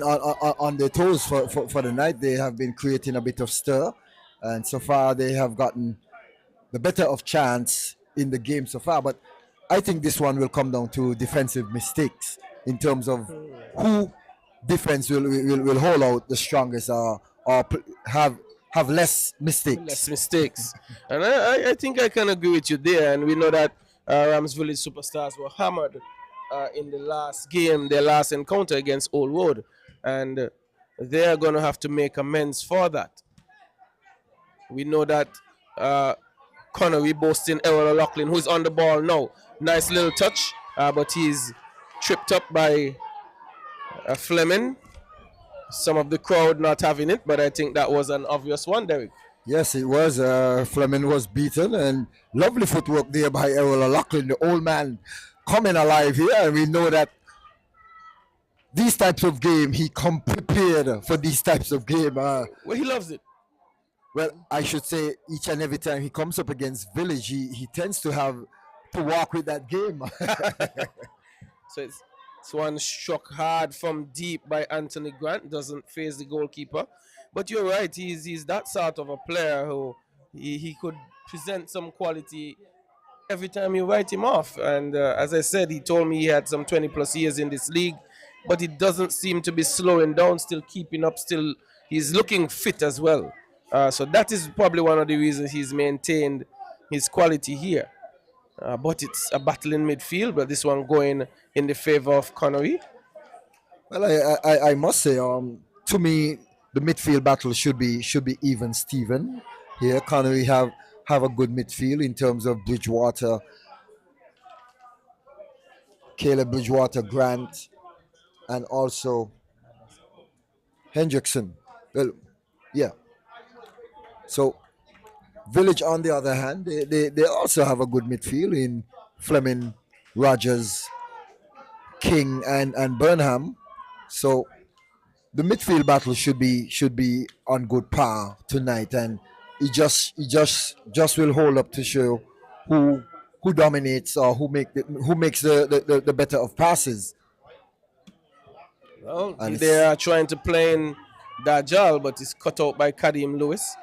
on their toes for the night. They have been creating a bit of stir, and so far they have gotten the better of chance in the game so far. But I think this one will come down to defensive mistakes in terms of who defense will hold out the strongest or have less mistakes.
Less mistakes. And I think I can agree with you there. And we know that Rams Village Superstars were hammered in the last game, their last encounter against Old Road. And they are going to have to make amends for that. We know that Connery boasting Errol O'Loughlin, who's on the ball now. Nice little touch, but he's tripped up by Fleming. Some of the crowd not having it, but I think that was an obvious one, Derek.
Yes, it was. Fleming was beaten, and lovely footwork there by Errol O'Loughlin, the old man coming alive here. And we know that these types of game, he come prepared for these types of game.
Well, he loves it.
Well, I should say each and every time he comes up against Village, he tends to have to walk with that game.
So it's one struck hard from deep by Anthony Grant. Doesn't face the goalkeeper. But you're right. He's that sort of a player who he could present some quality every time you write him off. And as I said, he told me he had some 20 plus years in this league. But it doesn't seem to be slowing down, still keeping up, still he's looking fit as well. So that is probably one of the reasons he's maintained his quality here. But it's a battle in midfield, but this one going in the favor of Connery.
Well, I must say, to me, the midfield battle should be even Steven. Here, Connery have a good midfield in terms of Bridgewater, Caleb Bridgewater, Grant, and also Hendrickson. Well, yeah. So Village, on the other hand, they also have a good midfield in Fleming, Rogers, King, and Burnham. So the midfield battle should be on good par tonight, and it just will hold up to show who dominates or who makes the better of passes.
Well,
And
they are trying to play in Dajal, but it's cut out by Kadim Lewis.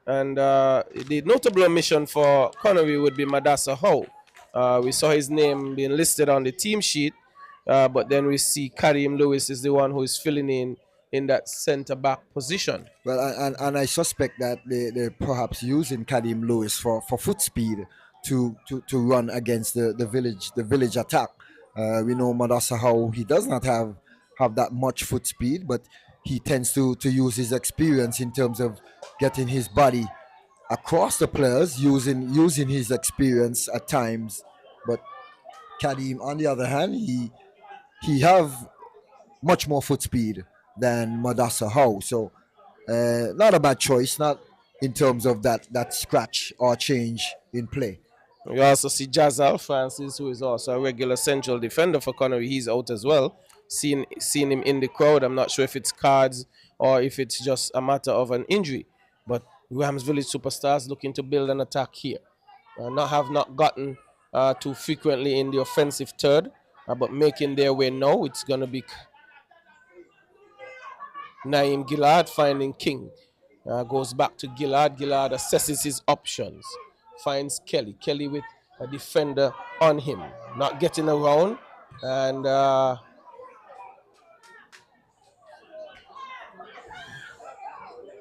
And the notable omission for Connery would be Madassa Howe. We saw his name being listed on the team sheet, but then we see Kadim Lewis is the one who is filling in that centre back position.
Well, and I suspect that they're perhaps using Kadim Lewis for foot speed to run against the village attack. We know Madassa how he does not have that much foot speed, but he tends to use his experience in terms of getting his body across the players, using his experience at times. But Kadim, on the other hand, he have much more foot speed than Madassa Howe. So not a bad choice, not in terms of that scratch or change in play.
You also see Jazal Francis, who is also a regular central defender for Connery. He's out as well. Seen him in the crowd. I'm not sure if it's cards or if it's just a matter of an injury. But Rams Village Superstars looking to build an attack here. Have not gotten too frequently in the offensive third, but making their way now. It's going to be Naim Gillard finding King. Goes back to Gillard. Gillard assesses his options. Finds Kelly. Kelly with a defender on him. Not getting around. And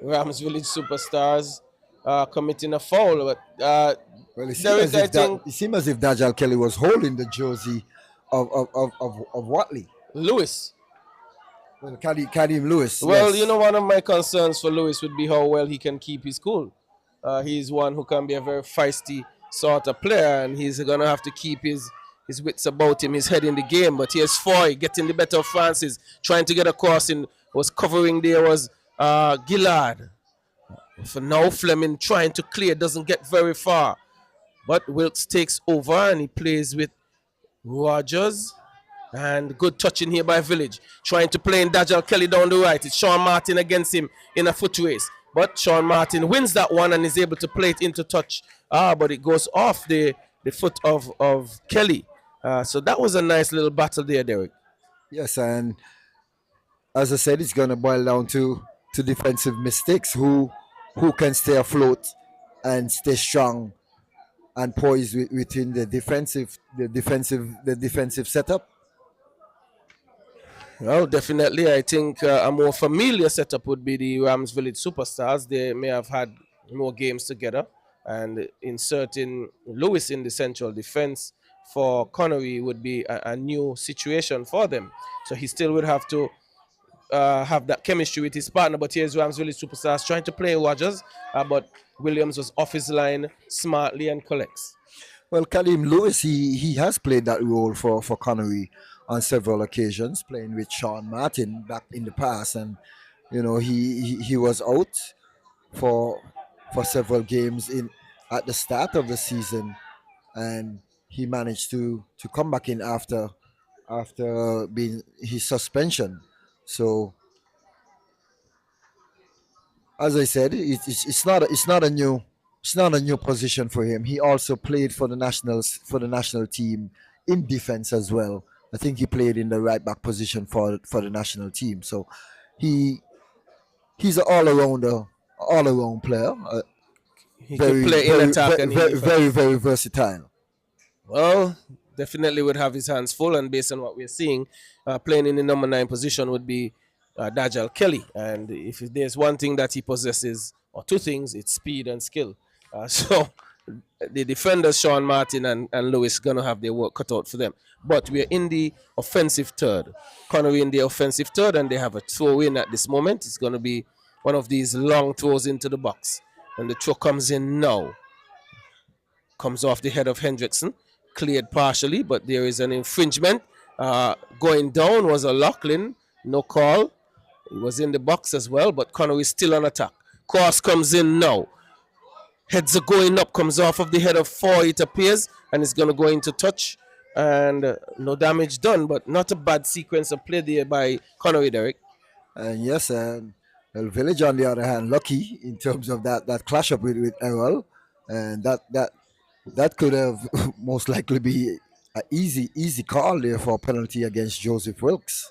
Rams Village Superstars committing a foul. But
well, it seems as if Dajal Kelly was holding the jersey of Watley.
Lewis.
Well, Kadim Lewis.
Well,
yes.
you know, one of my concerns for Lewis would be how well he can keep his cool. He's one who can be a very feisty sort of player, and he's going to have to keep his wits about him, his head in the game. But here's Foy getting the better of Francis, trying to get across, and was covering there was Gillard. For now, Fleming trying to clear, doesn't get very far. But Wilkes takes over, and he plays with Rogers. And good touching here by Village. Trying to play in Dajal Kelly down the right. It's Sean Martin against him in a foot race. But Sean Martin wins that one and is able to play it into touch. But it goes off the foot of Kelly. So that was a nice little battle there, Derek.
Yes, and as I said, it's going to boil down to defensive mistakes. Who can stay afloat and stay strong and poised within the defensive setup.
Well, definitely. I think a more familiar setup would be the Rams Village Superstars. They may have had more games together, and inserting Lewis in the central defense for Connery would be a new situation for them. So he still would have to have that chemistry with his partner. But here's Rams Village Superstars trying to play Rogers, but Williams was off his line smartly and collects.
Well, Kadim Lewis, he has played that role for Connery on several occasions, playing with Sean Martin back in the past, and you know he was out for several games at the start of the season, and he managed to come back in after being his suspension. So as I said, it's not a new position for him. He also played for the national team in defense as well. I think he played in the right back position for the national team. So he's an all-around player.
He can play in attack and
very versatile.
Well, definitely would have his hands full, and based on what we're seeing, playing in the number 9 position would be Dajal Kelly. And if there's one thing that he possesses, or two things, it's speed and skill. So the defenders, Sean Martin and Lewis, going to have their work cut out for them. But we're in the offensive third. Connery in the offensive third, and they have a throw in at this moment. It's going to be one of these long throws into the box. And the throw comes in now. Comes off the head of Hendrickson. Cleared partially, but there is an infringement. Going down was a Lachlan. No call. He was in the box as well, but Connory is still on attack. Cross comes in now. Heads are going up, comes off of the head of Foy, it appears, and it's going to go into touch. And no damage done, but not a bad sequence of play there by Connory, Derek.
And yes, well, Village on the other hand, lucky in terms of that clash up with Errol, and that could have most likely be an easy call there for a penalty against Joseph Wilkes.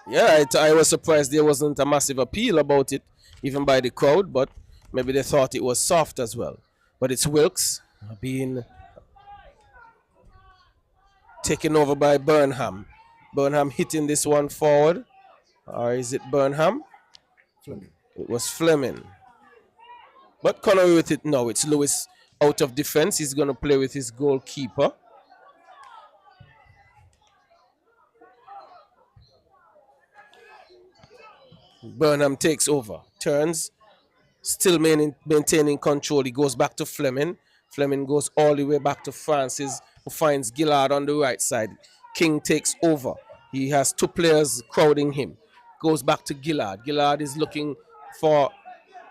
Yeah, I was surprised there wasn't a massive appeal about it, even by the crowd, but maybe they thought it was soft as well. But it's Wilkes being taken over by Burnham. Burnham hitting this one forward. Or is it Burnham?
Fleming.
It was Fleming. But Connory with it now. It's Lewis out of defense. He's going to play with his goalkeeper. Burnham takes over. Turns. Still maintaining control. He goes back to Fleming. Fleming goes all the way back to Francis, who finds Gillard on the right side. King takes over. He has two players crowding him. Goes back to Gillard. Gillard is looking for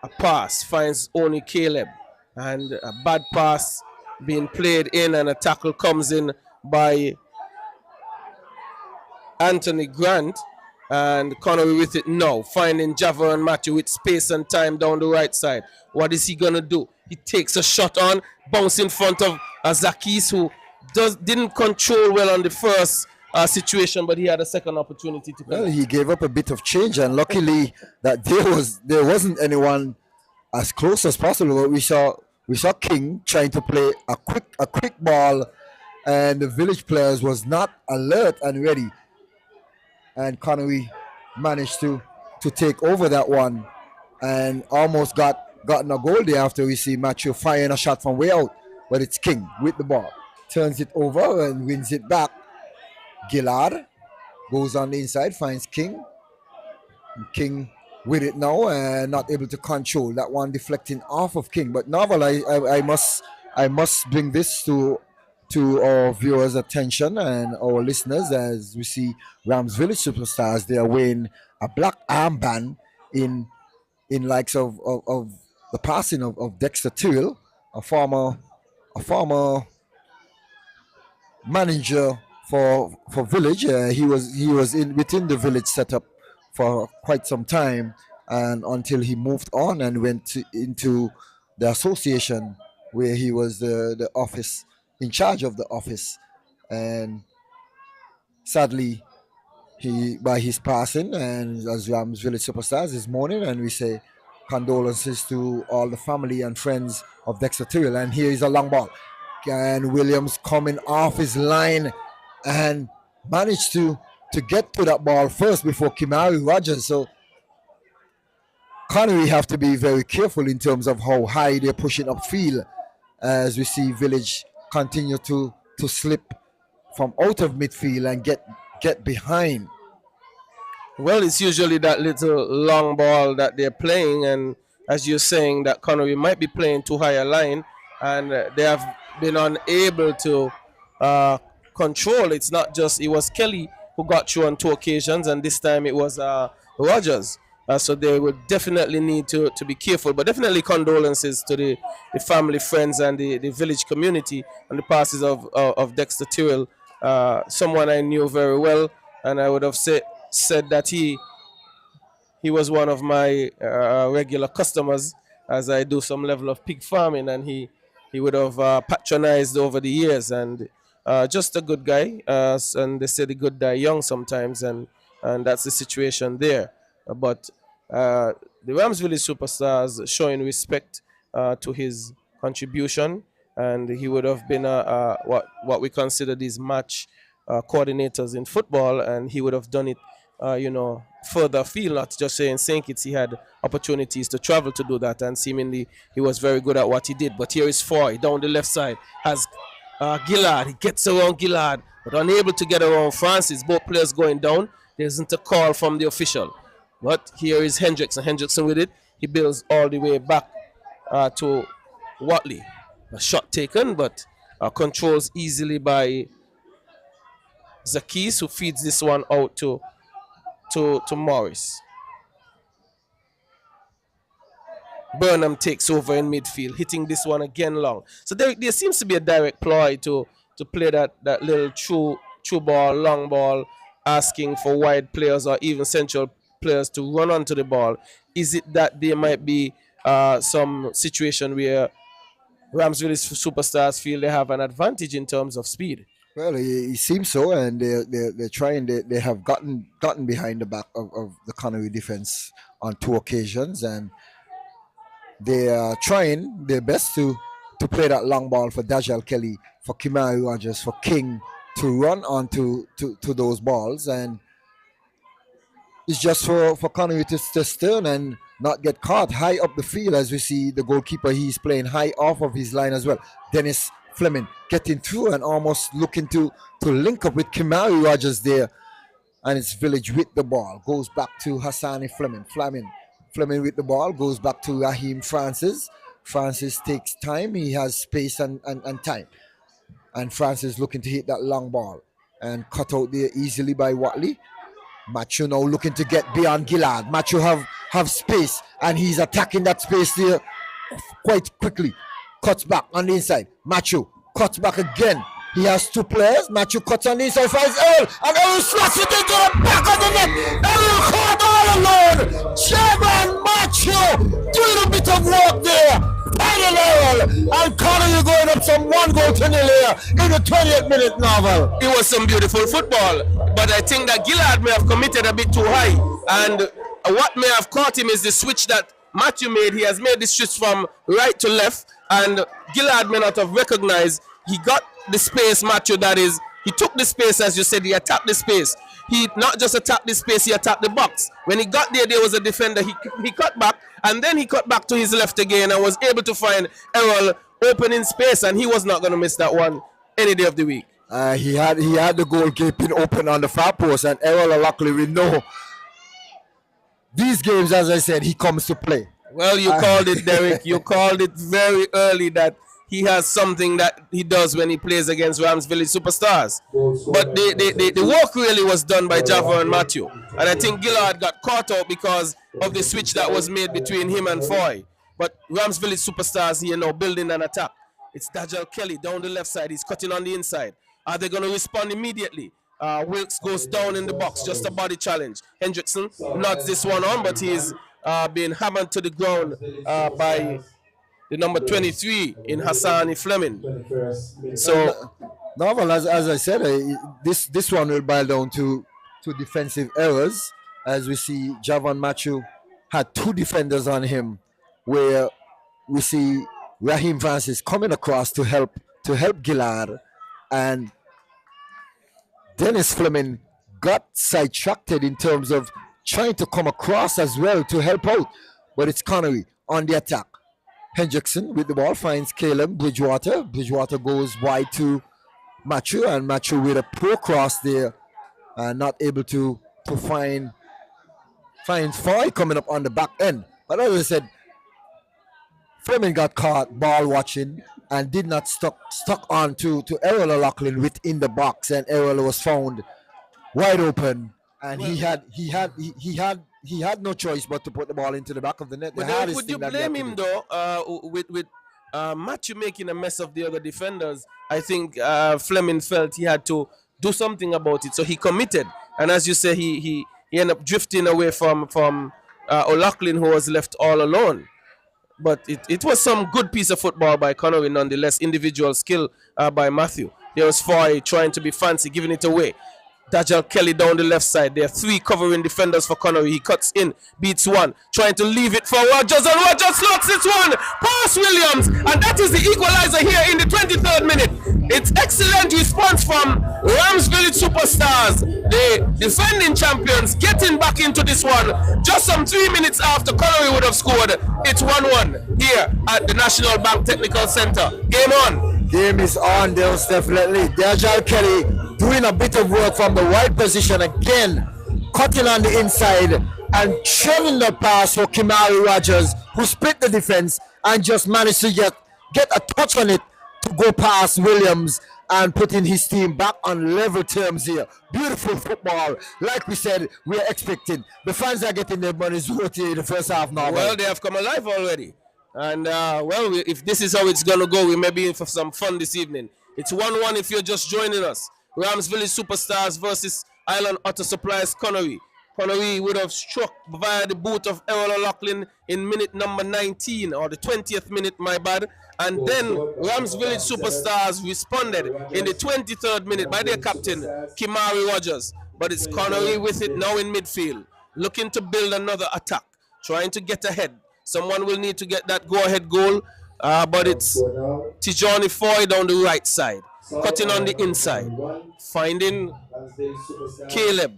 a pass. Finds only Caleb. And a bad pass being played in, and a tackle comes in by Anthony Grant. And Connory with it now, finding Java and Matthew with space and time down the right side. What is he going to do? He takes a shot on, bounce in front of Zakis, who didn't control well on the first situation, but he had a second opportunity to come.
Well, he gave up a bit of change, and luckily that there wasn't anyone as close as possible. But we saw King trying to play a quick ball, and the Village players was not alert and ready. And Connory managed to take over that one and almost gotten a goal there after we see Matthew firing a shot from way out. But it's King with the ball. Turns it over and wins it back. Gillard goes on the inside, finds King. And King with it now and not able to control. That one deflecting off of King. But Novel, I must bring this to our viewers' attention and our listeners as we see Rams Village Superstars. They are wearing a black armband in likes of the passing of Dexter Tyrrell, a former manager for Village. He was within the Village setup for quite some time, and until he moved on and went into the association where he was the office in charge of the office. And sadly, by his passing, and as Rams Village Superstars this morning, and we say condolences to all the family and friends of Dexter Tyrrell. And here is a long ball, and Williams coming off his line and managed to get to that ball first before Kimari Rogers. So Connory have to be very careful in terms of how high they're pushing upfield, as we see Village continue to slip from out of midfield and get behind.
Well, it's usually that little long ball that they're playing, and as you're saying, that Connory might be playing too high a line, and they have been unable to control. It's not just, it was Kelly who got through on two occasions, and this time it was Rogers. So they would definitely need to be careful, but definitely condolences to the family, friends, and the Village community on the passes of Dexter Tyrrell, someone I knew very well, and I would have said that he was one of my regular customers, as I do some level of pig farming, and he would have patronized over the years, and just a good guy, and they say the good die young sometimes, and that's the situation there. But the Rams Village Superstars showing respect to his contribution, and he would have been what we consider these match coordinators in football, and he would have done it further afield, not just saying St. Kitts. He had opportunities to travel to do that, and seemingly he was very good at what he did. But here is Foy down the left side, has Gillard. He gets around Gillard, but unable to get around Francis. Both players going down. There isn't a call from the official. But here is Hendrickson. Hendrickson with it. he builds all the way back to Watley. A shot taken, but controls easily by Zakis, who feeds this one out to Morris. Burnham takes over in midfield, hitting this one again long. So there seems to be a direct ploy to play that little true ball, long ball, asking for wide players or even central players to run onto the ball. Is it that there might be some situation where Ramsville Superstars feel they have an advantage in terms of speed?
Well, it seems so, and they're trying. They have gotten behind the back of the Connory defense on 2 occasions, and they are trying their best to play that long ball for Dajal Kelly, for Kimari Rogers, for King to run onto to those balls, and it's just for Connory to turn and not get caught high up the field. As we see the goalkeeper, he's playing high off of his line as well. Dennis Fleming getting through and almost looking to link up with Kimari Rogers there, and it's Village with the ball, goes back to Hassani Fleming with the ball, goes back to Raheem Francis. Francis takes time, he has space and time, and Francis looking to hit that long ball and cut out there easily by Watley. Matthew now looking to get beyond Gillard. Matthew have space, and he's attacking that space there quite quickly. Cuts back on the inside. Matthew cuts back again. He has 2 players. Matthew cuts on the inside, finds Earl, and Earl slaps it into the back of the net. Earl caught all alone. Chairman Matthew doing a bit of work there. Final Earl, and Connory going up some 1-0 here in the 20th minute novel.
It was some beautiful football, but I think that Gillard may have committed a bit too high, and what may have caught him is the switch that Matthew made. He has made the switch from right to left, and Gillard may not have recognized. He got the space, Matthew, that is. He took the space, as you said, he attacked the space. He not just attacked the space, he attacked the box. When he got there was a defender. He cut back, and then he cut back to his left again and was able to find Errol open in space, and he was not going to miss that one any day of the week.
He had the goalkeeping open on the far post, and Errol, luckily, we know these games, as I said, he comes to play.
Well, you called it, Derek. You called it very early that he has something that he does when he plays against Rams Village Superstars. But the work really was done by Java and Matthew. And I think Gillard got caught out because of the switch that was made between him and Foy. But Rams Village Superstars here now building an attack. It's Dajal Kelly down the left side. He's cutting on the inside. Are they going to respond immediately? Wilkes goes down in the box, just a body challenge. Hendrickson nods this one on, but he's being hammered to the ground by the number 23 in Hassani Fleming. So,
Novel, as I said, this one will boil down to defensive errors, as we see Javon Matthew had 2 defenders on him, where we see Raheem Francis coming across to help Gillard, and Dennis Fleming got sidetracked in terms of trying to come across as well to help out, but it's Connery on the attack. Hendrickson with the ball finds Caleb Bridgewater. Bridgewater goes wide to Matthew, and Matthew with a poor cross there, not able to find Foy coming up on the back end. But as I said, Fleming got caught ball watching and did not stuck on to Errol O'Loughlin within the box, and Errol was found wide open, and he had no choice but to put the ball into the back of the net.
But would you blame him though, with Matthew making a mess of the other defenders? I think Fleming felt he had to do something about it, so he committed. And as you say, he ended up drifting away from O'Loughlin, who was left all alone. But it was some good piece of football by Connory nonetheless. Individual skill by Matthew. There was Foy trying to be fancy, giving it away. Dajal Kelly down the left side. There are 3 covering defenders for Connory. He cuts in, beats one, trying to leave it for Rogers, and Rogers slots this one past Williams, and that is the equalizer here in the 23rd minute. It's excellent response from Rams Village Superstars, the defending champions, getting back into this one just some 3 minutes after Connory would have scored. It's 1-1 here at the National Bank Technical Center. Game on.
Game is on, Dales, definitely. Dajal Kelly doing a bit of work from the wide position again, cutting on the inside, and shoving the pass for Kimari Rogers, who split the defense and just managed to get a touch on it to go past Williams and putting his team back on level terms here. Beautiful football. Like we said, we are expecting. The fans are getting their money's worth here in the first half now.
Well, they have come alive already. And, if this is how it's going to go, we may be in for some fun this evening. It's 1-1 if you're just joining us. Rams Village Superstars versus Island Auto Supplies Connory. Connory would have struck via the boot of Errol O'Loughlin in minute number 19, or the 20th minute, my bad. And then Rams Village Superstars responded in the 23rd minute by their captain, Kimari Rogers. But it's Connory with it now in midfield, looking to build another attack, trying to get ahead. Someone will need to get that go-ahead goal, but it's Tijani Foy down the right side, cutting on the inside, finding Caleb.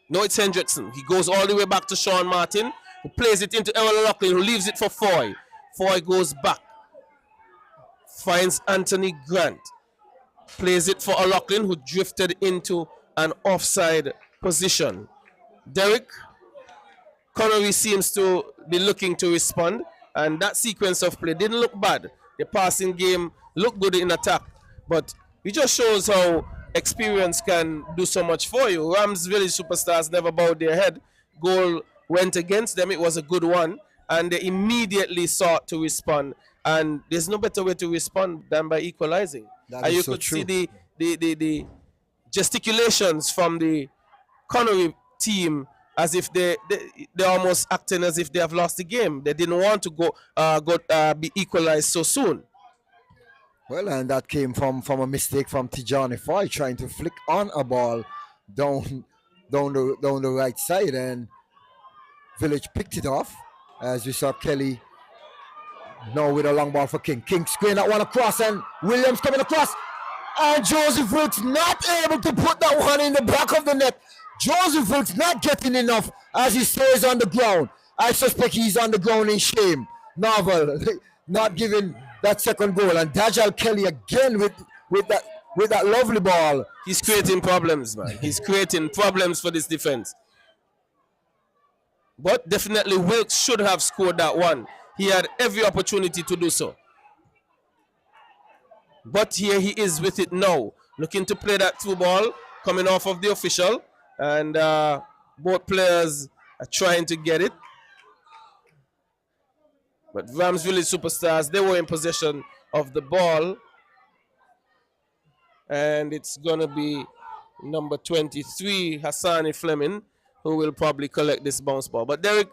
No, it's Hendrickson. He goes all the way back to Sean Martin, who plays it into Errol O'Loughlin, who leaves it for Foy. Foy goes back, finds Anthony Grant, plays it for O'Loughlin, who drifted into an offside position. Derek, Connory seems to be looking to respond, and that sequence of play didn't look bad. The passing game looked good in attack, but it just shows how experience can do so much for you. Rams Village Superstars never bowed their head. Goal went against them. It was a good one, and they immediately sought to respond. And there's no better way to respond than by equalizing.
That
and
is
you
so
could
true.
see the gesticulations from the Connory team as if they're almost acting as if they have lost the game. They didn't want to be equalized so soon.
Well, and that came from a mistake from Tijani Foy trying to flick on a ball down the right side, and Village picked it off. As we saw Kelly now with a long ball for King. King screen that one across, and Williams coming across, and Joseph Wilkes not able to put that one in the back of the net. Joseph Wilkes not getting enough as he stays on the ground. I suspect he's on the ground in shame. Novel not giving that second goal, and Dajal Kelly again with that lovely ball.
He's creating problems, man. He's creating problems for this defense. But definitely Wilkes should have scored that one. He had every opportunity to do so. But here he is with it now, looking to play that through ball, coming off of the official, and both players are trying to get it. But Rams Village Superstars, they were in possession of the ball. And it's going to be number 23, Hassani Fleming, who will probably collect this bounce ball. But Derek,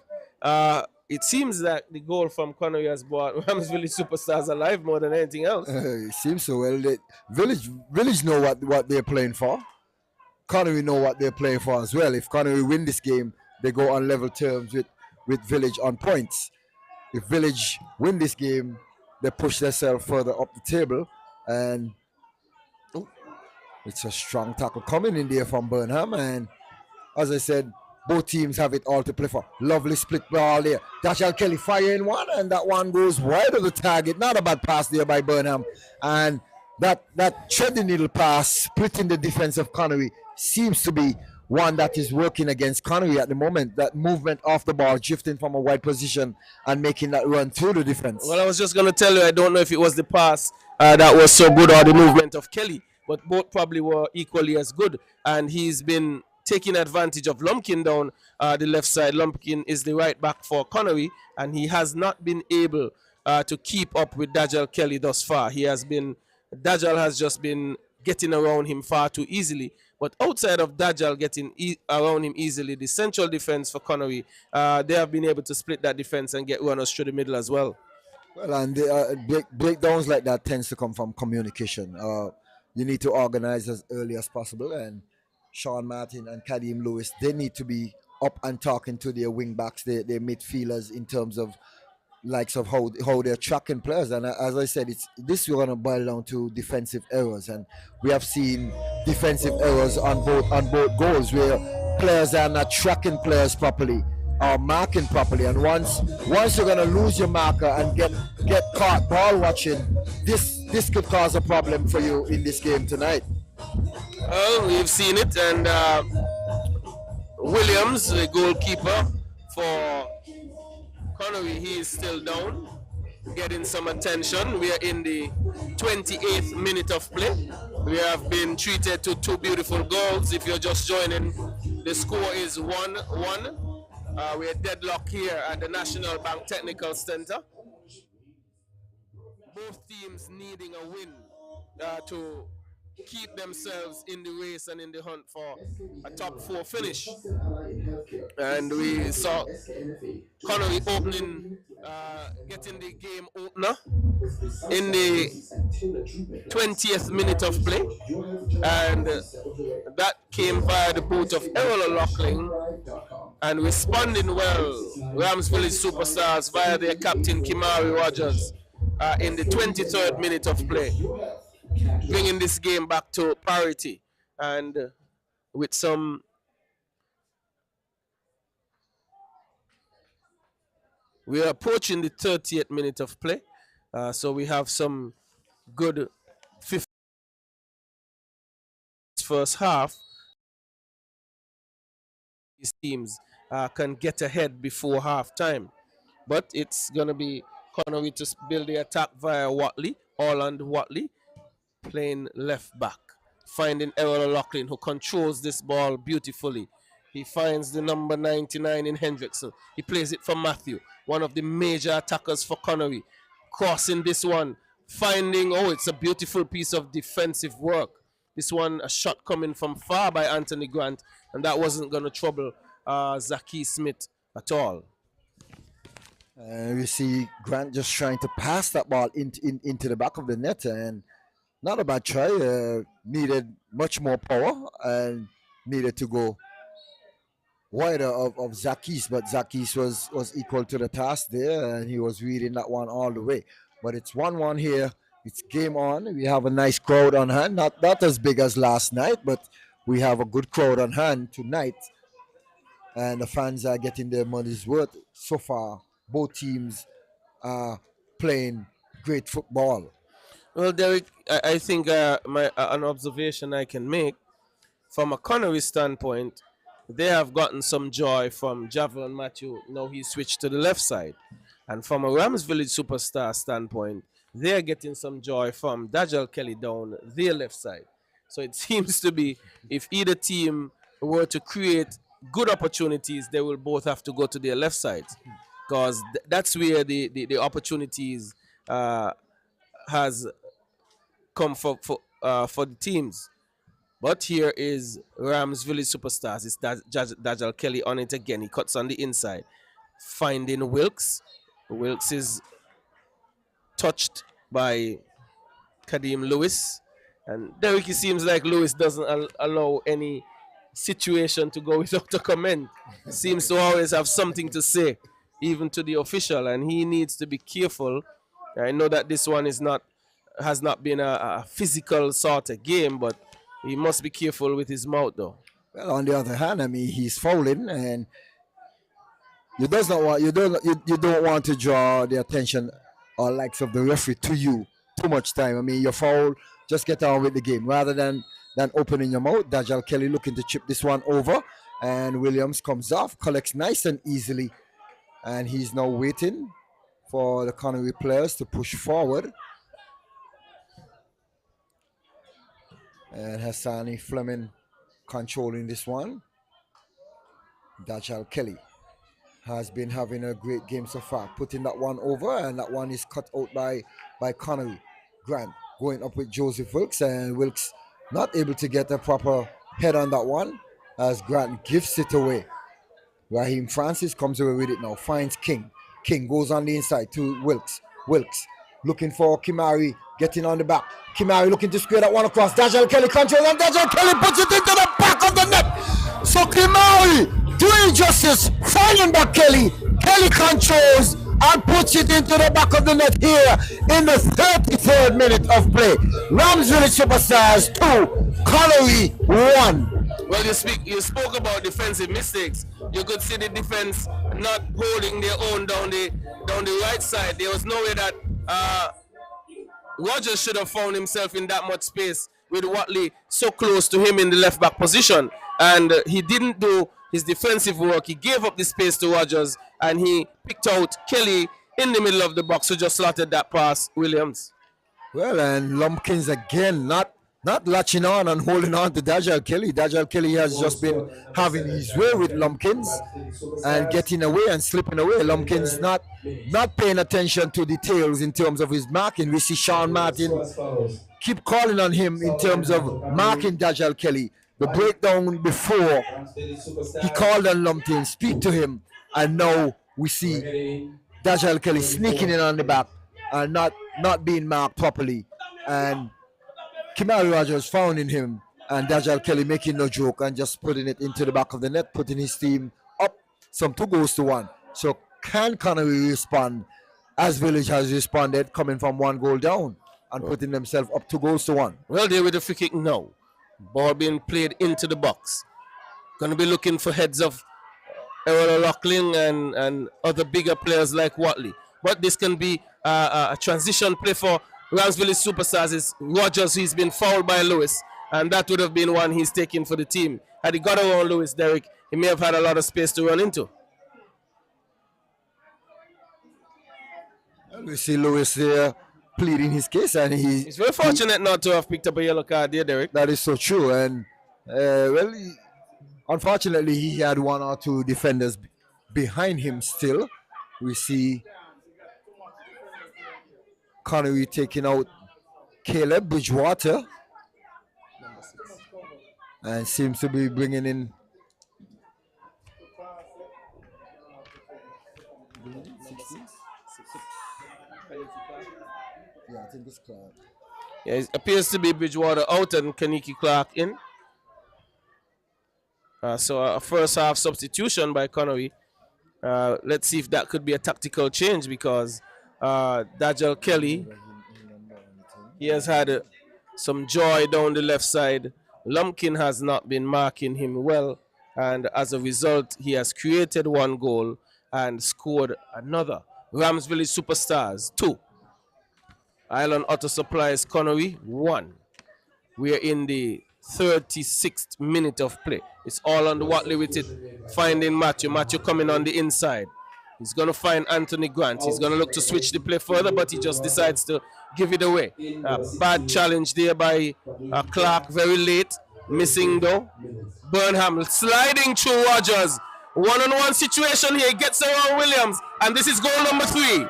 it seems that the goal from Connory has brought Rams Village Superstars alive more than anything else.
It seems so. Well, Village know what they're playing for. Connory know what they're playing for as well. If Connory win this game, they go on level terms with Village on points. If Village win this game, they push themselves further up the table. And it's a strong tackle coming in there from Burnham. And as I said, both teams have it all to play for. Lovely split ball there. Dashal Kelly firing one, and that one goes wide of the target. Not a bad pass there by Burnham. And that threading needle pass, splitting the defense of Connory, seems to be one that is working against Connory at the moment. That movement off the ball, drifting from a wide position and making that run through the defense.
Well, I was just going to tell you, I don't know if it was the pass that was so good or the movement of Kelly, but both probably were equally as good. And he's been taking advantage of Lumpkin down the left side. Lumpkin is the right back for Connory, and he has not been able to keep up with Dajal Kelly thus far. Dajal has just been getting around him far too easily. But outside of Dajal getting around him easily, the central defense for Connory, they have been able to split that defense and get runners through the middle as well.
Well, and breakdowns like that tends to come from communication. You need to organize as early as possible, and Sean Martin and Kadeem Lewis, they need to be up and talking to their wing backs, their midfielders, in terms of likes of how they're tracking players. And as I said, this is going to boil down to defensive errors, and we have seen defensive errors on both goals where players are not tracking players properly or marking properly. And once you're going to lose your marker and get caught ball watching, this could cause a problem for you in this game tonight.
Well, we've seen it, and Williams, the goalkeeper for Connory, he is still down, getting some attention. We are in the 28th minute of play. We have been treated to 2 beautiful goals. If you're just joining, the score is 1-1. We are deadlock here at the National Bank Technical Center. Both teams needing a win to keep themselves in the race and in the hunt for a top 4 finish. And we saw Connory opening, getting the game opener in the 20th minute of play, and that came via the boot of Errol O'Loughlin, and responding well, Rams Village Superstars via their captain Kimari Rogers in the 23rd minute of play, bringing this game back to parity, and with some we are approaching the 30th minute of play, so we have some good first half. These teams can get ahead before half time, but it's gonna be Connory to build the attack via Watley, Orland Watley, playing left back, finding Errol O'Loughlin, who controls this ball beautifully. He finds the number 99 in Hendrickson. He plays it for Matthew, one of the major attackers for Connory. Crossing this one, finding, it's a beautiful piece of defensive work. This one, a shot coming from far by Anthony Grant, and that wasn't going to trouble Zaki Smith at all.
We see Grant just trying to pass that ball into the back of the net, and not a bad try. Needed much more power and needed to go wider of Zakis, but Zakis was equal to the task there, and he was reading that one all the way. But it's 1-1 here. It's game on. We have a nice crowd on hand. Not as big as last night, but we have a good crowd on hand tonight. And the fans are getting their money's worth so far. Both teams are playing great football.
Well, Derek, I think an observation I can make from a Connory standpoint, they have gotten some joy from Javelin Matthew. Now he switched to the left side. And from a Rams Village Superstar standpoint, they're getting some joy from Dajal Kelly down their left side. So it seems to be, if either team were to create good opportunities, they will both have to go to their left sides, because that's where the opportunities has come for the teams. But here is Rams Village Superstars. It's Dajal Kelly on it again. He cuts on the inside, finding Wilkes. Wilkes is touched by Kadeem Lewis. And Derek, it seems like Lewis doesn't allow any situation to go without a comment. Seems to always have something to say, even to the official, and he needs to be careful. I know that this one has not been a physical sort of game, but he must be careful with his mouth, though.
Well, on the other hand, I mean, he's fouling, and you don't want to draw the attention or likes of the referee to you too much time. I mean, you foul, just get on with the game rather than opening your mouth. Dajal Kelly looking to chip this one over, and Williams comes off, collects nice and easily, and he's now waiting for the Connory players to push forward. And Hassani Fleming controlling this one. Dajal Kelly has been having a great game so far, putting that one over, and that one is cut out by Connory. Grant going up with Joseph Wilkes, and Wilkes not able to get a proper head on that one as Grant gives it away. Raheem Francis comes away with it now, finds King. King goes on the inside to Wilkes. Wilkes looking for Kimari, getting on the back. Kimari looking to square that one across. Dajal Kelly controls, and Dajal Kelly puts it into the back of the net. So Kimari doing justice, finding back Kelly. Kelly controls and puts it into the back of the net here in the 33rd minute of play. Rams Village Superstars 2, Connory 1.
Well, you spoke about defensive mistakes. You could see the defense not holding their own down the right side. There was no way that Rogers should have found himself in that much space with Watley so close to him in the left back position, and he didn't do his defensive work. He gave up the space to Rogers, and he picked out Kelly in the middle of the box who just slotted that pass, Williams.
Well, and Lumpkins again, not latching on and holding on to Dajal Kelly. Dajal Kelly has just been having his way with Lumpkins and getting away and slipping away. Lumpkins not paying attention to details in terms of his marking. We see Sean Martin keep calling on him in terms of marking Dajal Kelly. The breakdown before, he called on Lumpkins, speak to him, and now we see Dajal Kelly sneaking in on the back and not being marked properly. And Kimari Rogers fouling him, and Dajal Kelly making no joke and just putting it into the back of the net, putting his team up some 2-1. So can Connory respond as Village has responded, coming from 1 goal down and putting themselves up 2-1?
Well, they're with the free kick now. Ball being played into the box. Going to be looking for heads of Errol O'Loughlin and other bigger players like Watley. But this can be a transition play for Ramsville Superstars. Is Rogers, he's been fouled by Lewis, and that would have been one he's taken for the team. Had he got around Lewis, Derek, he may have had a lot of space to run into.
We see Lewis there pleading his case, and
he's very fortunate not to have picked up a yellow card there, Derek.
That is so true, and unfortunately he had 1 or 2 defenders behind him still. We see Connery taking out Caleb Bridgewater and seems to be bringing in I think it's Clark.
Yeah, it appears to be Bridgewater out and Kaniki Clark in. So a first half substitution by Connery. Let's see if that could be a tactical change, because Dajal Kelly, he has had some joy down the left side. Lumpkin has not been marking him well, and as a result, he has created 1 goal and scored another. Ramsville Superstars 2. Island Auto Supplies Connery 1. We are in the 36th minute of play. It's all on the Watley with it, finding Matthew. Matthew coming on the inside. He's going to find Anthony Grant. He's going to look to switch the play further, but he just decides to give it away. Bad challenge there by Clark, very late. Missing though. Burnham sliding through Rogers. 1-on-1 situation here. Gets around Williams. And this is goal number 3.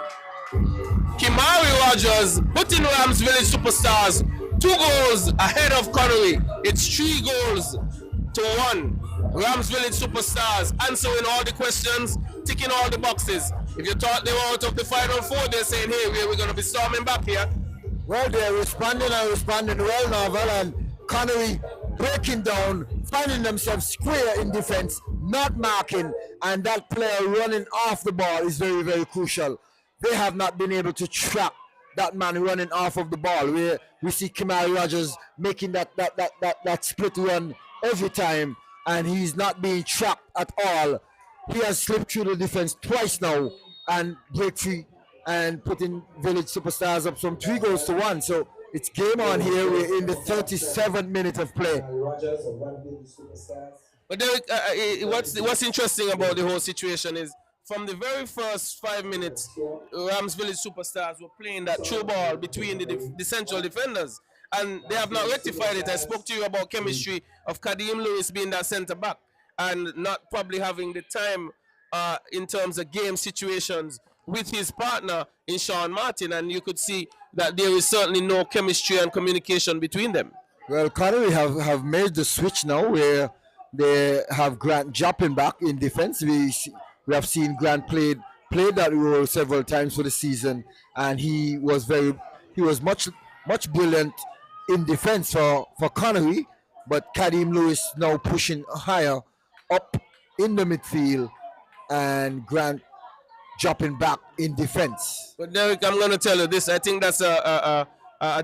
Kimari Rogers putting Rams Village Superstars 2 goals ahead of Connery. It's 3 goals to 1. Rams Village Superstars answering all the questions, ticking all the boxes. If you thought they were out of the Final 4, they're saying, hey, we're going to be storming back here.
Well, they're responding well, Novel, and Connery breaking down, finding themselves square in defense, not marking, and that player running off the ball is very, very crucial. They have not been able to trap that man running off of the ball. We see Kimari Rogers making that split run every time, and he's not being trapped at all. He has slipped through the defense twice now and break free and putting Village Superstars up some 3-1. So it's game on here. We're in the 37th minute of play.
But Derek, what's interesting about the whole situation is, from the very first 5 minutes, Rams Village Superstars were playing that through ball between the central defenders, and they have not rectified it. I spoke to you about chemistry of Kadeem Lewis being that centre back and not probably having the time in terms of game situations with his partner in Sean Martin, and you could see that there is certainly no chemistry and communication between them.
Well, Connery have made the switch now where they have Grant dropping back in defense. We have seen Grant played that role several times for the season, and he was much brilliant in defense for Connery. But Kadeem Lewis now pushing higher up in the midfield, and Grant dropping back in defense.
But Derek, I'm going to tell you this. I think that's a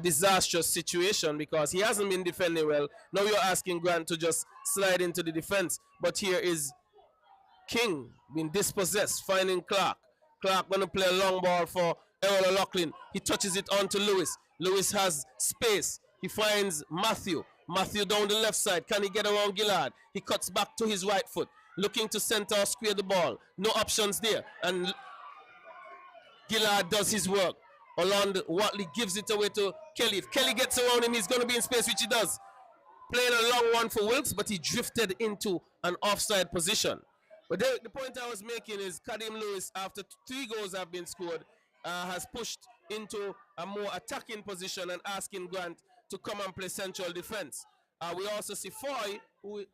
disastrous situation, because he hasn't been defending well. Now you're asking Grant to just slide into the defense. But here is King being dispossessed, finding Clark. Clark going to play a long ball for Errol O'Loughlin. He touches it on to Lewis. Lewis has space. He finds Matthew. Matthew down the left side. Can he get around Gillard? He cuts back to his right foot. looking to center or square the ball. No options there. And Gillard does his work. Holland, Watley gives it away to Kelly. If Kelly gets around him, he's going to be in space, which he does. Playing a long one for Wilkes, but he drifted into an offside position. But the point I was making is Kadim Lewis, after 3 goals have been scored, has pushed into a more attacking position and asking Grant to come and play central defense. We also see Foy, who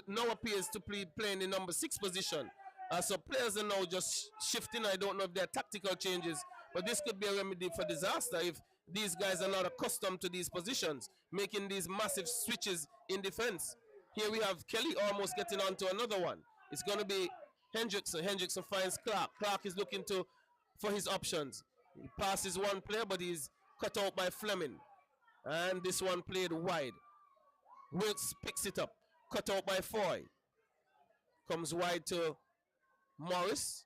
now appears to play in the number 6 position. So players are now just shifting. I don't know if they're tactical changes, but this could be a remedy for disaster if these guys are not accustomed to these positions, making these massive switches in defense. Here we have Kelly almost getting onto another one. It's going to be Hendrickson. Hendrickson finds Clark. Clark is looking for his options. He passes one player, but he's cut out by Fleming. And this one played wide. Wilkes picks it up. Cut out by Foy. Comes wide to Morris.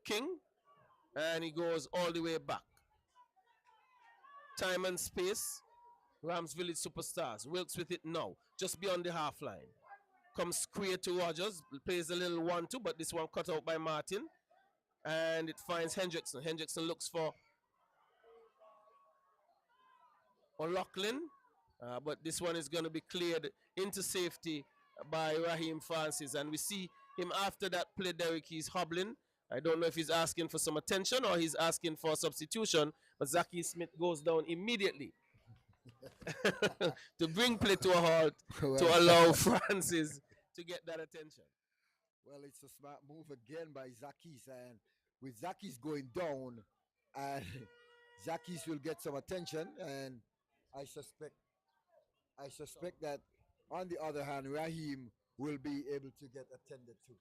King. And he goes all the way back. Time and space. Rams Village Superstars. Wilkes with it now. Just beyond the half line. Comes square to Rogers. Plays a little 1-2, but this one cut out by Martin. And it finds Hendrickson. Hendrickson looks for O'Loughlin. But this one is going to be cleared into safety by Raheem Francis. And we see him after that play, Derek, he's hobbling. I don't know if he's asking for some attention or he's asking for a substitution. But Zaki Smith goes down immediately to bring play to a halt, to allow Francis to get that attention.
Well, it's a smart move again by Zakis, and with Zakis going down, and Zakis will get some attention, and I suspect that on the other hand, Raheem will be able to get attended to.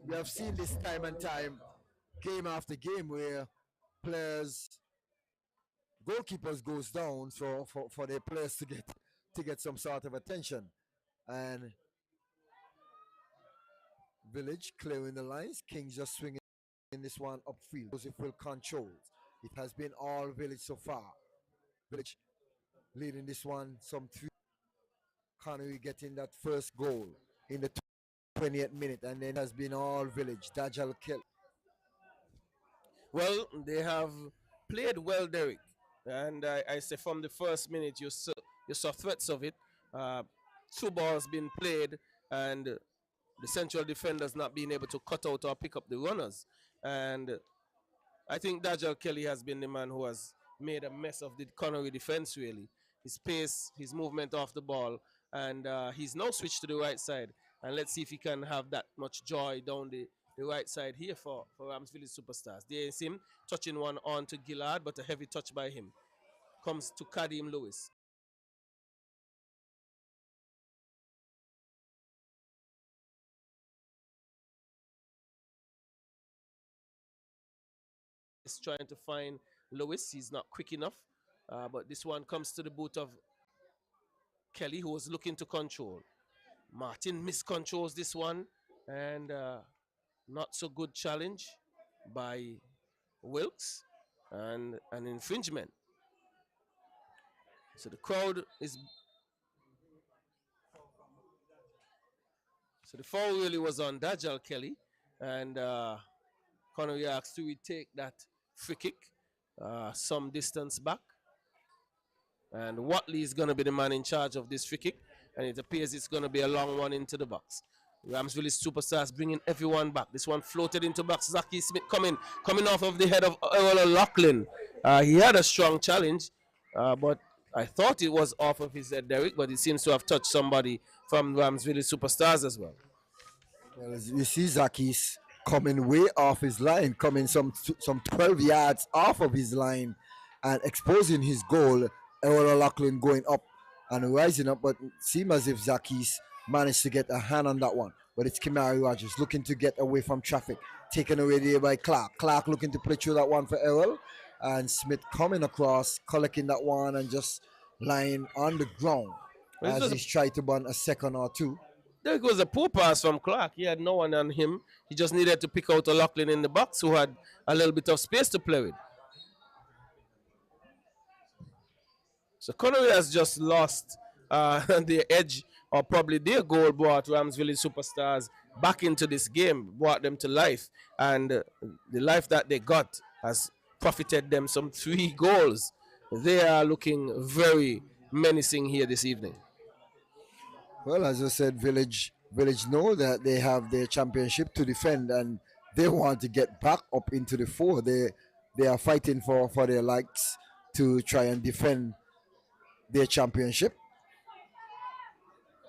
We have seen this time and time, game after game, where goalkeepers goes down for their players to get some sort of attention, and Village clearing the lines. Kings just swinging this one upfield. Joseph will control. It has been all Village so far. Village leading this one some 3. Connory getting that first goal in the 20th minute, and then has been all Village. Dajal Kelly.
Well, they have played well, Derek. And I say from the first minute, you saw threats of it. 2 balls being played, and the central defenders not being able to cut out or pick up the runners. And I think Dajal Kelly has been the man who has made a mess of the Connery defense, really. His pace, his movement off the ball, and he's now switched to the right side. And let's see if he can have that much joy down the right side here for Rams Village Superstars. There is him touching one on to Gillard, but a heavy touch by him. Comes to Kadim Lewis. He's trying to find Lewis. He's not quick enough. But this one comes to the boot of Kelly, who was looking to control. Martin miscontrols this one, and not so good challenge by Wilkes, and an infringement. So the crowd is... So the foul really was on Dajal Kelly, and Connory asked to retake that free kick some distance back. And Watley is going to be the man in charge of this free kick, and it appears it's going to be a long one into the box. Rams Village Superstars bringing everyone back. This one floated into box. Zaki Smith coming off of the head of O'Loughlin. He had a strong challenge, but I thought it was off of his head, Derek, but it seems to have touched somebody from Rams Village Superstars as well.
Well, you see Zakis coming way off his line, coming some 12 yards off of his line and exposing his goal. Errol O'Loughlin going up and rising up, but it seemed as if Zakis managed to get a hand on that one. But it's Kimari Rogers looking to get away from traffic, taken away there by Clark. Clark looking to play through that one for Errol, and Smith coming across, collecting that one and just lying on the ground as he's tried to burn a second or two.
There goes a poor pass from Clark. He had no one on him. He just needed to pick out O'Loughlin in the box, who had a little bit of space to play with. So Connory has just lost the edge, or probably their goal brought Ramsville Superstars back into this game, brought them to life. And the life that they got has profited them some 3 goals. They are looking very menacing here this evening.
Well, as I said, Village know that they have their championship to defend, and they want to get back up into the 4. They are fighting for their likes to try and defend their championship,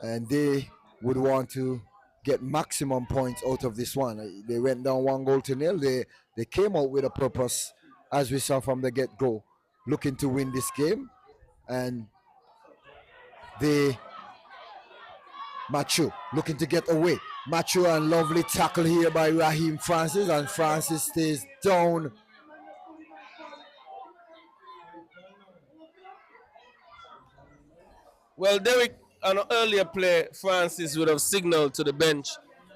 and they would want to get maximum points out of this one. They went down 1-0. They came out with a purpose, as we saw from the get-go, looking to win this game, and Machu looking to get away. Machu, and lovely tackle here by Raheem Francis, and Francis stays down.
Well, Derek, on an earlier play, Francis would have signaled to the bench,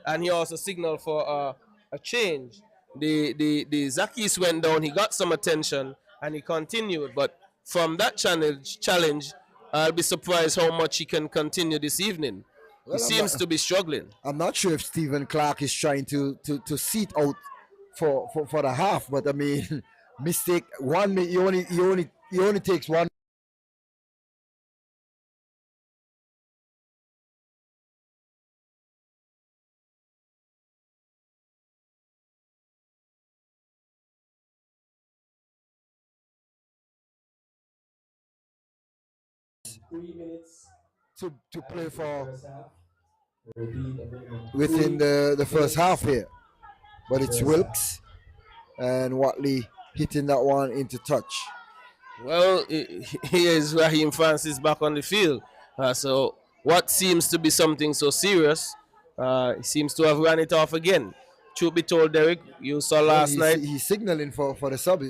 and he also signaled for a change. The Zakis went down, he got some attention, and he continued. But from that challenge, I'll be surprised how much he can continue this evening. Well, he seems to be struggling.
I'm not sure if Stephen Clark is trying to seat out for the half, but I mean, mistake one. He only takes one. To play for within the first half here, but it's Wilkes and Watley hitting that one into touch.
Well, here is Raheem Francis back on the field. So what seems to be something so serious, he seems to have run it off again. Truth be told, Derek, you saw last night.
He's signaling for the sub.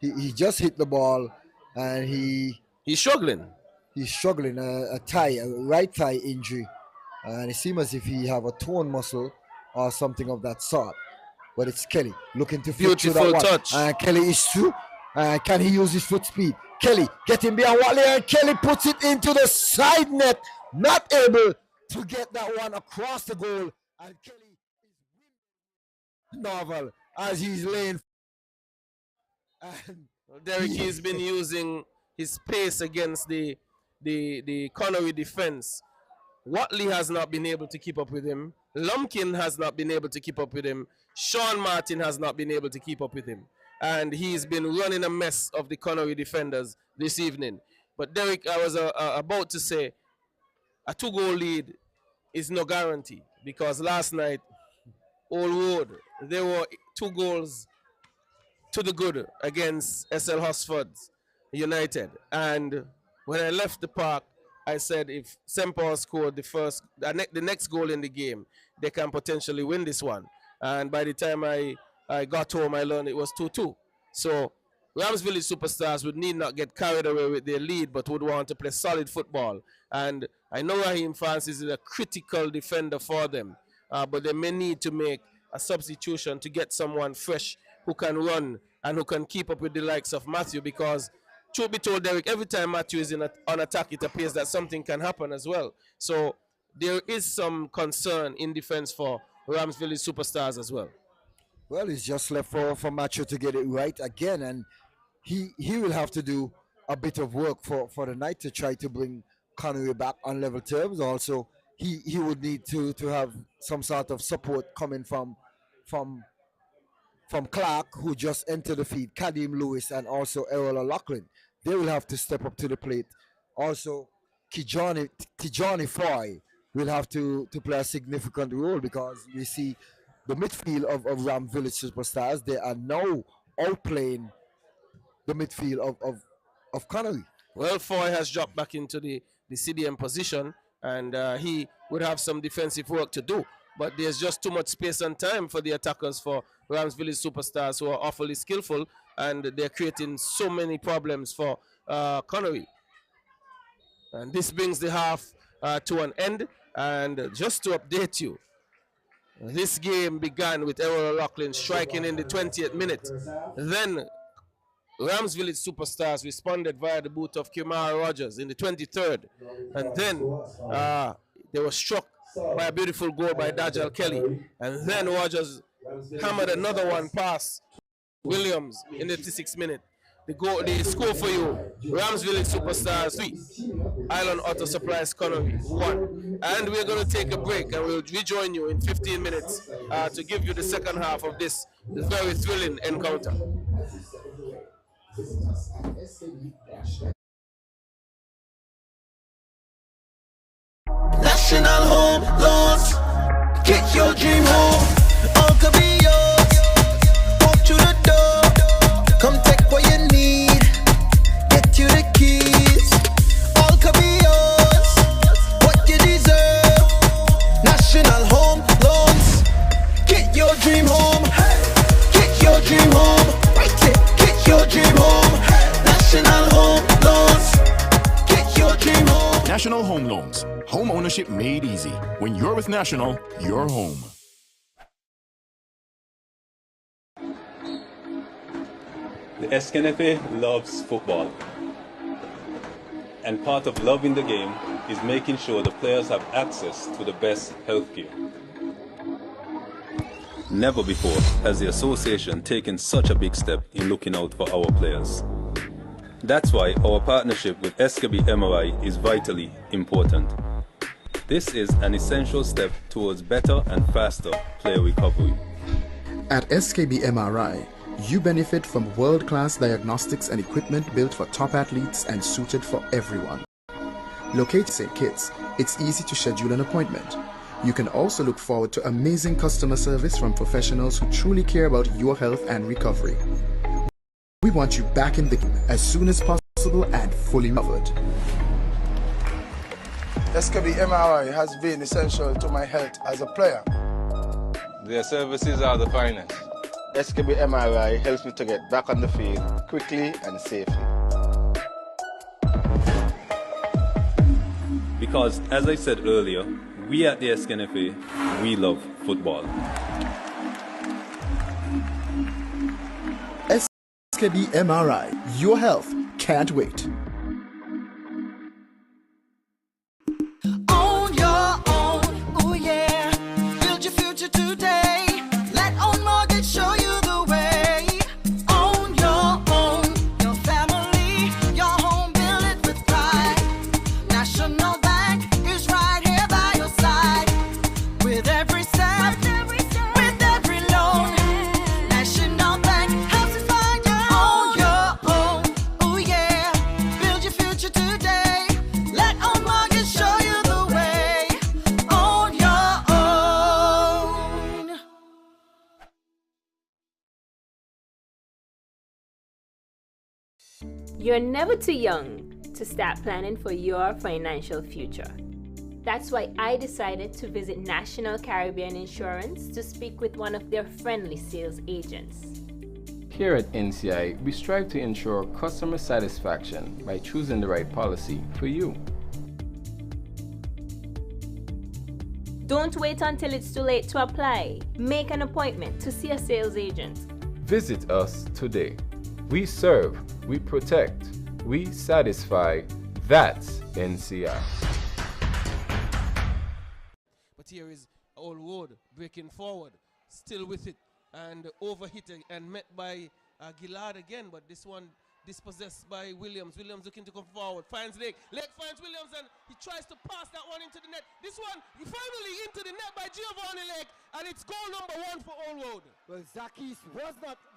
He just hit the ball, and
he's struggling.
He's struggling, a right thigh injury, and it seems as if he have a torn muscle or something of that sort. But it's Kelly looking to
beautiful touch.
And Kelly is through. Can he use his foot speed? Kelly getting behind Watley, and Kelly puts it into the side net. Not able to get that one across the goal, and Kelly is novel as he's laying.
Derek, he's been using his pace against the Connory defense. Watley has not been able to keep up with him. Lumpkin has not been able to keep up with him. Sean Martin has not been able to keep up with him. And he's been running a mess of the Connory defenders this evening. But Derek, I was about to say, a 2-goal lead is no guarantee, because last night, Old Road, there were 2 goals to the good against SL Hosford United. And when I left the park, I said if St. Paul scored the next goal in the game, they can potentially win this one. And by the time I got home, I learned it was 2-2. So Ramsville Superstars would need not get carried away with their lead, but would want to play solid football. And I know Raheem Francis is a critical defender for them, but they may need to make a substitution to get someone fresh who can run and who can keep up with the likes of Matthew, because truth be told, Derek, every time Matthew is on attack, it appears that something can happen as well. So there is some concern in defense for Ramsville Superstars as well.
Well, it's just left for Matthew to get it right again, and he will have to do a bit of work for the night to try to bring Connory back on level terms. Also, he would need to have some sort of support coming from Clark, who just entered the feed, Kadim Lewis, and also Errol O'Loughlin. They will have to step up to the plate. Also, Tijani Foy will have to play a significant role, because we see the midfield of Ram Village Superstars. They are now outplaying the midfield of Connory.
Well, Foy has dropped back into the CDM position, and he would have some defensive work to do. But there's just too much space and time for the attackers for Rams Village Superstars, who are awfully skillful, and they're creating so many problems for Connory. And this brings the half to an end. And just to update you, this game began with Errol O'Loughlin striking in the 20th minute. Then Rams Village Superstars responded via the boot of Kimara Rogers in the 23rd. And then they were struck by a beautiful goal by Dajal Kelly. And then Rogers hammered another one past Williams in the 56th minute. They score for you. Rams Village Superstars 3. Island Auto Supplies Connory 1. And we're going to take a break, and we'll rejoin you in 15 minutes to give you the second half of this very thrilling encounter.
National Home Loans. Get your dream home. All could be yours. Walk through the door. Come take what you need. Get you the keys. All could be yours. What you deserve. National Home Loans. Get your dream home. Get your dream home. Right there. Get your dream home. National Home Loans. Get your dream home.
National Home Loans. Home ownership made easy. When you're with National, you're home.
The SKNFA loves football. And part of loving the game is making sure the players have access to the best healthcare. Never before has the association taken such a big step in looking out for our players. That's why our partnership with SKB MRI is vitally important. This is an essential step towards better and faster player recovery.
At SKB MRI, you benefit from world-class diagnostics and equipment built for top athletes and suited for everyone. Located in St. Kitts, it's easy to schedule an appointment. You can also look forward to amazing customer service from professionals who truly care about your health and recovery. We want you back in the game as soon as possible and fully recovered.
SKB MRI has been essential to my health as a player.
Their services are the finest. SKB MRI helps me to get back on the field quickly and safely.
Because, as I said earlier, we at the SKNFA, we love football.
SKB MRI, your health can't wait.
Own your own, oh yeah. Build your future today. Let Own Mortgage show you the way. Own your own, your family, your home, build it with pride. National Bank is right here by your side. With every step, with every loan. National Bank helps you find your own, oh yeah. Build your future today. Let Own Mortgage show you the way. Own your own.
You're never too young to start planning for your financial future. That's why I decided to visit National Caribbean Insurance to speak with one of their friendly sales agents.
Here at NCI, we strive to ensure customer satisfaction by choosing the right policy for you.
Don't wait until it's too late to apply. Make an appointment to see a sales agent.
Visit us today. We serve, we protect, we satisfy. That's NCI.
But here is Old Road breaking forward, still with it, and overhitting and met by Gillard again, but this one dispossessed by Williams. Williams looking to come forward, finds Lake finds Williams, and he tries to pass that one into the net. This one, he finally into the net by Giovanni Lake, and it's goal number 1 for Old Road.
Well, Zakis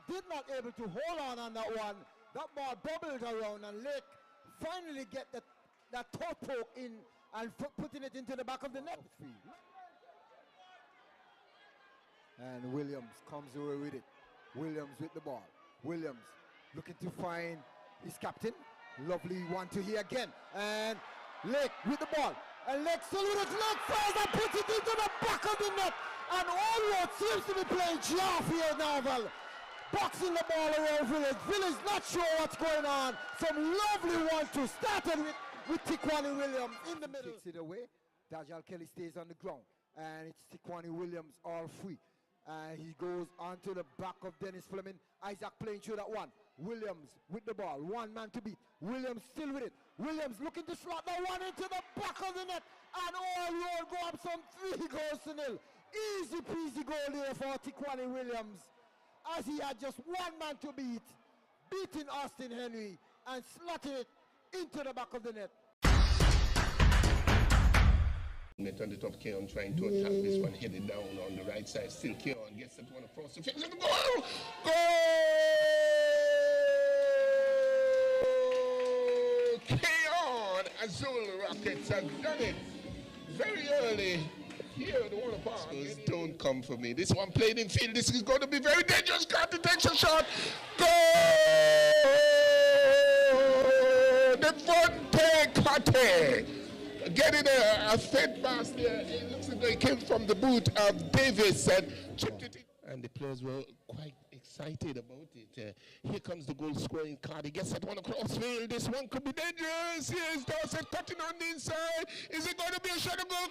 did not able to hold on that one. That ball bubbled around, and Lake finally get that toe poke in and putting it into the back of the net.
And Williams comes away with it. Williams with the ball. Williams looking to find his captain. Lovely one to here again. And Lake with the ball. And Lake still with it. Lake fires and puts it into the back of the net. And Allwood seems to be playing Jaff here now, Val. Boxing the ball around Village. Village not sure what's going on. Some lovely one to started with Tiquani Williams in the middle. Takes it away. Dajal Kelly stays on the ground. And it's Tiquani Williams all free. And he goes onto the back of Dennis Fleming. Isaac playing through that one. Williams with the ball. One man to beat. Williams still with it. Williams looking to slot that one into the back of the net. And Allwood go up some 3-0. Easy peasy goal there for Tiquani Williams. As he had just one man to beat. Beating Austin Henry and slotting it into the back of the net.
Net on the top, Keon trying to attack this one, headed down on the right side. Still Keon gets that one across the field. Goal! Goal! Keon Azul Rockets have done it very early here at the Warner Park. Spurs don't come for me. This one played in field. This is going to be very dangerous. Got detention shot. Goal! Devontae Carter. Getting a fed pass there. It looks like it came from the boot of Davis and chipped it in. And the players were quite excited about it. Here comes the goal scoring card. He gets that one across field. This one could be dangerous. Here's Dorset cutting on the inside. Is it going to be a shot? Goal?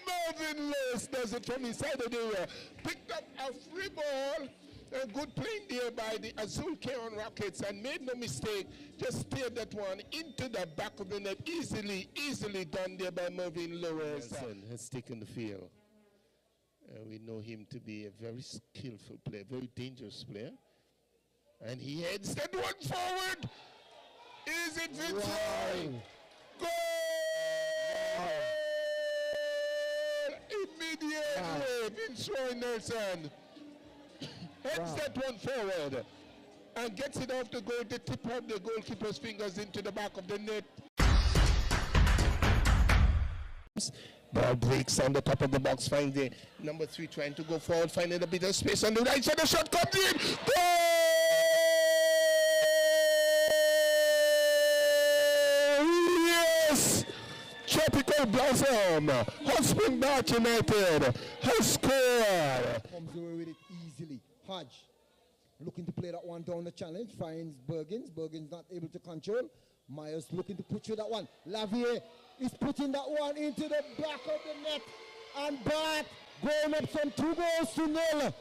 Marvin Lewis does it from inside of the area. Picked up a free ball. A good playing there by the Azul Keon Rockets and made no mistake. Just steered that one into the back of the net. Easily done there by Marvin Lewis. Has taken the field. We know him to be a very skillful player, very dangerous player. And he heads that one forward. Is it Fitzroy? Goal! Immediately, Fitzroy Nelson heads that one forward and gets it off the goal, the tip of the goalkeeper's fingers into the back of the net. Ball breaks on the top of the box, finds the number 3 trying to go forward, finding a bit of space on the right side, the shot comes in. Goal! Yes! Tropical Blossom, Hotspring Batch United has scored.
Comes away with it easily. Hodge looking to play that one down the challenge, finds Bergens. Bergens not able to control. Myers looking to put through that one. Lavier is putting that one into the back of the net. And Bart going up some 2-0.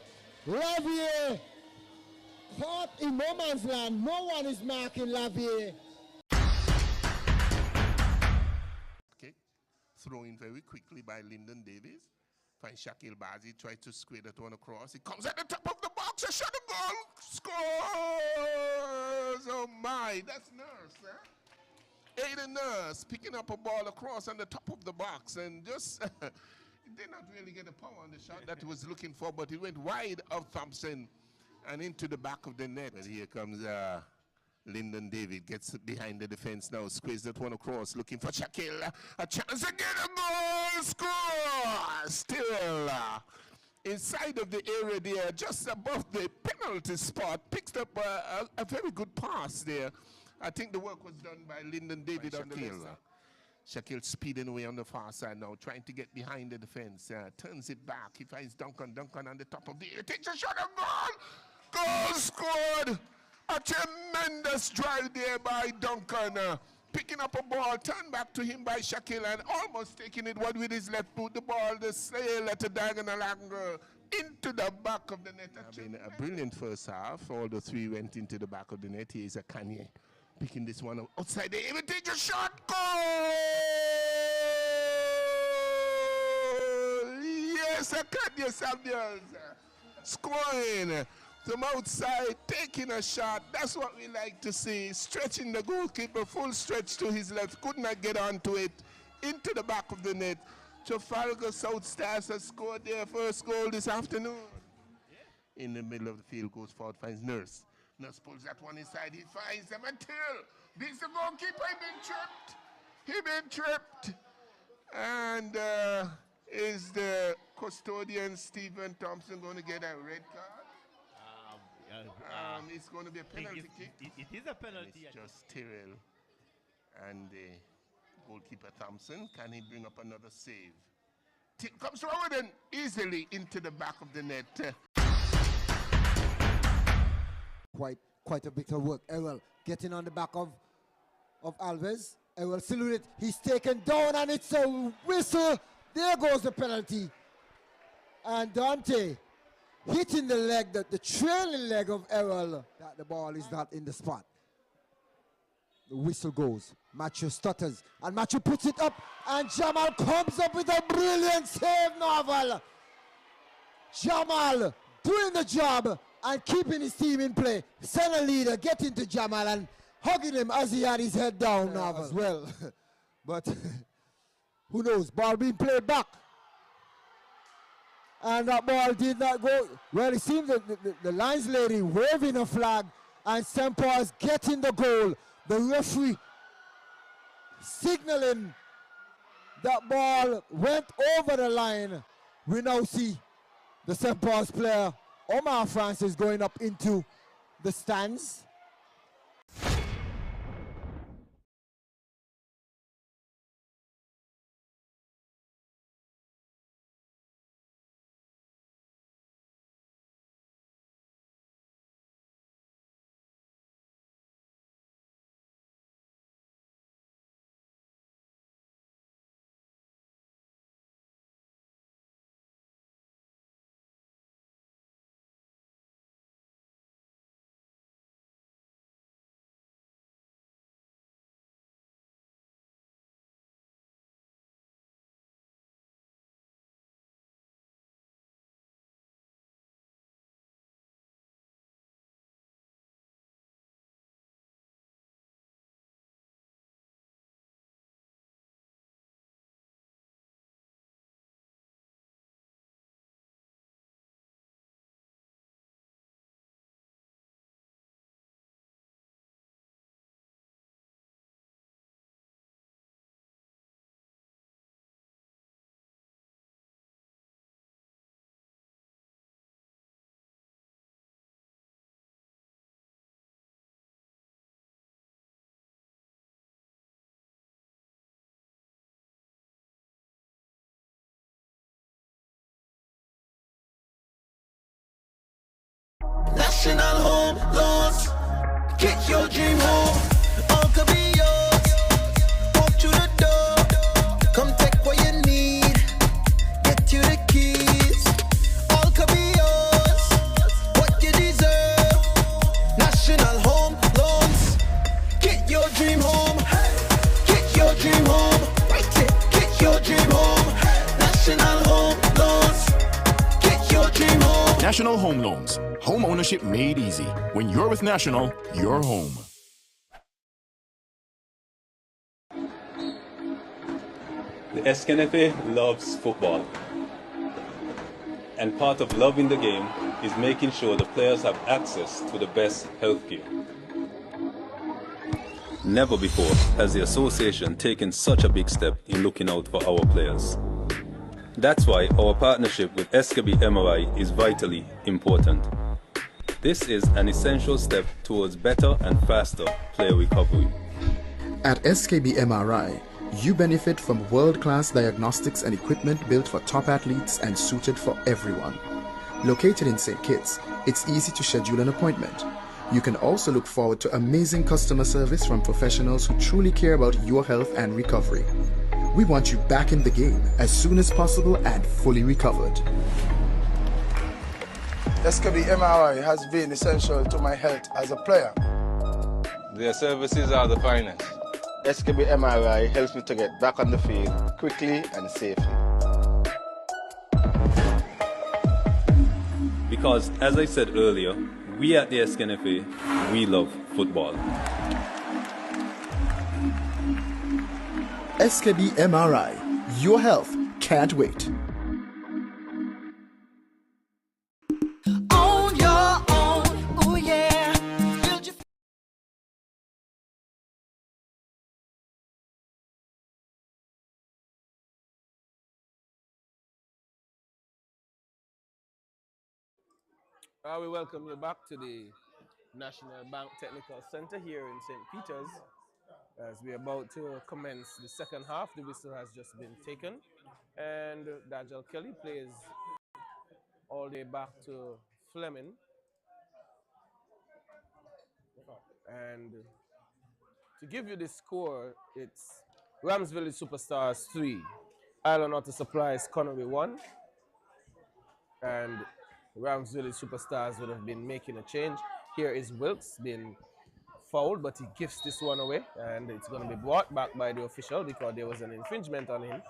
Lavier caught in no man's land. No one is marking Lavier.
Okay, thrown in very quickly by Lyndon Davis. Finds Shaquille Bazi, tries to square that one across. It comes at the top of the box, a shot, a goal, scores! Oh my, that's Nurse, huh? Aiden Nurse picking up a ball across on the top of the box and just, he did not really get the power on the shot that he was looking for, but he went wide of Thompson and into the back of the net. But here comes Lyndon David, gets behind the defense now, squeezes that one across, looking for Shaquille. A chance again, a goal, score! Still inside of the area there, just above the penalty spot, picks up a very good pass there. I think the work was done by Lyndon David on the left side. Shaquille speeding away on the far side now, trying to get behind the defense. Turns it back. He finds Duncan. Duncan on the top of the area. Takes a shot, a goal! Goal scored! A tremendous drive there by Duncan. Picking up a ball, turned back to him by Shaquille and almost taking it one with his left boot. The ball, the sail at a diagonal angle into the back of the net. A brilliant first half. All the 3 went into the back of the net. Here is a Kanye picking this one up outside. They even take a shot. Goal! Yes, a Kanye Samuels scoring. From outside, taking a shot. That's what we like to see. Stretching the goalkeeper, full stretch to his left. Could not get onto it. Into the back of the net. Trafalgar South Stars has scored their first goal this afternoon. In the middle of the field, goes forward, finds Nurse. Nurse pulls that one inside. He finds them until beats the goalkeeper. He been tripped. And Is the custodian Stephen Thompson going to get a red card? It's going to be a penalty kick.
It is a penalty.
And it's just Tyrrell and the goalkeeper Thompson. Can he bring up another save? Comes forward and easily into the back of the net.
Quite a bit of work. Errol getting on the back of Alves. Errol still with it. He's taken down and it's a whistle. There goes the penalty. And Dante hitting the leg, the trailing leg of Errol. That the ball is not in the spot. The whistle goes. Matthew stutters. And Matthew puts it up. And Jamal comes up with a brilliant save, Novel. Jamal doing the job and keeping his team in play. Center leader getting to Jamal and hugging him as he had his head down Novel as well. But who knows? Ball being played back. And that ball did not go. Well, it seems that the lines lady waving a flag and St. Paul's getting the goal. The referee signaling that ball went over the line. We now see the St. Paul's player, Omar Francis, going up into the stands.
National home loans. Get your dream home. All could be yours. Walk through the door. Come take what you need. Get you the keys. All could be yours. What you deserve. National home loans. Get your dream home. Get your dream home. Right it. Get your dream home. National home loans. Get your dream home.
National Home Loans. Home ownership made easy. When you're with National, you're home.
The SKNFA loves football. And part of loving the game is making sure the players have access to the best healthcare. Never before has the association taken such a big step in looking out for our players. That's why our partnership with SKB MRI is vitally important. This is an essential step towards better and faster player recovery.
At SKB MRI, you benefit from world-class diagnostics and equipment built for top athletes and suited for everyone. Located in St. Kitts, it's easy to schedule an appointment. You can also look forward to amazing customer service from professionals who truly care about your health and recovery. We want you back in the game as soon as possible and fully recovered.
SKB MRI has been essential to my health as a player.
Their services are the finest. SKB MRI helps me to get back on the field quickly and safely.
Because, as I said earlier, we at the SKNFA, we love football.
SKB MRI, your health can't wait.
We welcome you back to the National Bank Technical Center here in St. Peter's as we're about to commence the second half. The whistle has just been taken, and Dajal Kelly plays all the way back to Fleming. And to give you the score, it's Rams Village Superstars 3, Island Auto Supplies Connory 1, and Rams Village Superstars would have been making a change. Here is Wilkes being fouled, but he gives this one away, and it's going to be brought back by the official because there was an infringement on him.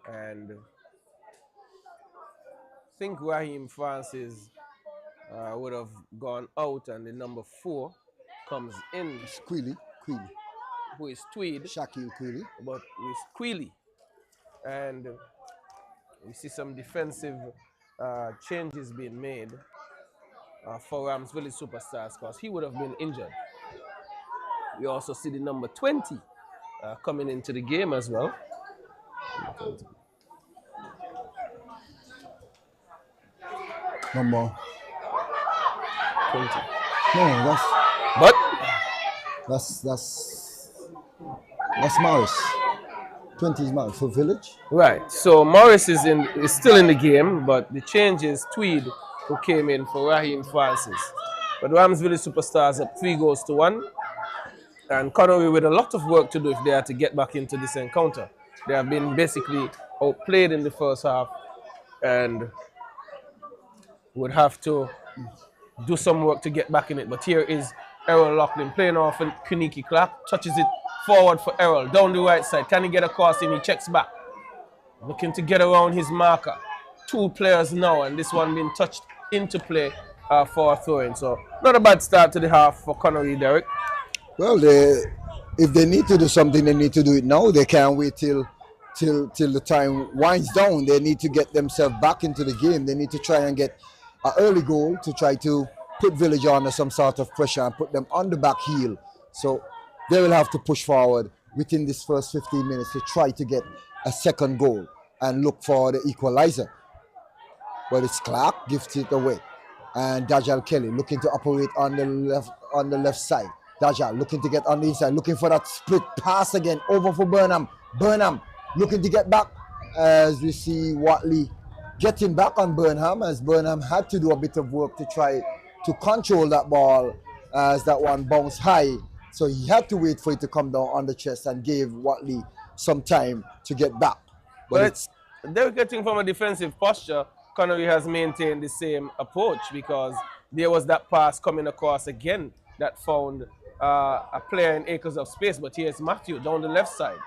And I think Raheem Francis would have gone out, and the number 4 comes in.
Queely.
Who is Tweed.
Shaquille Queely.
But with Queely. And we see some defensive changes being made for Rams Village Superstars because he would have been injured. We also see the number 20 coming into the game as well.
Number
20.
No, that's Morris. 20 is Morris for Village.
Right. So Morris is still in the game, but the change is Tweed, who came in for Raheem Francis. But Rams Village Superstars up 3-1. And Connory with a lot of work to do if they are to get back into this encounter. They have been basically outplayed in the first half and would have to do some work to get back in it. But here is Errol Loughlin playing off Kaniki Clark, touches it forward for Errol, down the right side. Can he get across and he checks back? Looking to get around his marker. 2 players now, and this one being touched into play for a throw-in. So not a bad start to the half for Connory, Derek.
Well, if they need to do something, they need to do it now. They can't wait till the time winds down. They need to get themselves back into the game. They need to try and get an early goal to try to put Village under some sort of pressure and put them on the back heel. So they will have to push forward within this first 15 minutes to try to get a second goal and look for the equalizer. But it's Clark gives it away, and Dajal Kelly looking to operate on the left side. Dajal looking to get on the inside, looking for that split pass again over for Burnham. Burnham looking to get back as we see Watley getting back on Burnham, as Burnham had to do a bit of work to try to control that ball as that one bounced high. So he had to wait for it to come down on the chest and gave Watley some time to get back.
But they're getting from a defensive posture. Connory has maintained the same approach because there was that pass coming across again that found a player in acres of space. But here's Matthew down the left side.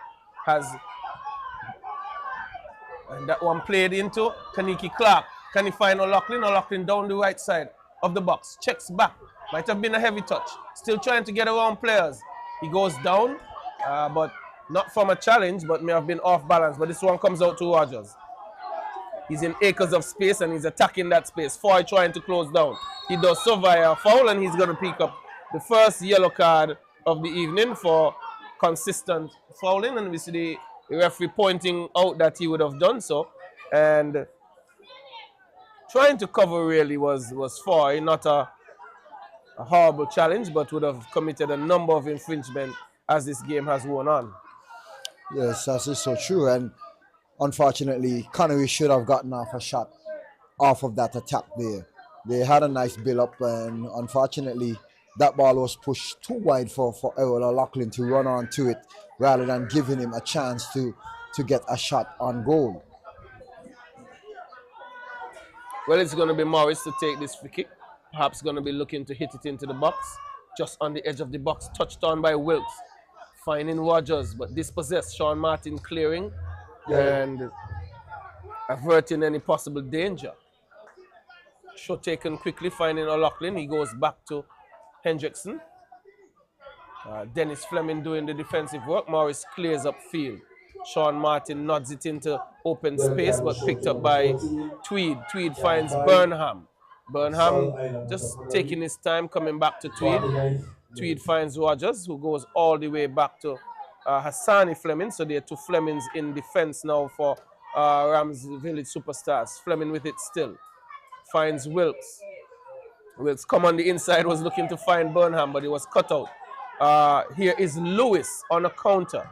And that one played into Kaniki Clark. Can he find O'Loughlin? O'Loughlin down the right side of the box. Checks back. Might have been a heavy touch. Still trying to get around players. He goes down, but not from a challenge, but may have been off balance. But this one comes out to Rogers. He's in acres of space and he's attacking that space. Foy trying to close down. He does so via a foul, and he's going to pick up the first yellow card of the evening for consistent fouling. And we see the referee pointing out that he would have done so. And trying to cover really was Foy, not a horrible challenge, but would have committed a number of infringements as this game has worn on.
Yes, that is so true. And unfortunately, Connory should have gotten off a shot off of that attack there. They had a nice build-up, and unfortunately, that ball was pushed too wide for Errol O'Loughlin to run onto it rather than giving him a chance to get a shot on goal.
Well, it's going to be Morris to take this free kick. Perhaps going to be looking to hit it into the box. Just on the edge of the box, touched on by Wilkes. Finding Rogers, but dispossessed. Sean Martin clearing and averting any possible danger. Shot taken quickly, finding O'Loughlin. He goes back to Hendrickson. Dennis Fleming doing the defensive work. Morris clears up field. Sean Martin nods it into open space, but picked up by Tweed. Tweed finds Burnham. Burnham just taking his time coming back to Tweed. Tweed finds Rogers, who goes all the way back to Hassani Fleming. So there are 2 Flemings in defense now for Rams Village Superstars. Fleming with it still. Finds Wilkes. Wilkes come on the inside, was looking to find Burnham, but he was cut out. Here is Lewis on a counter.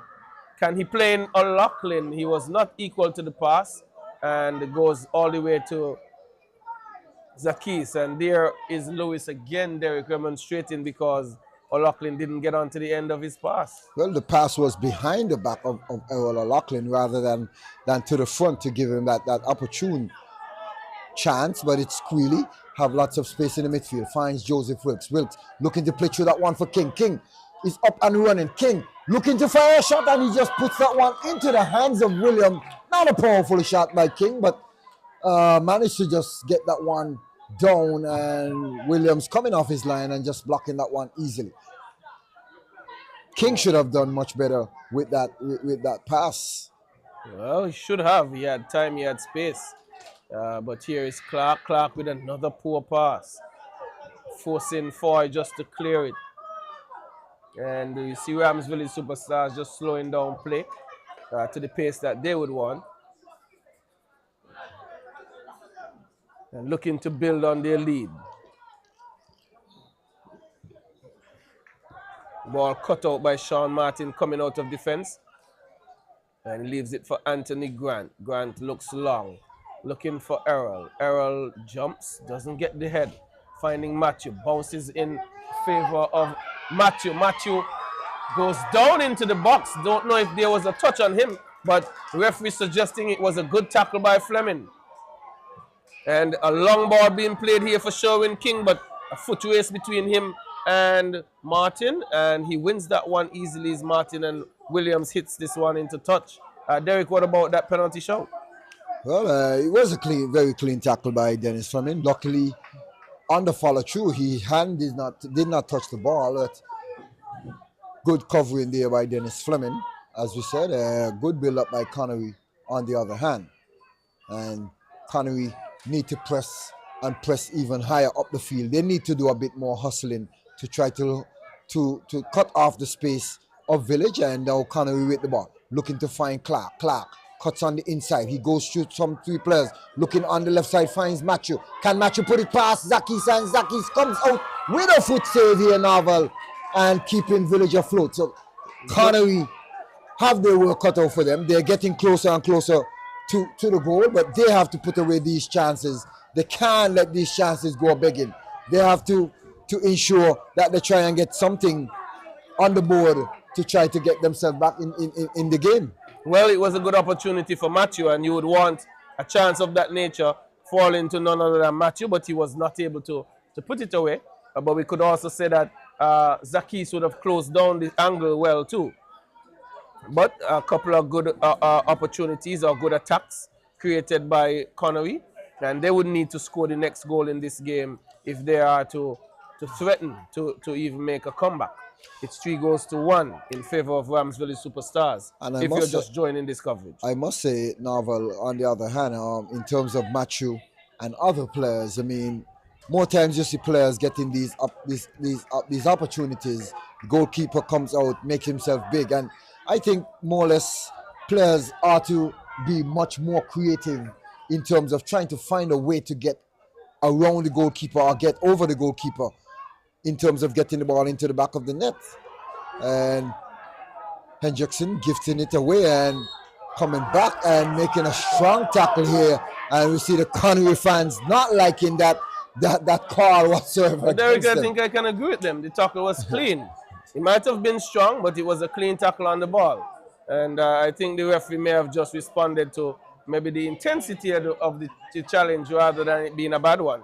Can he play in O'Loughlin? He was not equal to the pass, and it goes all the way to Zakis. And there is Lewis again, Derek, remonstrating because O'Loughlin didn't get onto the end of his pass.
Well, the pass was behind the back of Errol O'Loughlin rather than to the front to give him that opportune chance, but it's Squealy, have lots of space in the midfield, finds Joseph Wilkes. Wilkes looking to play through that one for King. King is up and running. King looking to fire a shot, and he just puts that one into the hands of William. Not a powerful shot by King, but managed to just get that one down, and Williams coming off his line and just blocking that one easily. King should have done much better with that pass.
Well, he should have. He had time, he had space. But here is Clark. Clark with another poor pass. Forcing Foy just to clear it. And you see Ramsville Superstars just slowing down play to the pace that they would want. And looking to build on their lead. Ball cut out by Sean Martin coming out of defense. And he leaves it for Anthony Grant. Grant looks long. Looking for Errol. Errol jumps, doesn't get the head. Finding Matthew. Bounces in favor of Matthew. Matthew goes down into the box. Don't know if there was a touch on him, but the referee suggesting it was a good tackle by Fleming. And a long ball being played here for Sherwin King, but a foot race between him and Martin, and he wins that one easily as Martin, and Williams hits this one into touch. Derek, what about that penalty shout?
Well, it was a very clean tackle by Dennis Fleming. Luckily, on the follow through, his hand did not touch the ball. But good covering there by Dennis Fleming. As we said, good build up by Connory on the other hand. And Connory need to press even higher up the field. They need to do a bit more hustling to try to cut off the space of Village, and now Connory with the ball. Looking to find Clark. Clark cuts on the inside. He goes through some three players. Looking on the left side, finds Matthew. Can Matthew put it past Zakis? And Zakis comes out with a foot save here, Novel, and keeping Village afloat. So Connory have their work cut out for them. They're getting closer and closer to the goal, but they have to put away these chances. They can't let these chances go begging. They have to ensure that they try and get something on the board to try to get themselves back in the game.
Well, it was a good opportunity for Matthew, and you would want a chance of that nature falling to none other than Matthew, but he was not able to put it away. But we could also say that Zakis would have closed down the angle well too. But a couple of good opportunities or good attacks created by Connory, and they would need to score the next goal in this game if they are to threaten to even make a comeback. It's 3-1 in favor of Ramsville Superstars. And if you're just joining this coverage,
I must say, Novel, on the other hand, in terms of Matthew and other players, I mean, more times you see players getting these opportunities. The goalkeeper comes out, makes himself big, and I think more or less players are to be much more creative in terms of trying to find a way to get around the goalkeeper or get over the goalkeeper in terms of getting the ball into the back of the net. And Hendrickson gifting it away and coming back and making a strong tackle here. And we see the Connery fans not liking that call whatsoever.
Derek, I think I can agree with them. The tackle was clean. It might have been strong, but it was a clean tackle on the ball. And I think the referee may have just responded to maybe the intensity of the challenge rather than it being a bad one.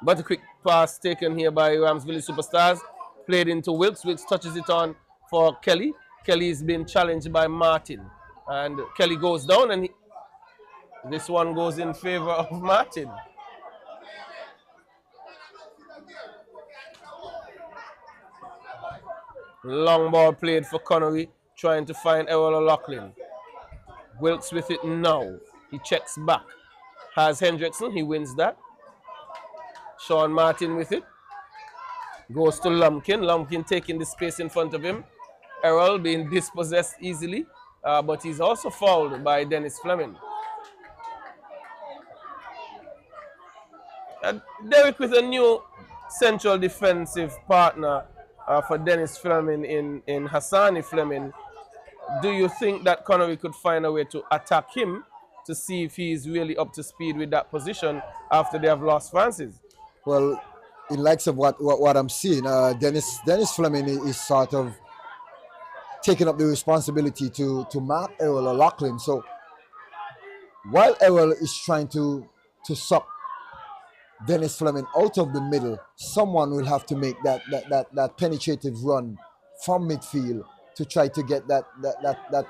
But a quick pass taken here by Ramsville Superstars. Played into Wilkes. Wilkes touches it on for Kelly. Kelly is being challenged by Martin. And Kelly goes down, and this one goes in favor of Martin. Long ball played for Connery, trying to find Errol O'Loughlin. Wilkes with it now. He checks back. Has Hendrickson. He wins that. Sean Martin with it. Goes to Lumpkin. Lumpkin taking the space in front of him. Errol being dispossessed easily, but he's also fouled by Dennis Fleming. Derek with a new central defensive partner for Dennis Fleming in Hassani Fleming. Do you think that Connory could find a way to attack him to see if he's really up to speed with that position after they have lost Francis?
Well, in likes of what I'm seeing, Dennis Fleming is sort of taking up the responsibility to mark Errol O'Loughlin. So while Errol is trying to suck Dennis Fleming out of the middle, someone will have to make that penetrative run from midfield to try to get that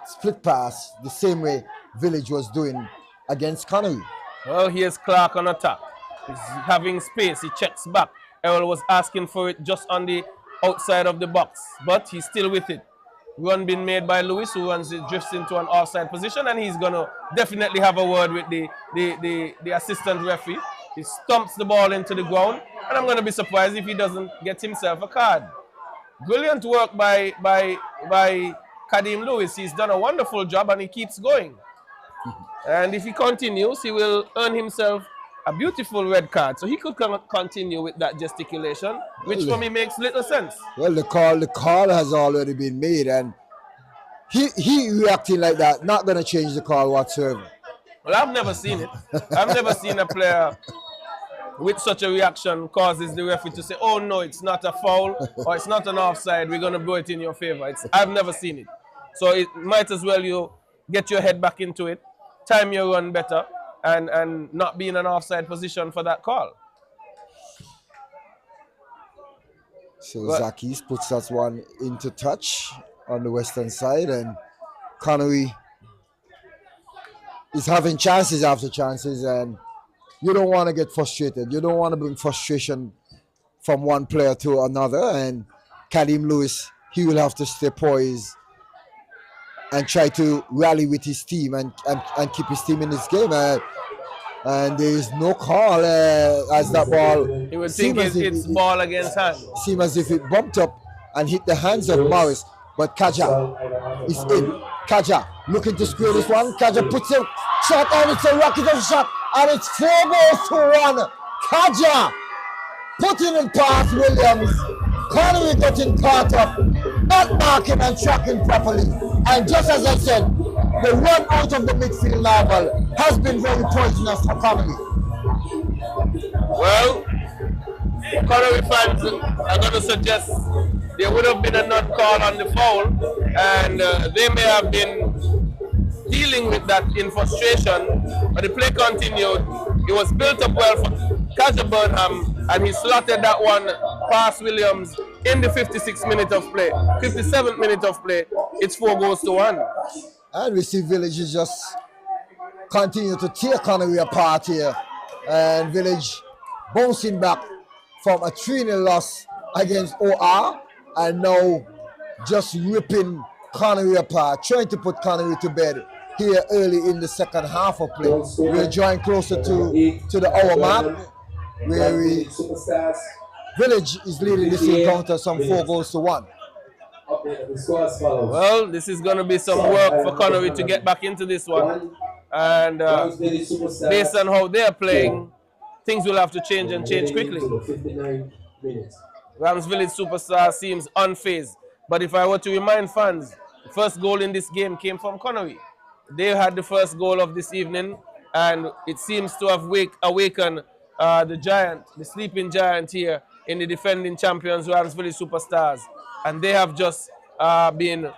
split pass the same way Village was doing against Connory.
Well, here's Clark on attack. He's having space. He checks back. Errol was asking for it just on the outside of the box, but he's still with it. Run being made by Lewis, who runs it, drifts into an offside position, and he's gonna definitely have a word with the assistant referee. He stomps the ball into the ground, and I'm gonna be surprised if he doesn't get himself a card. Brilliant work by Kadeem Lewis. He's done a wonderful job, and he keeps going. And if he continues, he will earn himself a beautiful red card. So he could continue with that gesticulation, which for me makes little sense.
Well, the call has already been made, and he reacting like that, not going to change the call whatsoever.
Well, I've never seen it. I've never seen a player with such a reaction causes the referee to say, oh no, it's not a foul, or it's not an offside, we're going to blow it in your favor. I've never seen it. So it might as well you get your head back into it, time your run better, and not be in an offside position for that call.
So Zakis puts that one into touch on the western side, and Connory is having chances after chances, and you don't want to get frustrated. You don't want to bring frustration from one player to another, and Kadeem Lewis, he will have to stay poised and try to rally with his team and keep his team in this game. And there is no call as that ball.
He would think it's ball against hand.
Seems as if it bumped up and hit the hands of Morris. But Kaja is in. Kaja looking to square this one. Kaja puts a shot and it's a rocket of shot. And it's 4 goals to 1. Kaja putting it past Williams. Connory getting caught up, not marking and tracking properly. And just as I said, the run out of the midfield level has been very poisonous for Connory.
Well, Connory fans are going to suggest there would have been a not call on the foul, and they may have been dealing with that in frustration, but the play continued. It was built up well for Kaja Burnham, and he slotted that one past Williams in the 56th minute of play. 57th minute of play, it's 4 goals to 1.
And we see Village is just continue to tear Connory apart here. And Village bouncing back from a 3-0 loss against OR, and now just ripping Connory apart, trying to put Connory to bed here early in the second half of play. We're drawing closer to the hour mark, where Village is leading this encounter some 4 goals to 1.
Well, this is going to be some work for Connory to get back into this one. And based on how they're playing, things will have to change and change quickly. Rams Village Superstar seems unfazed. But if I were to remind fans, the first goal in this game came from Connory. They had the first goal of this evening, and it seems to have awakened the giant, the sleeping giant here in the defending champions, Rams Village Superstars. And they have just been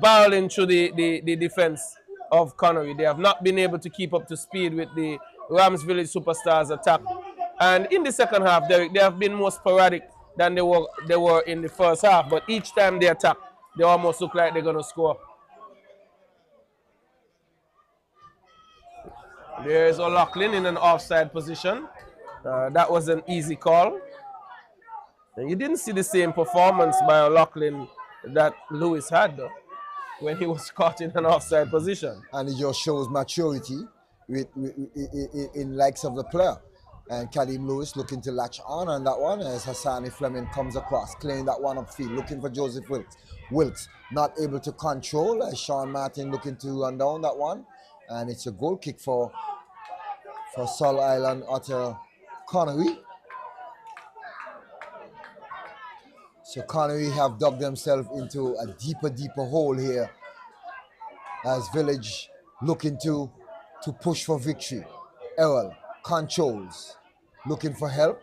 barreling through the defense of Connory. They have not been able to keep up to speed with the Rams Village Superstars attack. And in the second half, they have been more sporadic than they were in the first half. But each time they attack, they almost look like they're going to score. There's O'Loughlin in an offside position. That was an easy call. And you didn't see the same performance by O'Loughlin that Lewis had, though, when he was caught in an offside position.
And it just shows maturity in likes of the player. And Kadeem Lewis looking to latch on that one as Hassani Fleming comes across, clearing that one upfield, looking for Joseph Wilkes. Not able to control as Sean Martin looking to run down that one. And it's a goal kick for for Sol Island Otter Connory. So Connory have dug themselves into a deeper hole here as Village looking to push for victory. Errol controls, looking for help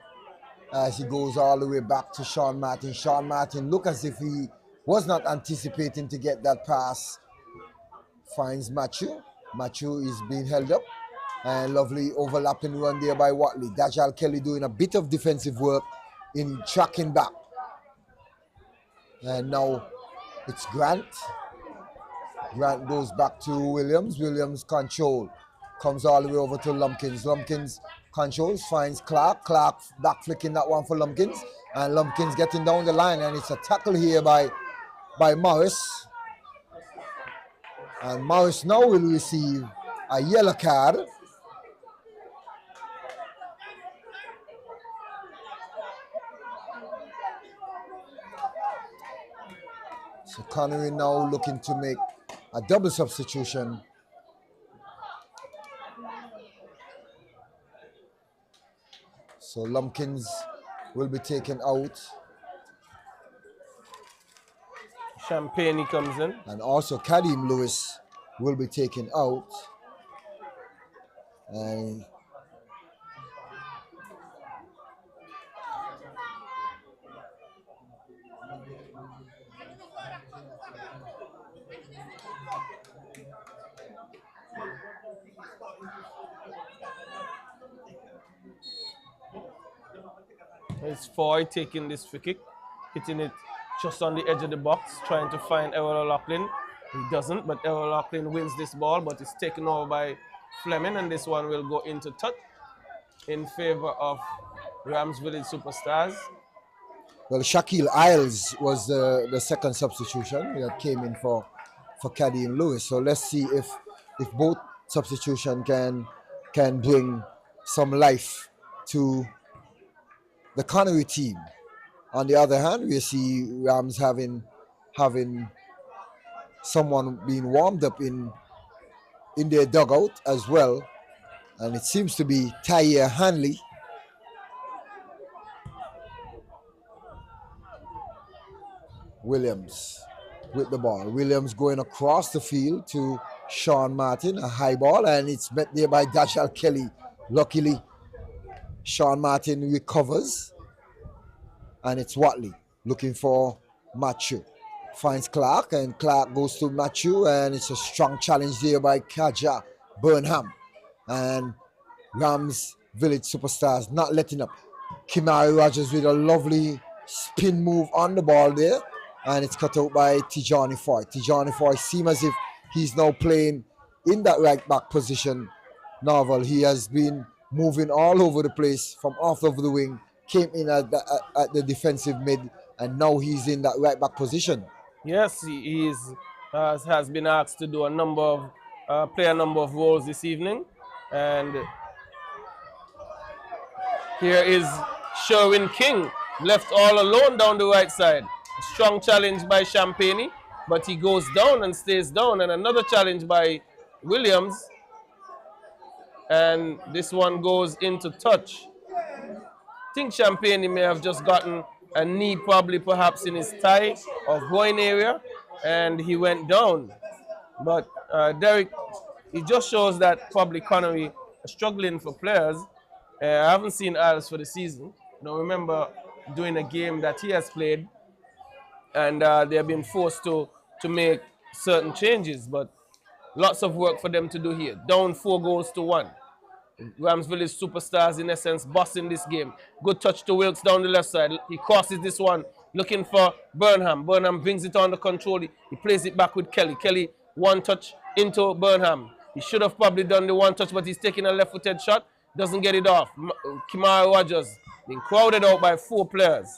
as he goes all the way back to Sean Martin. Sean Martin look as if he was not anticipating to get that pass. Finds Matthew. Matthew is being held up. And lovely overlapping run there by Watley. Dajal Kelly doing a bit of defensive work in tracking back. And now it's Grant. Grant goes back to Williams. Williams control. Comes all the way over to Lumpkins. Lumpkins controls, finds Clark. Clark back flicking that one for Lumpkins. And Lumpkins getting down the line. And it's a tackle here by Morris. And Morris now will receive a yellow card. So Connery now looking to make a double substitution. So Lumpkins will be taken out.
Champagne comes in.
And also Kadim Lewis will be taken out. And
it's Foy taking this free kick, hitting it just on the edge of the box, trying to find Errol O'Loughlin. He doesn't, but Errol O'Loughlin wins this ball, but it's taken over by Fleming, and this one will go into touch in favor of Rams Village Superstars.
well, Shaquille Isles was the second substitution that came in for Kadim Lewis. So let's see if both substitution can bring some life to the Connery team. On the other hand, we see Rams having someone being warmed up in their dugout as well, and it seems to be Tyre Hanley. Williams with the ball. Williams going across the field to Sean Martin, a high ball, and it's met there by Dashal Kelly. Luckily, Sean Martin recovers, and it's Watley looking for Matthew. Finds Clark, and Clark goes to Matthew, and it's a strong challenge there by Kaja Burnham. And Rams Village Superstars not letting up. Kimari Rogers with a lovely spin move on the ball there, and it's cut out by Tijani Foy. Tijani Foy seems as if he's now playing in that right back position. Novel, he has been moving all over the place from off of the wing, came in at the defensive mid, and now he's in that right back position.
Yes, he is, has been asked to do play a number of roles this evening. And here is Sherwin King, left all alone down the right side. Strong challenge by Champagne, but he goes down and stays down. And another challenge by Williams. And this one goes into touch. I think Champagne may have just gotten a knee, probably perhaps in his thigh or groin area, and he went down. But Derek, it just shows that probably Connery is struggling for players. I haven't seen Isles for the season. I don't remember doing a game that he has played, and they have been forced to make certain changes, but lots of work for them to do here. Down 4-1. Rams Village Superstars, in essence, bossing this game. Good touch to Wilkes down the left side. He crosses this one, looking for Burnham. Burnham brings it under control. He plays it back with Kelly. Kelly, one touch into Burnham. He should have probably done the one touch, but he's taking a left-footed shot. Doesn't get it off. Kimara Rogers being crowded out by 4 players.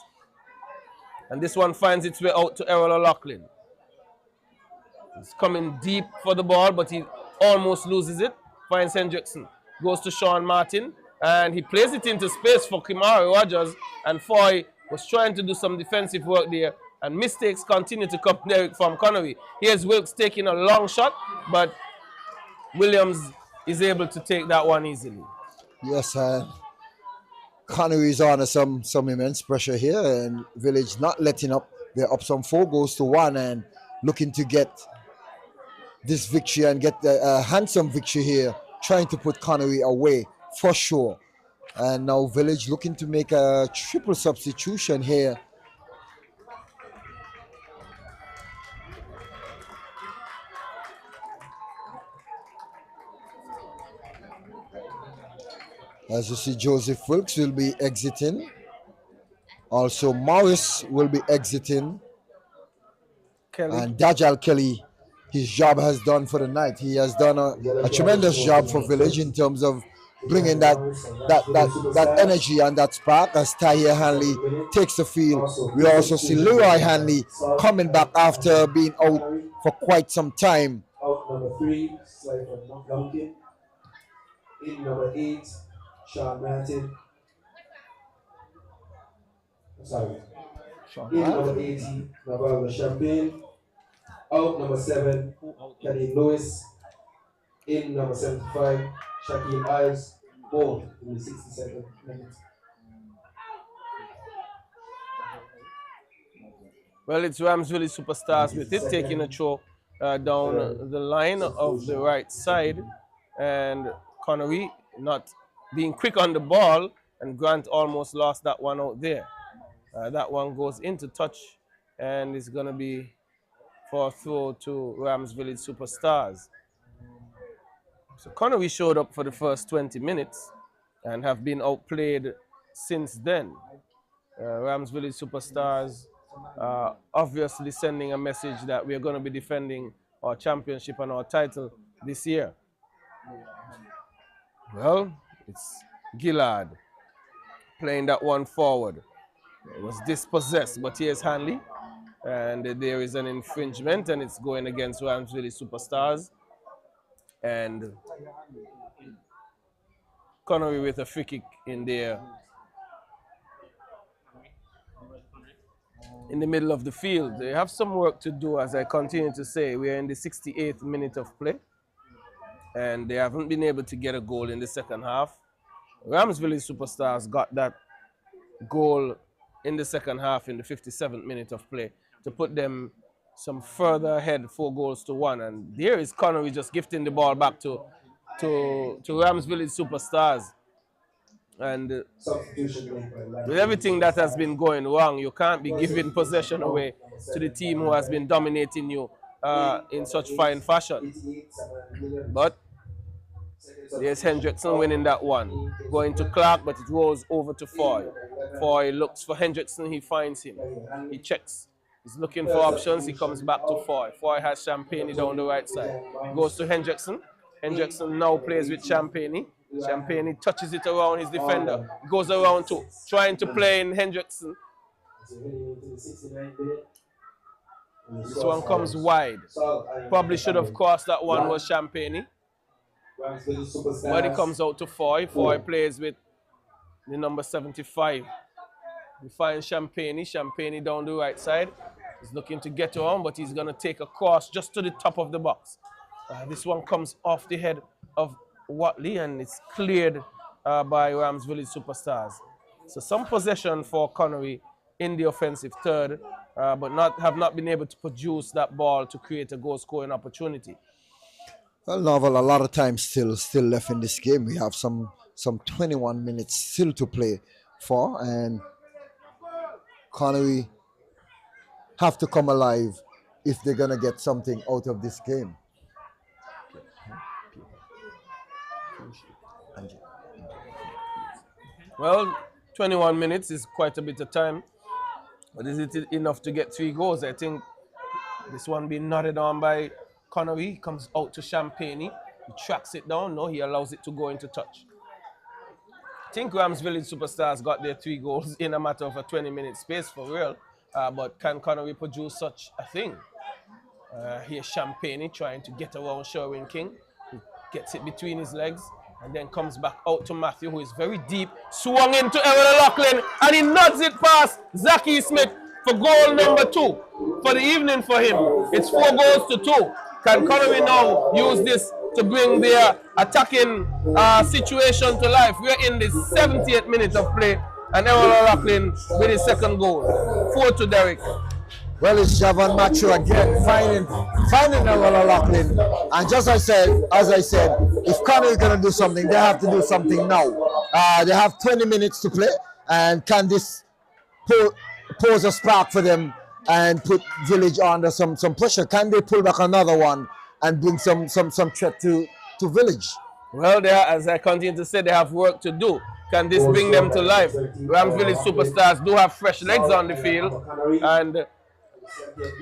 And this one finds its way out to Errol O'Loughlin. He's coming deep for the ball, but he almost loses it. Finds Hendrickson. Goes to Sean Martin, and he plays it into space for Kimari Rogers, and Foy was trying to do some defensive work there, and mistakes continue to come there from Connery. Here's Wilkes taking a long shot, but Williams is able to take that one easily.
Yes, Connory is under some immense pressure here, and Village not letting up. They're up some 4-1 and looking to get this victory and get a handsome victory here, trying to put Connory away for sure. And now Village looking to make a triple substitution here. As you see, Joseph Wilkes will be exiting. Also, Morris will be exiting.
Kelly.
And Dajal Kelly, his job has done for the night. He has done a tremendous job for Village in terms of bringing that energy and that spark as Tahir Hanley takes the field. We also see Leroy Hanley coming back after being out for quite some time.
Out number 3, Slide from Duncan. In number 8, Sean Martin. Sorry. In number 80, Navarro Champagne. Out number 7, Kenny Lewis. In number 75, Shaquille Ives. Both in the 62nd minute.
Well, it's Ramsville Superstars with it, taking a throw down the line of the right side. And Connery not being quick on the ball, and Grant almost lost that one out there. That one goes into touch, and it's going to be for a throw to Rams Village Superstars. So Connery showed up for the first 20 minutes and have been outplayed since then. Rams Village Superstars obviously sending a message that we are going to be defending our championship and our title this year. Well, it's Gillard playing that one forward. It was dispossessed, but here's Hanley. And there is an infringement, and it's going against Rams Village Superstars. And Connery with a free kick in there in the middle of the field. They have some work to do, as I continue to say. We are in the 68th minute of play, and they haven't been able to get a goal in the second half. Rams Village Superstars got that goal in the second half in the 57th minute of play to put them some further ahead, 4-1. And there is Connery just gifting the ball back to Rams Village Superstars. And with everything that has been going wrong, you can't be giving possession away to the team who has been dominating you in such fine fashion. But there's Hendrickson winning that one. Going to Clark, but it rolls over to Foy. Foy looks for Hendrickson, he finds him. He checks. He's looking for options, he comes back to Foy. Foy has Champagne down the right side. Goes to Hendrickson. Hendrickson now plays with Champagne. Champagne touches it around his defender. Goes around to trying to play in Hendrickson. This one comes wide. Probably should have crossed that one, was Champagne. But it comes out to Foy. Foy plays with the number 75. We find Champagne. Champagne down the right side. He's looking to get around, but he's going to take a cross just to the top of the box. This one comes off the head of Watley, and it's cleared by Rams Village Superstars. So some possession for Connery in the offensive third, but have not been able to produce that ball to create a goal-scoring opportunity.
Well, Novel, a lot of time still left in this game. We have some 21 minutes still to play for, and Connery have to come alive if they're going to get something out of this game.
Well, 21 minutes is quite a bit of time, but is it enough to get 3 goals? I think this one being nodded on by Connery. He comes out to Champagne. He tracks it down. No, he allows it to go into touch. I think Rams Village Superstars got their 3 goals in a matter of a 20-minute space for real. But can Connery produce such a thing? Here's Champagne trying to get around Sherwin King. He gets it between his legs and then comes back out to Matthew, who is very deep. Swung into Evan Lachlan, and he nods it past Zachy Smith for goal number 2 for the evening for him. It's 4-2. Can Connery now use this to bring their attacking situation to life. We're in the 78th minute of play, and Errol O'Loughlin with his second goal. 4-2 Derek.
Well, it's Javon Macho again, finding Errol O'Loughlin. And just as I said, if Connory is going to do something, they have to do something now. They have 20 minutes to play, and can this pose a spark for them and put Village under some pressure? Can they pull back another one and bring some threat to Village?
Well, as I continue to say, they have work to do. Can this bring them to life? Rams Village Superstars do have fresh legs on the field, and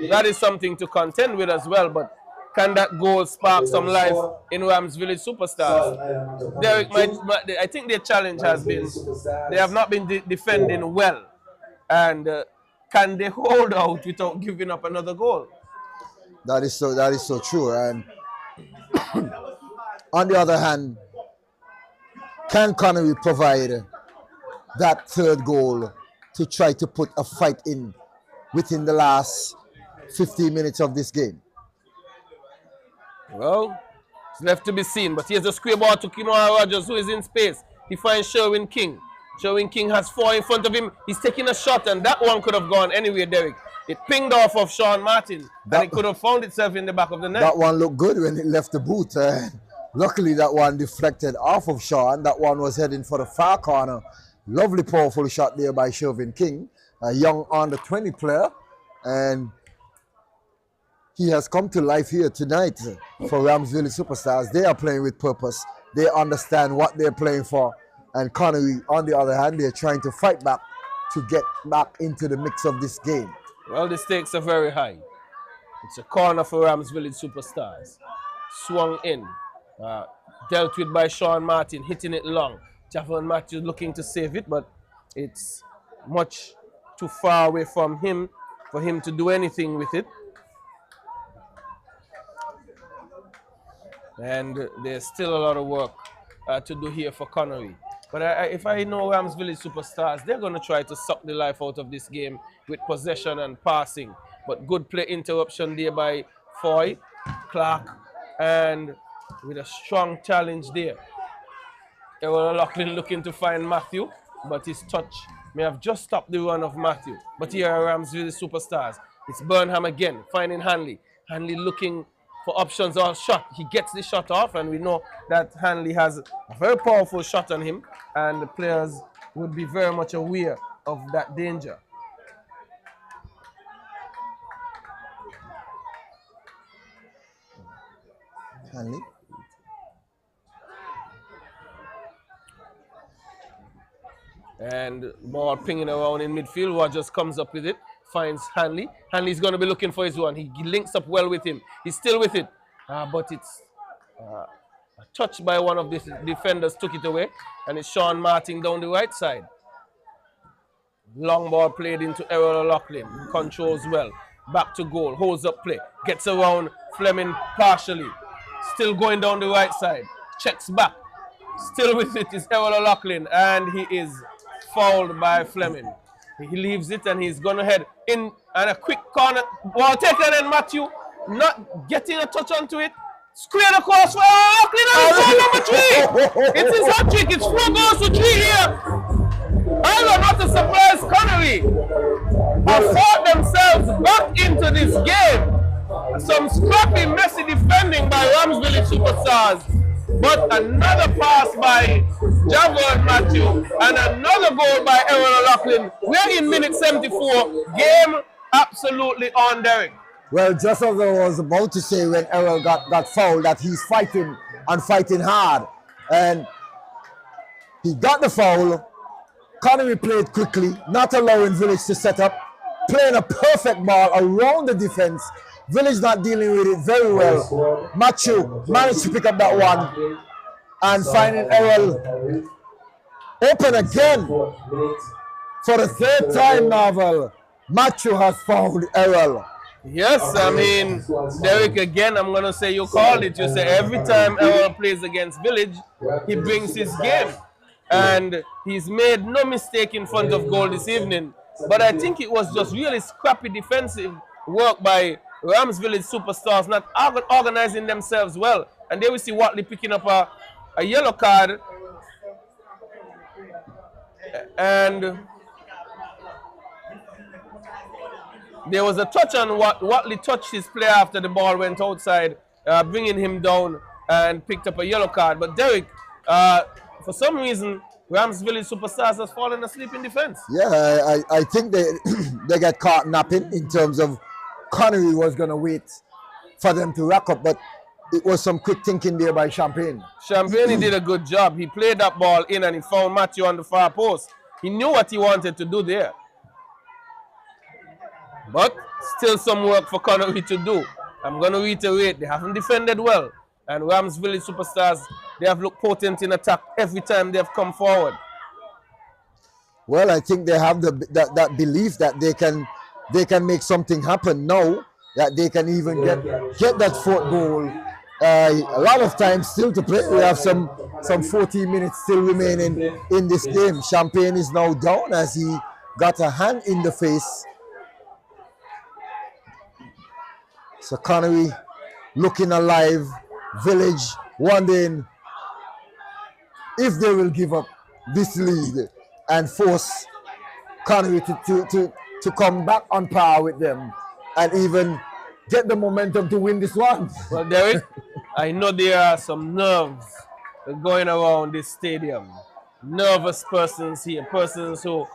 that is something to contend with as well. But can that goal spark some life in Rams Village Superstars? Derek, I think their challenge has been they have not been defending well, and can they hold out without giving up another goal?
That is so true. And on the other hand, can Connory provide that third goal to try to put a fight in within the last 15 minutes of this game?
Well, it's left to be seen. But here's a square ball to Kimura Rogers, who is in space. He finds Sherwin King. Sherwin King has 4 in front of him. He's taking a shot, and that one could have gone anywhere, Derek. It pinged off of Sean Martin, and it could have found itself in the back of the net.
That one looked good when it left the boot. Luckily, that one deflected off of Sean. That one was heading for the far corner. Lovely, powerful shot there by Sherwin King, a young under-20 player. And he has come to life here tonight for Rams Village Superstars. They are playing with purpose. They understand what they're playing for. And Connory, on the other hand, they're trying to fight back to get back into the mix of this game.
Well, the stakes are very high. It's a corner for Rams Village Superstars. Swung in. Dealt with by Sean Martin, hitting it long. Javon Matthews looking to save it, but it's much too far away from him for him to do anything with it. And there's still a lot of work to do here for Connory. But if I know Rams Village Superstars, they're going to try to suck the life out of this game with possession and passing. But good play interruption there by Foy, Clark, and with a strong challenge there. Errol O'Loughlin looking to find Matthew, but his touch may have just stopped the run of Matthew. But here are Rams Village Superstars. It's Burnham again, finding Hanley. Hanley looking for options or shot. He gets the shot off, and we know that Hanley has a very powerful shot on him, and the players would be very much aware of that danger.
Hanley.
And ball pinging around in midfield. Rogers comes up with it, finds Hanley. Hanley's going to be looking for his one. He links up well with him. He's still with it, but it's touched by one of the defenders, took it away, and it's Sean Martin down the right side. Long ball played into Errol O'Loughlin. Controls well. Back to goal. Holds up play. Gets around Fleming partially. Still going down the right side. Checks back. Still with it is Errol O'Loughlin, and he is fouled by Fleming. He leaves it, and he's going to head in, and a quick corner. Ball taken, and Matthew not getting a touch onto it. Square across for O'Loughlin, and it's goal number 3. It's his hat trick. It's 4 goals to 3 here. However, not a surprise, Connory have fought themselves back into this game. Some scrappy, messy defending by Rams Village Superstars. But another pass by Javon Matthew and another goal by Errol O'Loughlin. We're in minute 74. Game absolutely on, Derek.
Well, just as I was about to say when Errol got fouled, that he's fighting and fighting hard. And he got the foul. Connory played quickly, not allowing Village to set up. Playing a perfect ball around the defense. Village not dealing with it very well. Matthew managed to pick up that one and finding Errol open again for the 3rd time, Marvel. Matthew has found Errol.
Yes, I mean, Derek, again, I'm going to say you called it. You say every time Errol plays against Village, he brings his game. And he's made no mistake in front of goal this evening. But I think it was just really scrappy defensive work by Rams Village Superstars, not organizing themselves well And there we see Watley picking up a yellow card. And there was a touch on Watley touched his player after the ball went outside, bringing him down and picked up a yellow card. But Derek, for some reason, Rams Village Superstars has fallen asleep in defense.
Yeah, I think they they got caught napping in terms of Connory was going to wait for them to rack up, but it was some quick thinking there by Champagne.
Champagne he did a good job. He played that ball in and he found Matthew on the far post. He knew what he wanted to do there. But still some work for Connory to do. I'm going to reiterate, they haven't defended well. And Rams Village Superstars, they have looked potent in attack every time they have come forward.
Well, I think they have that belief that they can make something happen now, that they can even get that fourth goal. A lot of time still to play. We have some 14 minutes still remaining in this game. Champagne is now down as he got a hand in the face. So Connory looking alive. Village wondering if they will give up this lead and force Connory to come back on par with them and even get the momentum to win this one.
Well, Derek, I know there are some nerves going around this stadium. Nervous persons here, persons who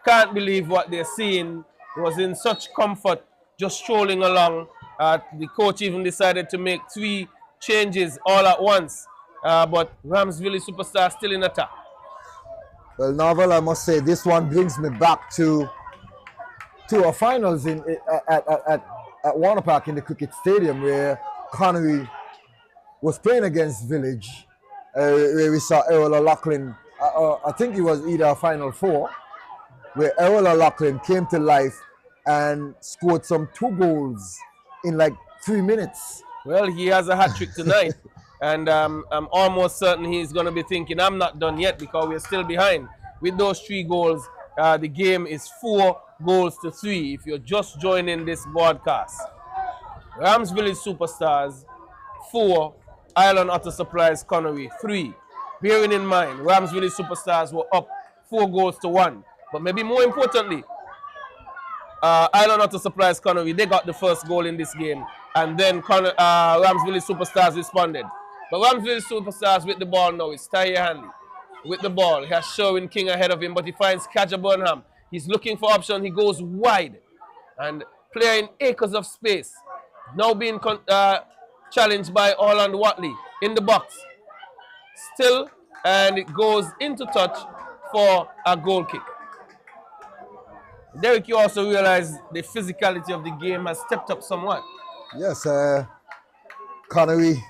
can't believe what they're seeing, was in such comfort just strolling along. The coach even decided to make 3 changes all at once. But Rams Village Superstar still in attack.
Well, Novel, I must say, this one brings me back to our finals at Warner Park in the cricket stadium, where Connory was playing against Village, where we saw Errol O'Loughlin. I think it was either a Final 4, where Errol O'Loughlin came to life and scored some 2 goals in like 3 minutes.
Well, he has a hat-trick tonight. And I'm almost certain he's going to be thinking, I'm not done yet because we're still behind. With those 3 goals, the game is 4 goals to 3 if you're just joining this broadcast. Rams Village Superstars, 4. Island Auto Supplies Connory, 3. Bearing in mind, Rams Village Superstars were up 4 goals to 1. But maybe more importantly, Island Auto Supplies Connory, they got the first goal in this game. And then Rams Village Superstars responded. But Rams Village Superstars with the ball now, it's Tyre Hanley with the ball. He has Sherwin King ahead of him, but he finds Kaja Burnham. He's looking for option. He goes wide. And player in acres of space. Now being challenged by Orland Watley in the box. Still, and it goes into touch for a goal kick. Derek, you also realize the physicality of the game has stepped up somewhat.
Yes, Connory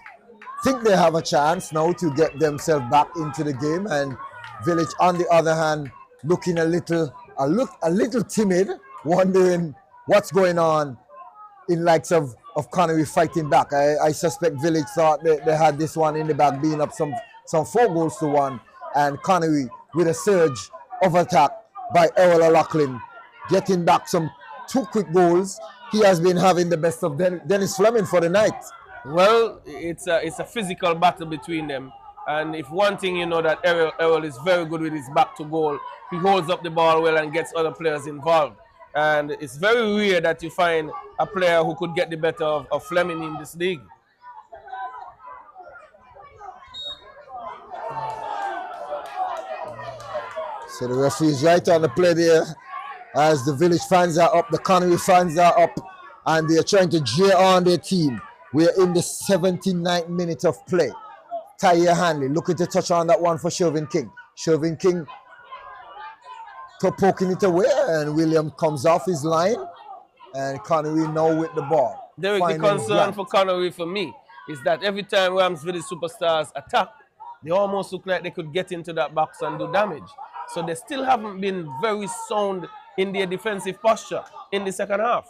think they have a chance now to get themselves back into the game, and Village, on the other hand, looking a little timid, wondering what's going on in likes of Connory fighting back. I suspect Village thought they had this one in the back, being up some 4 goals to 1, and Connory with a surge of attack by Errol O'Loughlin, getting back some 2 quick goals. He has been having the best of Dennis Fleming for the night.
Well, it's a physical battle between them. And if one thing you know that Errol is very good with his back to goal, he holds up the ball well and gets other players involved. And it's very rare that you find a player who could get the better of Fleming in this league.
So the referee is right on the play there as the Village fans are up, the Connory fans are up, and they're trying to cheer on their team. We're in the 79th minute of play. Tyre Hanley looking to touch on that one for Shervin King. Shervin King poking it away, and William comes off his line, and Connory now with the ball.
Derek, the concern for Connory for me is that every time Rams Village Superstars attack, they almost look like they could get into that box and do damage. So they still haven't been very sound in their defensive posture in the second half.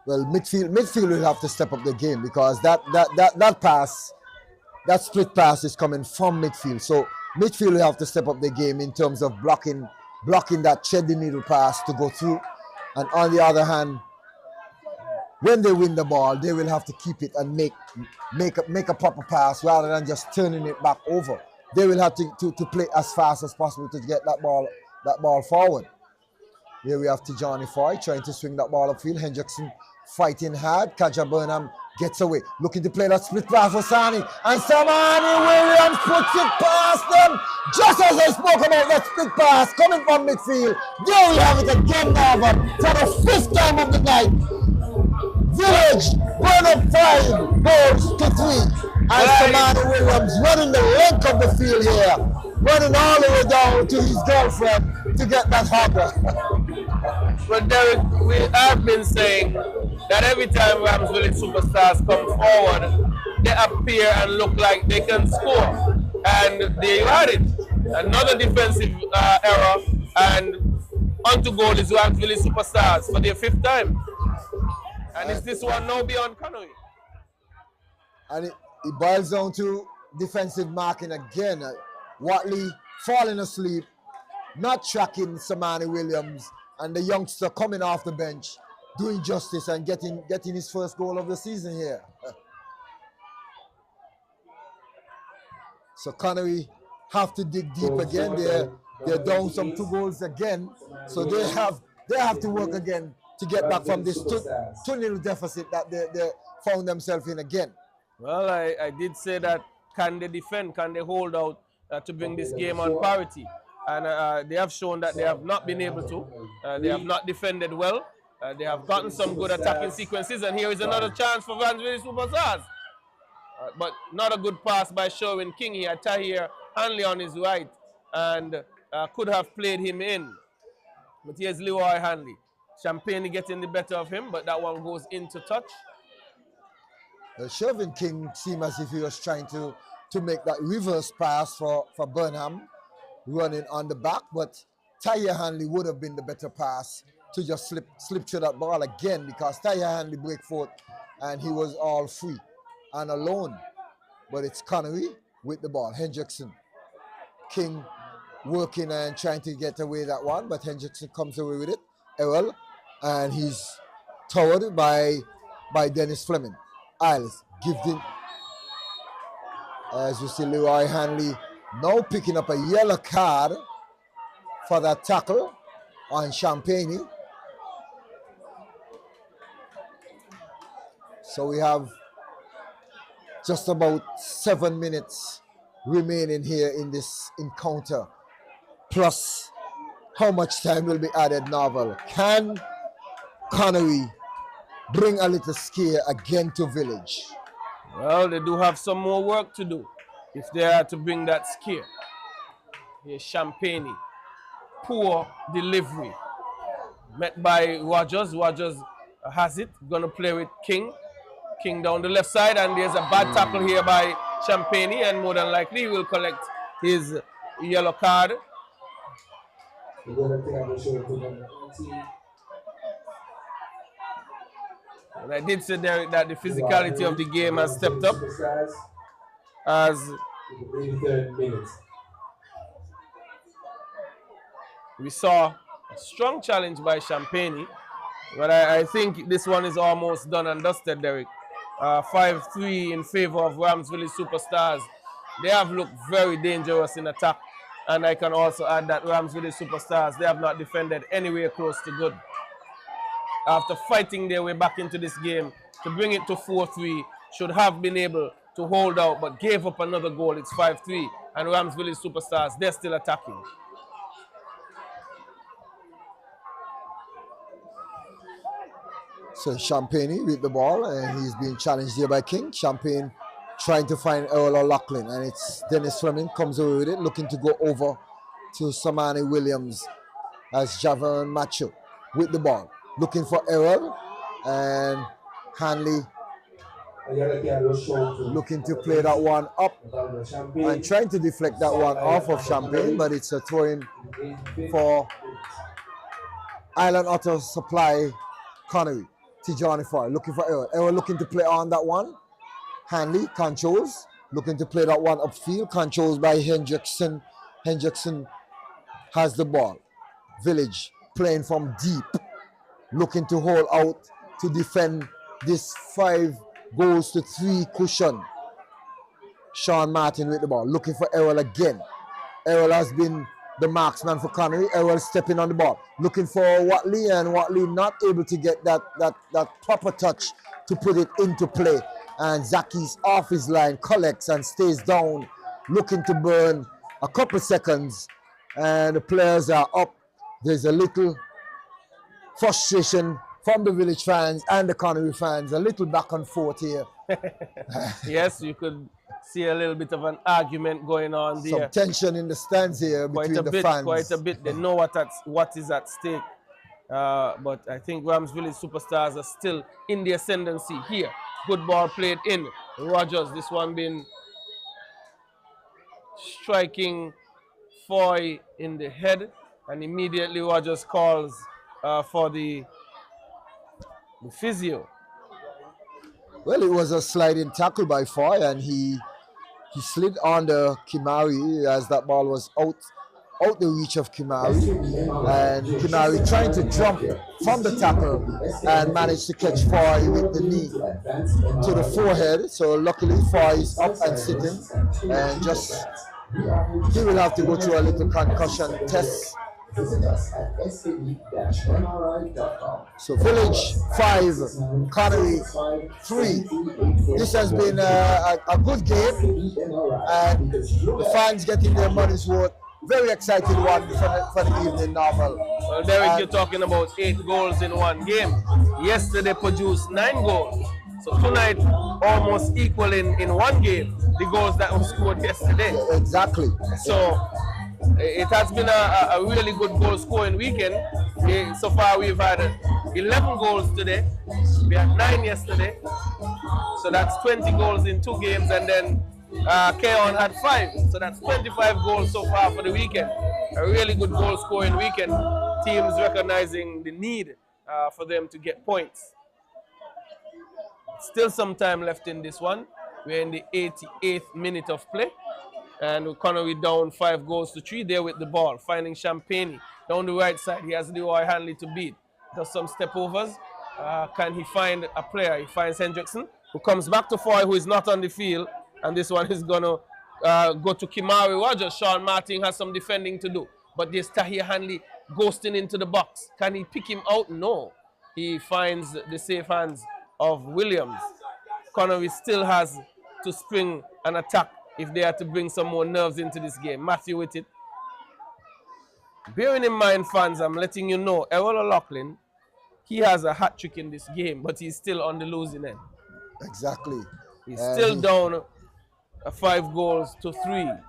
Well, midfield will have to step up the game, because that pass, that split pass is coming from midfield. So midfield will have to step up the game in terms of blocking that thread the needle pass to go through. And on the other hand, when they win the ball, they will have to keep it and make a proper pass rather than just turning it back over. They will have to play as fast as possible to get that ball forward. Here we have Tijani Foy trying to swing that ball upfield. Hendrickson fighting hard. Kaja Burnham gets away, looking to play that split pass for Sani. And Samani Williams puts it past them. Just as I spoke about that split pass coming from midfield. There we have it again, Nava, for the 5th time of the night. Village burn up 5 goals to 3. And Samani Williams running the length of the field here. Running all the way down to his girlfriend to get that hopper.
But Derek, we have been saying that every time Rams Village superstars come forward, they appear and look like they can score. And there you had it. Another defensive error, and onto goal is Rams Village superstars for their 5th time. And is this one now beyond Connory?
And it boils down to defensive marking again. Watley falling asleep, not tracking Samani Williams, and the youngster coming off the bench, doing justice and getting his first goal of the season here. So Connery have to dig deep again. They're down some 2 goals again, so they have to work again to get back from this 2-0 deficit that they found themselves in again.
Well, I did say that, can they defend, can they hold out to bring this game on parity? And they have shown that they have not been able to. They have not defended well. They have gotten some good attacking sequences, and here is another chance for Rams Village superstars. But not a good pass by Sherwin King. He had Tahir Hanley on his right and could have played him in. But here's Leroy Hanley. Champagne getting the better of him, but that one goes into touch.
Sherwin King seemed as if he was trying to make that reverse pass for Burnham, running on the back, but Tahir Hanley would have been the better pass to just slip through that ball again, because Tahir Hanley break forth and he was all free and alone. But it's Connery with the ball. Hendrickson. King working and trying to get away that one, but Hendrickson comes away with it. Errol, and he's towered by Dennis Fleming. Isles gives in. As you see, Leroy Hanley now picking up a yellow card for that tackle on Champagne. So we have just about 7 minutes remaining here in this encounter. Plus, how much time will be added, Novel? Can Connery bring a little scare again to Village?
Well, they do have some more work to do if they are to bring that scare. Here's Champagne. Poor delivery. Met by Rogers. Rogers has it. Gonna play with King. King down the left side, and there's a bad tackle here by Champagne, and more than likely he will collect his yellow card. And I did say, Derek, that the physicality of the game has stepped up as we saw a strong challenge by Champagne, but I think this one is almost done and dusted, Derek. 5-3 in favor of Rams Village Superstars. They have looked very dangerous in attack, and I can also add that Rams Village Superstars, they have not defended anywhere close to good. After fighting their way back into this game to bring it to 4-3, should have been able to hold out, but gave up another goal. It's 5-3, and Rams Village Superstars, they're still attacking.
So Champagne with the ball, and he's being challenged here by King. Champagne trying to find Earl O'Loughlin, and it's Dennis Fleming comes away with it, looking to go over to Samani Williams as Javon Macho with the ball. Looking for Errol, and Hanley looking to play that one up and trying to deflect that one off of Champagne, but it's a throw-in for Island Auto Supply Connery. Tijani Foy looking for Errol. Errol looking to play on that one. Hanley controls, looking to play that one upfield. Controls by Hendrickson. Hendrickson has the ball. Village playing from deep, looking to hold out to defend this 5-3 cushion. Sean Martin with the ball, looking for Errol again. Errol has been the marksman for Connory. Errol stepping on the ball, looking for Watley, and Watley not able to get that proper touch to put it into play. And Zaki's off his line, collects and stays down, looking to burn a couple seconds. And the players are up. There's a little frustration from the Village fans and the Connory fans, a little back and forth here.
Yes, you could see a little bit of an argument going on there.
Some tension in the stands here between the fans.
Quite a bit. They know what is at stake. But I think Rams Village Superstars are still in the ascendancy here. Good ball played in. Rogers, this one been striking Foy in the head. And immediately Rogers calls for the physio.
Well, it was a sliding tackle by Foy, and he slid under Kimari as that ball was out the reach of Kimari, and Kimari trying to jump from the tackle and managed to catch Foy with the knee to the forehead. So luckily Foy is up and sitting, and he will have to go through a little concussion test.
Visit us at skb-mri.com.
So Village 5, Connory 3. This has been a good game, and the fans getting their money's worth. Very excited one for the evening novel.
Well, Derek, you're talking about 8 goals in one game. Yesterday produced 9 goals. So tonight, almost equaling in one game the goals that were scored yesterday.
Exactly.
So it has been a really good goal scoring weekend. So far we've had 11 goals today. We had 9 yesterday. So that's 20 goals in 2 games, and then Keon had 5. So that's 25 goals so far for the weekend. A really good goal scoring weekend. Teams recognizing the need for them to get points. Still some time left in this one. We're in the 88th minute of play. And Connory down 5-3 there with the ball, finding Champagne down the right side. He has Leroy Hanley to beat. Does some step overs. Can he find a player? He finds Hendrickson, who comes back to Foy, who is not on the field. And this one is going to go to Kimari Rogers. Sean Martin has some defending to do. But there's Tahir Hanley ghosting into the box. Can he pick him out? No. He finds the safe hands of Williams. Connory still has to spring an attack if they are to bring some more nerves into this game. Matthew with it. Bearing in mind, fans, I'm letting you know, Errol O'Loughlin, he has a hat-trick in this game, but he's still on the losing end.
Exactly.
He's still down 5-3.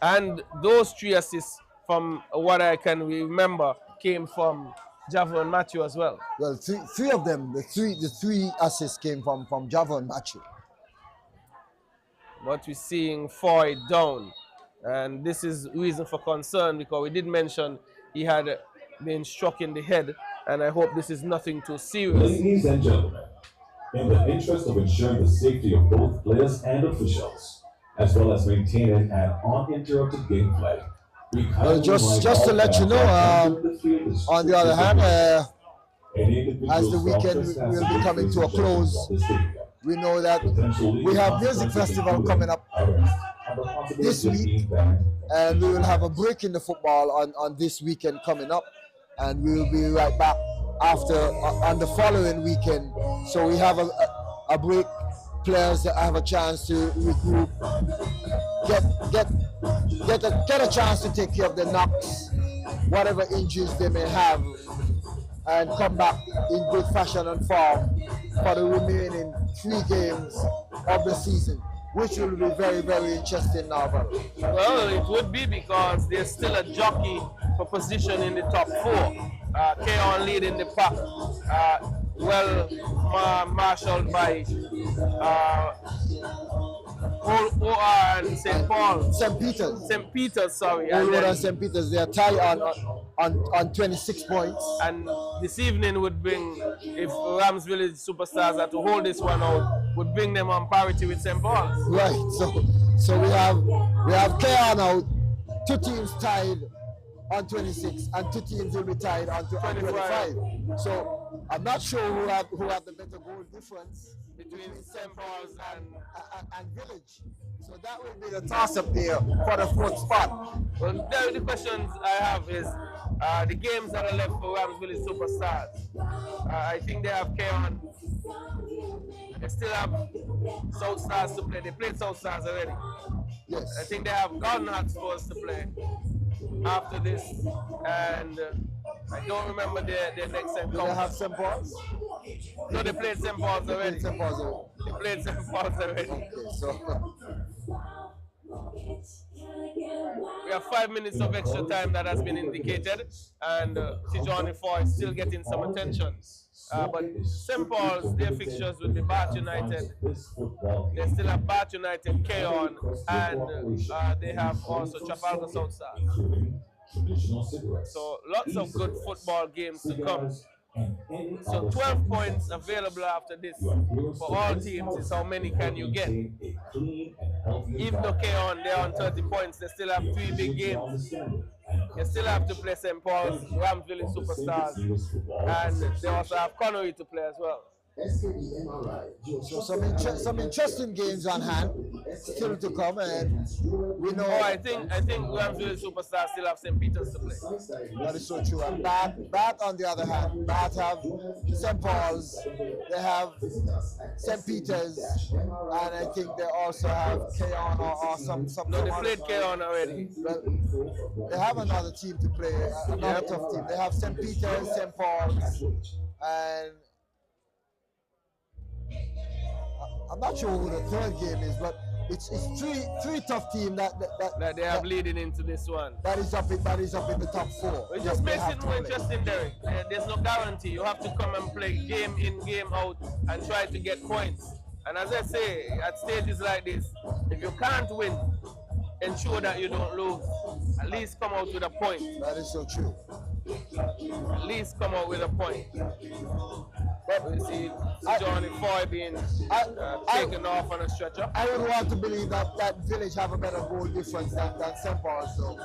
And those 3 assists, from what I can remember, came from Javon Matthew as well.
Well, three of them, the three assists came from Javon Matthew.
But we're seeing Foy down, and this is reason for concern, because we did mention he had been struck in the head, and I hope this is nothing too serious.
Ladies and gentlemen, in the interest of ensuring the safety of both players and officials, as well as maintaining an uninterrupted gameplay,
well, just to let you know, on the other hand, as the weekend will be coming to a close, we know that we have Music Festival coming up this week, and we will have a break in the football on this weekend coming up, and we will be right back after on the following weekend. So we have a break. Players that have a chance to regroup, get a chance to take care of the knocks, whatever injuries they may have, and come back in good fashion and form for the remaining 3 games of the season, which will be very, very interesting now.
Well, it would be, because there's still a jockey for position in the top 4. Keon leading the pack, marshaled by OR and St. Paul.
St. Peters.
St. Peters, sorry.
And St. Peters, they are tied on 26 points.
And this evening would bring, if Rams Village Superstars are to hold this one out, would bring them on parity with St. Paul's.
Right, so we have Keon out, 2 teams tied on 26, and 2 teams will be tied on 25. So I'm not sure who had the better goal difference
between St. Paul's
and Village. So that will be the toss-up there for the fourth spot.
Well, the questions I have is the games that are left for Rams Village Superstars. I think they have Keon. They still have South Stars to play. They played South Stars already.
Yes.
I think they have Garden Hot Spurs to play after this. And I don't remember their next encounter.
Do they have St. Paul's?
No, they played St. Paul's already.
They
played St. Paul's already.
Okay, so
we have 5 minutes of extra time that has been indicated, and Tijani Foy is still getting some attention. But St. Paul's, their fixtures will be Bath United. They still have Bath United, Keon, and they have also Trafalgar South Stars. So lots of good football games to come. So 12 points available after this for all teams is how many can you get. Even though Keon, they're on 30 points, they still have 3 big games. They still have to play St. Paul's, Rams Village Superstars, and they also have Connory to play as well.
So some interesting games on hand still to come, and we know.
Oh, I think Rams Village Superstars still have St. Peter's to play.
That is so true. And Bath on the other hand, Bath have St. Paul's, they have St. Peter's, and I think they also have Keon or some.
No, they played Keon already.
Well, they have another team to play, another tough team. They have St. Peter's, St. Paul's, and I'm not sure who the third game is, but it's three tough teams that
they have leading into this one.
That is up in the top 4.
It just makes it more interesting, Derek. There's no guarantee. You have to come and play game in, game out, and try to get points. And as I say, at stages like this, if you can't win, ensure that you don't lose. At least come out with a point.
That is so true.
At least come out with a point. But we see Johnny Foy being taken off on a stretcher.
I would want to believe that Village have a better goal difference than St. Paul's. So.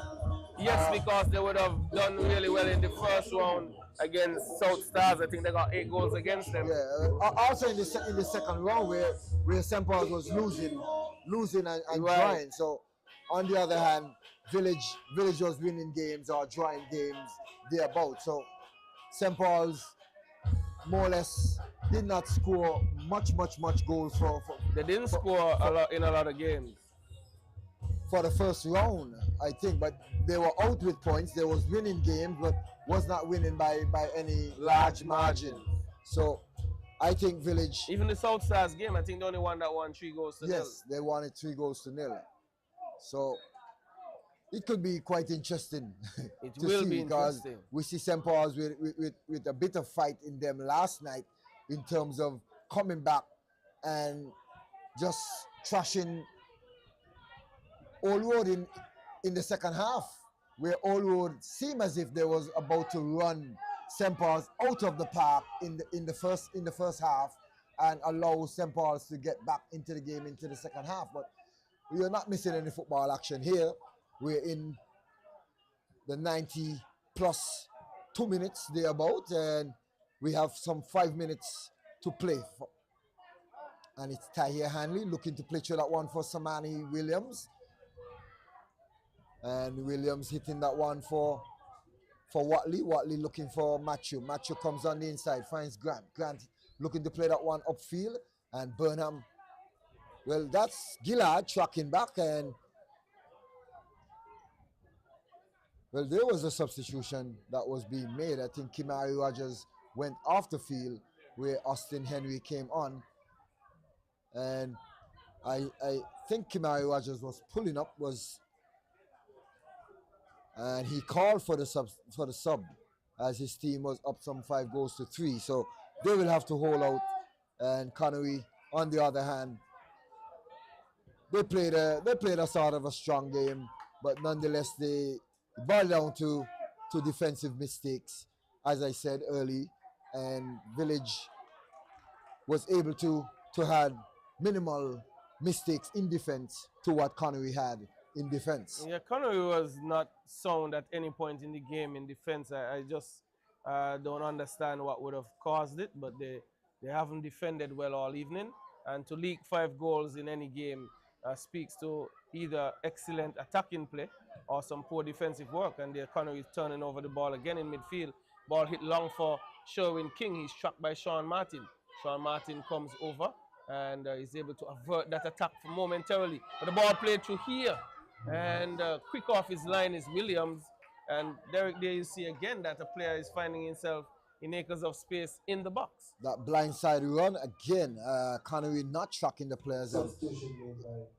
Yes, because they would have done really well in the first round against South Stars. I think they got 8 goals against them.
Yeah. Also in the second round where St. Paul's was losing and drawing. So on the other hand, Village was winning games or drawing games thereabout. So St. Paul's more or less did not score much goals for
they didn't score a lot in a lot of games
for the first round, I think, but they were out with points. They was winning games, but was not winning by any large margin. So I think Village,
even the South Stars game, I think the only one that won 3 goals to 0.
Yes, they won it 3 goals to 0. So it could be quite interesting.
It will be
because
interesting.
We see St. Paul's with a bit of fight in them last night in terms of coming back and just trashing Old Road in the second half, where Old Road seemed as if they was about to run St. Paul's out of the park in the first half and allow St. Paul's to get back into the game into the second half. But we are not missing any football action here. We're in the 90 plus 2 minutes thereabout, and we have some 5 minutes to play. And it's Tahir Hanley looking to play through that one for Samani Williams. And Williams hitting that one for Watley. Watley looking for Matthew. Matthew comes on the inside, finds Grant. Grant looking to play that one upfield. And Burnham, well, that's Gillard tracking back, and well, there was a substitution that was being made. I think Kimari Rogers went off the field where Austin Henry came on. And I think Kimari Rogers was pulling up, and he called for the sub as his team was up some 5 goals to 3. So they will have to hold out. And Connory, on the other hand, they played a sort of a strong game, but nonetheless they boiled down to defensive mistakes, as I said early, and Village was able to have minimal mistakes in defense to what Connery had in defense.
Yeah, Connery was not sound at any point in the game in defense. I just Don't understand what would have caused it, but they haven't defended well all evening. And to leak 5 goals in any game speaks to either excellent attacking play or some poor defensive work. And the Connory is turning over the ball again in midfield. Ball hit long for Sherwin King. He's struck by Sean Martin. Sean Martin comes over and is able to avert that attack for momentarily. But the ball played through here. And quick off his line is Williams. And there you see again that a player is finding himself in acres of space in the box.
That blindside run again, Connery not tracking the players.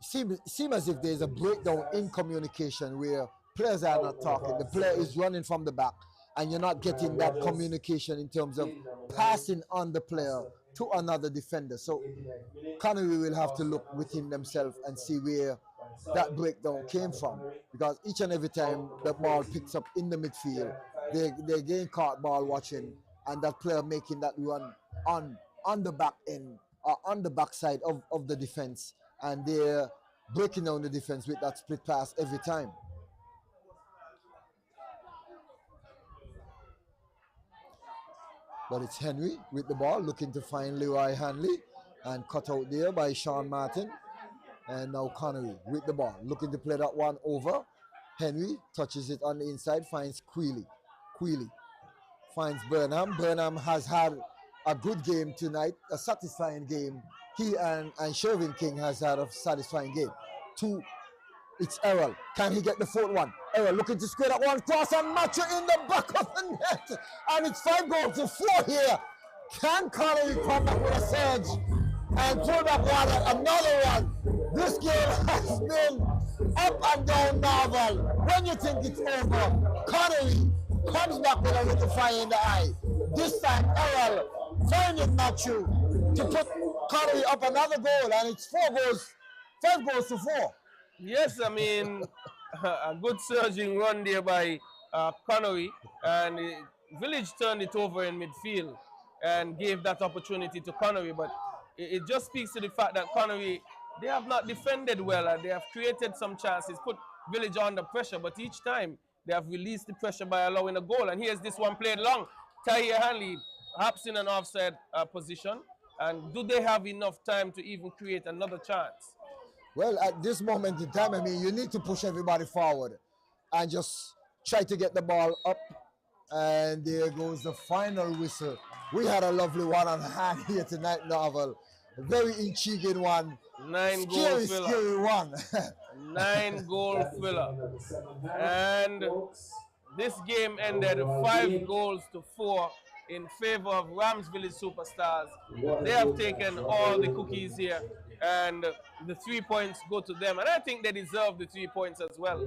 Seem as if there's a breakdown in communication where players are not talking. The player is running from the back, and you're not getting that communication in terms of passing on the player to another defender. So Connery will have to look within themselves and see where that breakdown came from, because each and every time the ball picks up in the midfield, they gain caught ball watching, and that player making that run on the back end or on the backside of the defense, and they're breaking down the defense with that split pass every time. But it's Henry with the ball, looking to find Leroy Hanley, and cut out there by Sean Martin. And now Connery with the ball, looking to play that one over. Henry touches it on the inside, finds Queely. Queely finds Burnham. Burnham has had a good game tonight, a satisfying game. He and Sherwin King has had a satisfying game. It's Errol. Can he get the 4th one? Errol looking to square that one cross and match it in the back of the net. And it's 5 goals to 4 here. Can Connery come back with a surge and pull back one, another one? This game has been up and down novel. When you think it's over, Connery comes back with a little fire in the eye. This time, Errol finding Matthew to put Connery up another goal, and it's 5 goals to 4.
Yes, I mean, a good surging run there by Connery, and Village turned it over in midfield and gave that opportunity to Connery, but it just speaks to the fact that Connery, they have not defended well, and they have created some chances, put Village under pressure, but each time they have released the pressure by allowing a goal. And here's this one played long. Tahir Hanley, perhaps in an offside position, and do they have enough time to even create another chance?
Well, at this moment in time, I mean, you need to push everybody forward and just try to get the ball up. And there goes the final whistle. We had a lovely one on hand here tonight, Novel. A very intriguing one.
9 goal filler.
Scary one.
9 goal filler. And this game ended 5 goals to 4 in favor of Rams Village Superstars. They have taken all the cookies here, and the 3 points go to them. And I think they deserve the 3 points as well.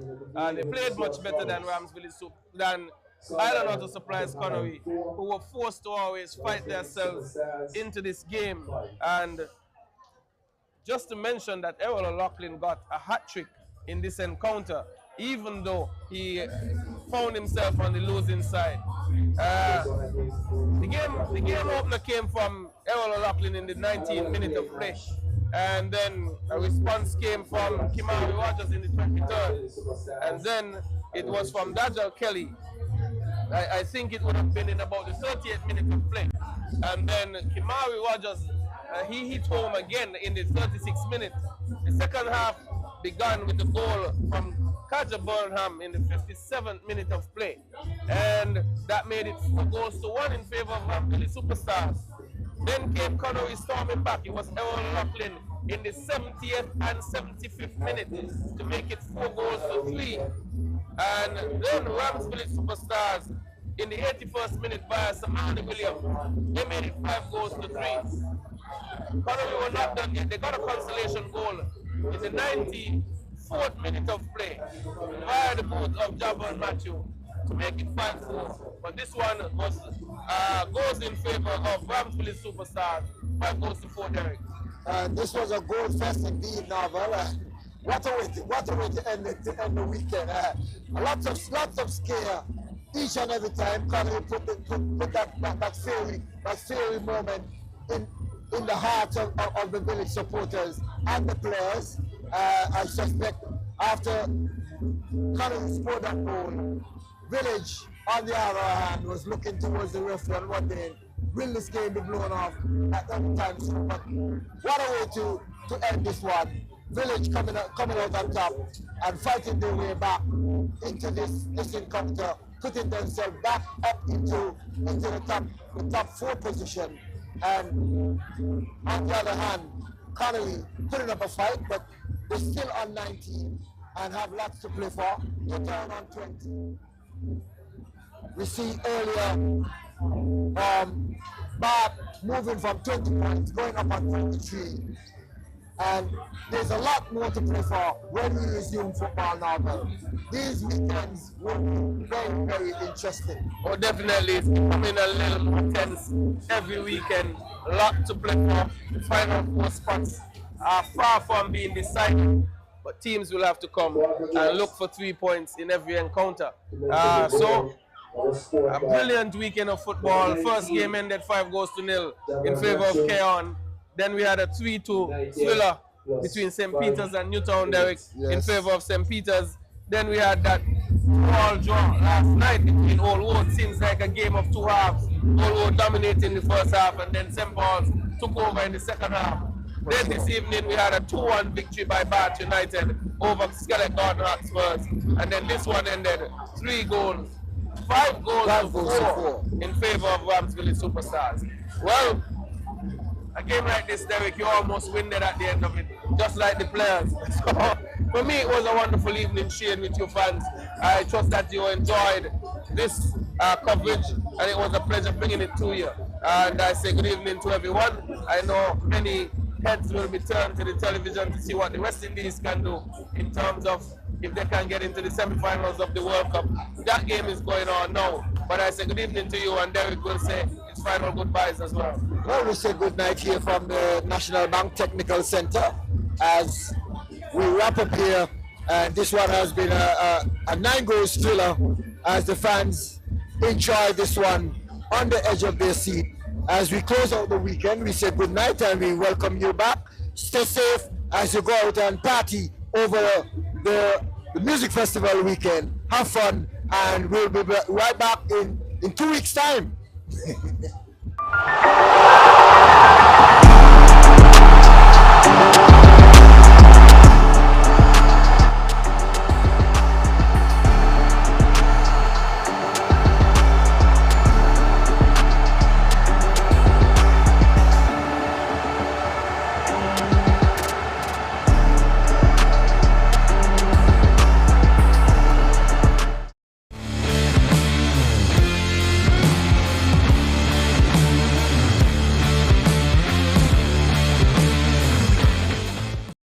They played much better than Rams Village than Island Auto Supplies Connery, who were forced to always fight themselves into this game. And just to mention that Errol O'Loughlin got a hat-trick in this encounter, even though he found himself on the losing side. The game opener came from Errol O'Loughlin in the 19th minute of play. And then a response came from Kimari Rogers in the 23rd. And then it was from Dajjal Kelly. I think it would have been in about the 38th minute of play. And then Kimari Rogers, he hit home again in the 36th minute. The second half began with the goal from Kaja Burnham in the 57th minute of play. And that made it 4 goals to 1 in favor of the Superstars. Then came Connory storming back. It was Errol O'Loughlin in the 70th and 75th minute to make it 4 goals to 3. And then Rams Village Superstars in the 81st minute via Samani Williams, they made it 5 goals to 3. Connory were not done yet. They got a consolation goal in the 94th minute of play via the boot of Jabba and Matthew to make it 5-4. But this one was goes in favor of Rams Village Superstars, 5 goals to 4, Derek.
This was a goal fest indeed, Novel. What a way to end the weekend. Lots of scare each and every time. Connery put that fiery moment in the hearts of the Village supporters and the players. I suspect after Connery scored that goal, Village, on the other hand, was looking towards the referee and wondering, will this game be blown off at any time soon? But what a way to end this one. Village coming out on top and fighting their way back into this encounter, putting themselves back up into the top 4 position. And on the other hand, Connory putting up a fight, but they're still on 19 and have lots to play for. They're down on 20. We see earlier Bob moving from 20 points, going up on 23. And there's a lot more to play for when we resume football now. But these weekends will be very, very interesting.
Oh, definitely. It's becoming a little more tense every weekend. A lot to play for. The final 4 spots are far from being decided. But teams will have to come and look for 3 points in every encounter. So, a brilliant weekend of football. First game ended 5-0 in favor of Keon. Then we had a 3-2 thriller between St. Peter's and Newtown, Derek, in favor of St. Peter's. Then we had that ball draw last night between Old Wood. Seems like a game of 2 halves. Old Wood dominating the first half, and then St. Paul's took over in the second half. Then this evening we had a 2-1 victory by Bath United over Skelett Garden Spurs. And then this one ended 3 goals, 5 goals to 4 in favor of Ramsville Superstars. Well, a game like this, Derek, you're almost winded at the end of it, just like the players. So, for me, it was a wonderful evening sharing with you fans. I trust that you enjoyed this coverage, and it was a pleasure bringing it to you. And I say good evening to everyone. I know many heads will be turned to the television to see what the West Indies can do in terms of if they can get into the semi-finals of the World Cup. That game is going on now. But I say good evening to you, and Derek will say his final goodbyes as well.
Well, we say good night here from the National Bank Technical Center as we wrap up here. And this one has been a 9-goal thriller as the fans enjoy this one on the edge of their seat. As we close out the weekend, we say good night and we welcome you back. Stay safe as you go out and party over the music festival weekend. Have fun, and we'll be right back in 2 weeks' time.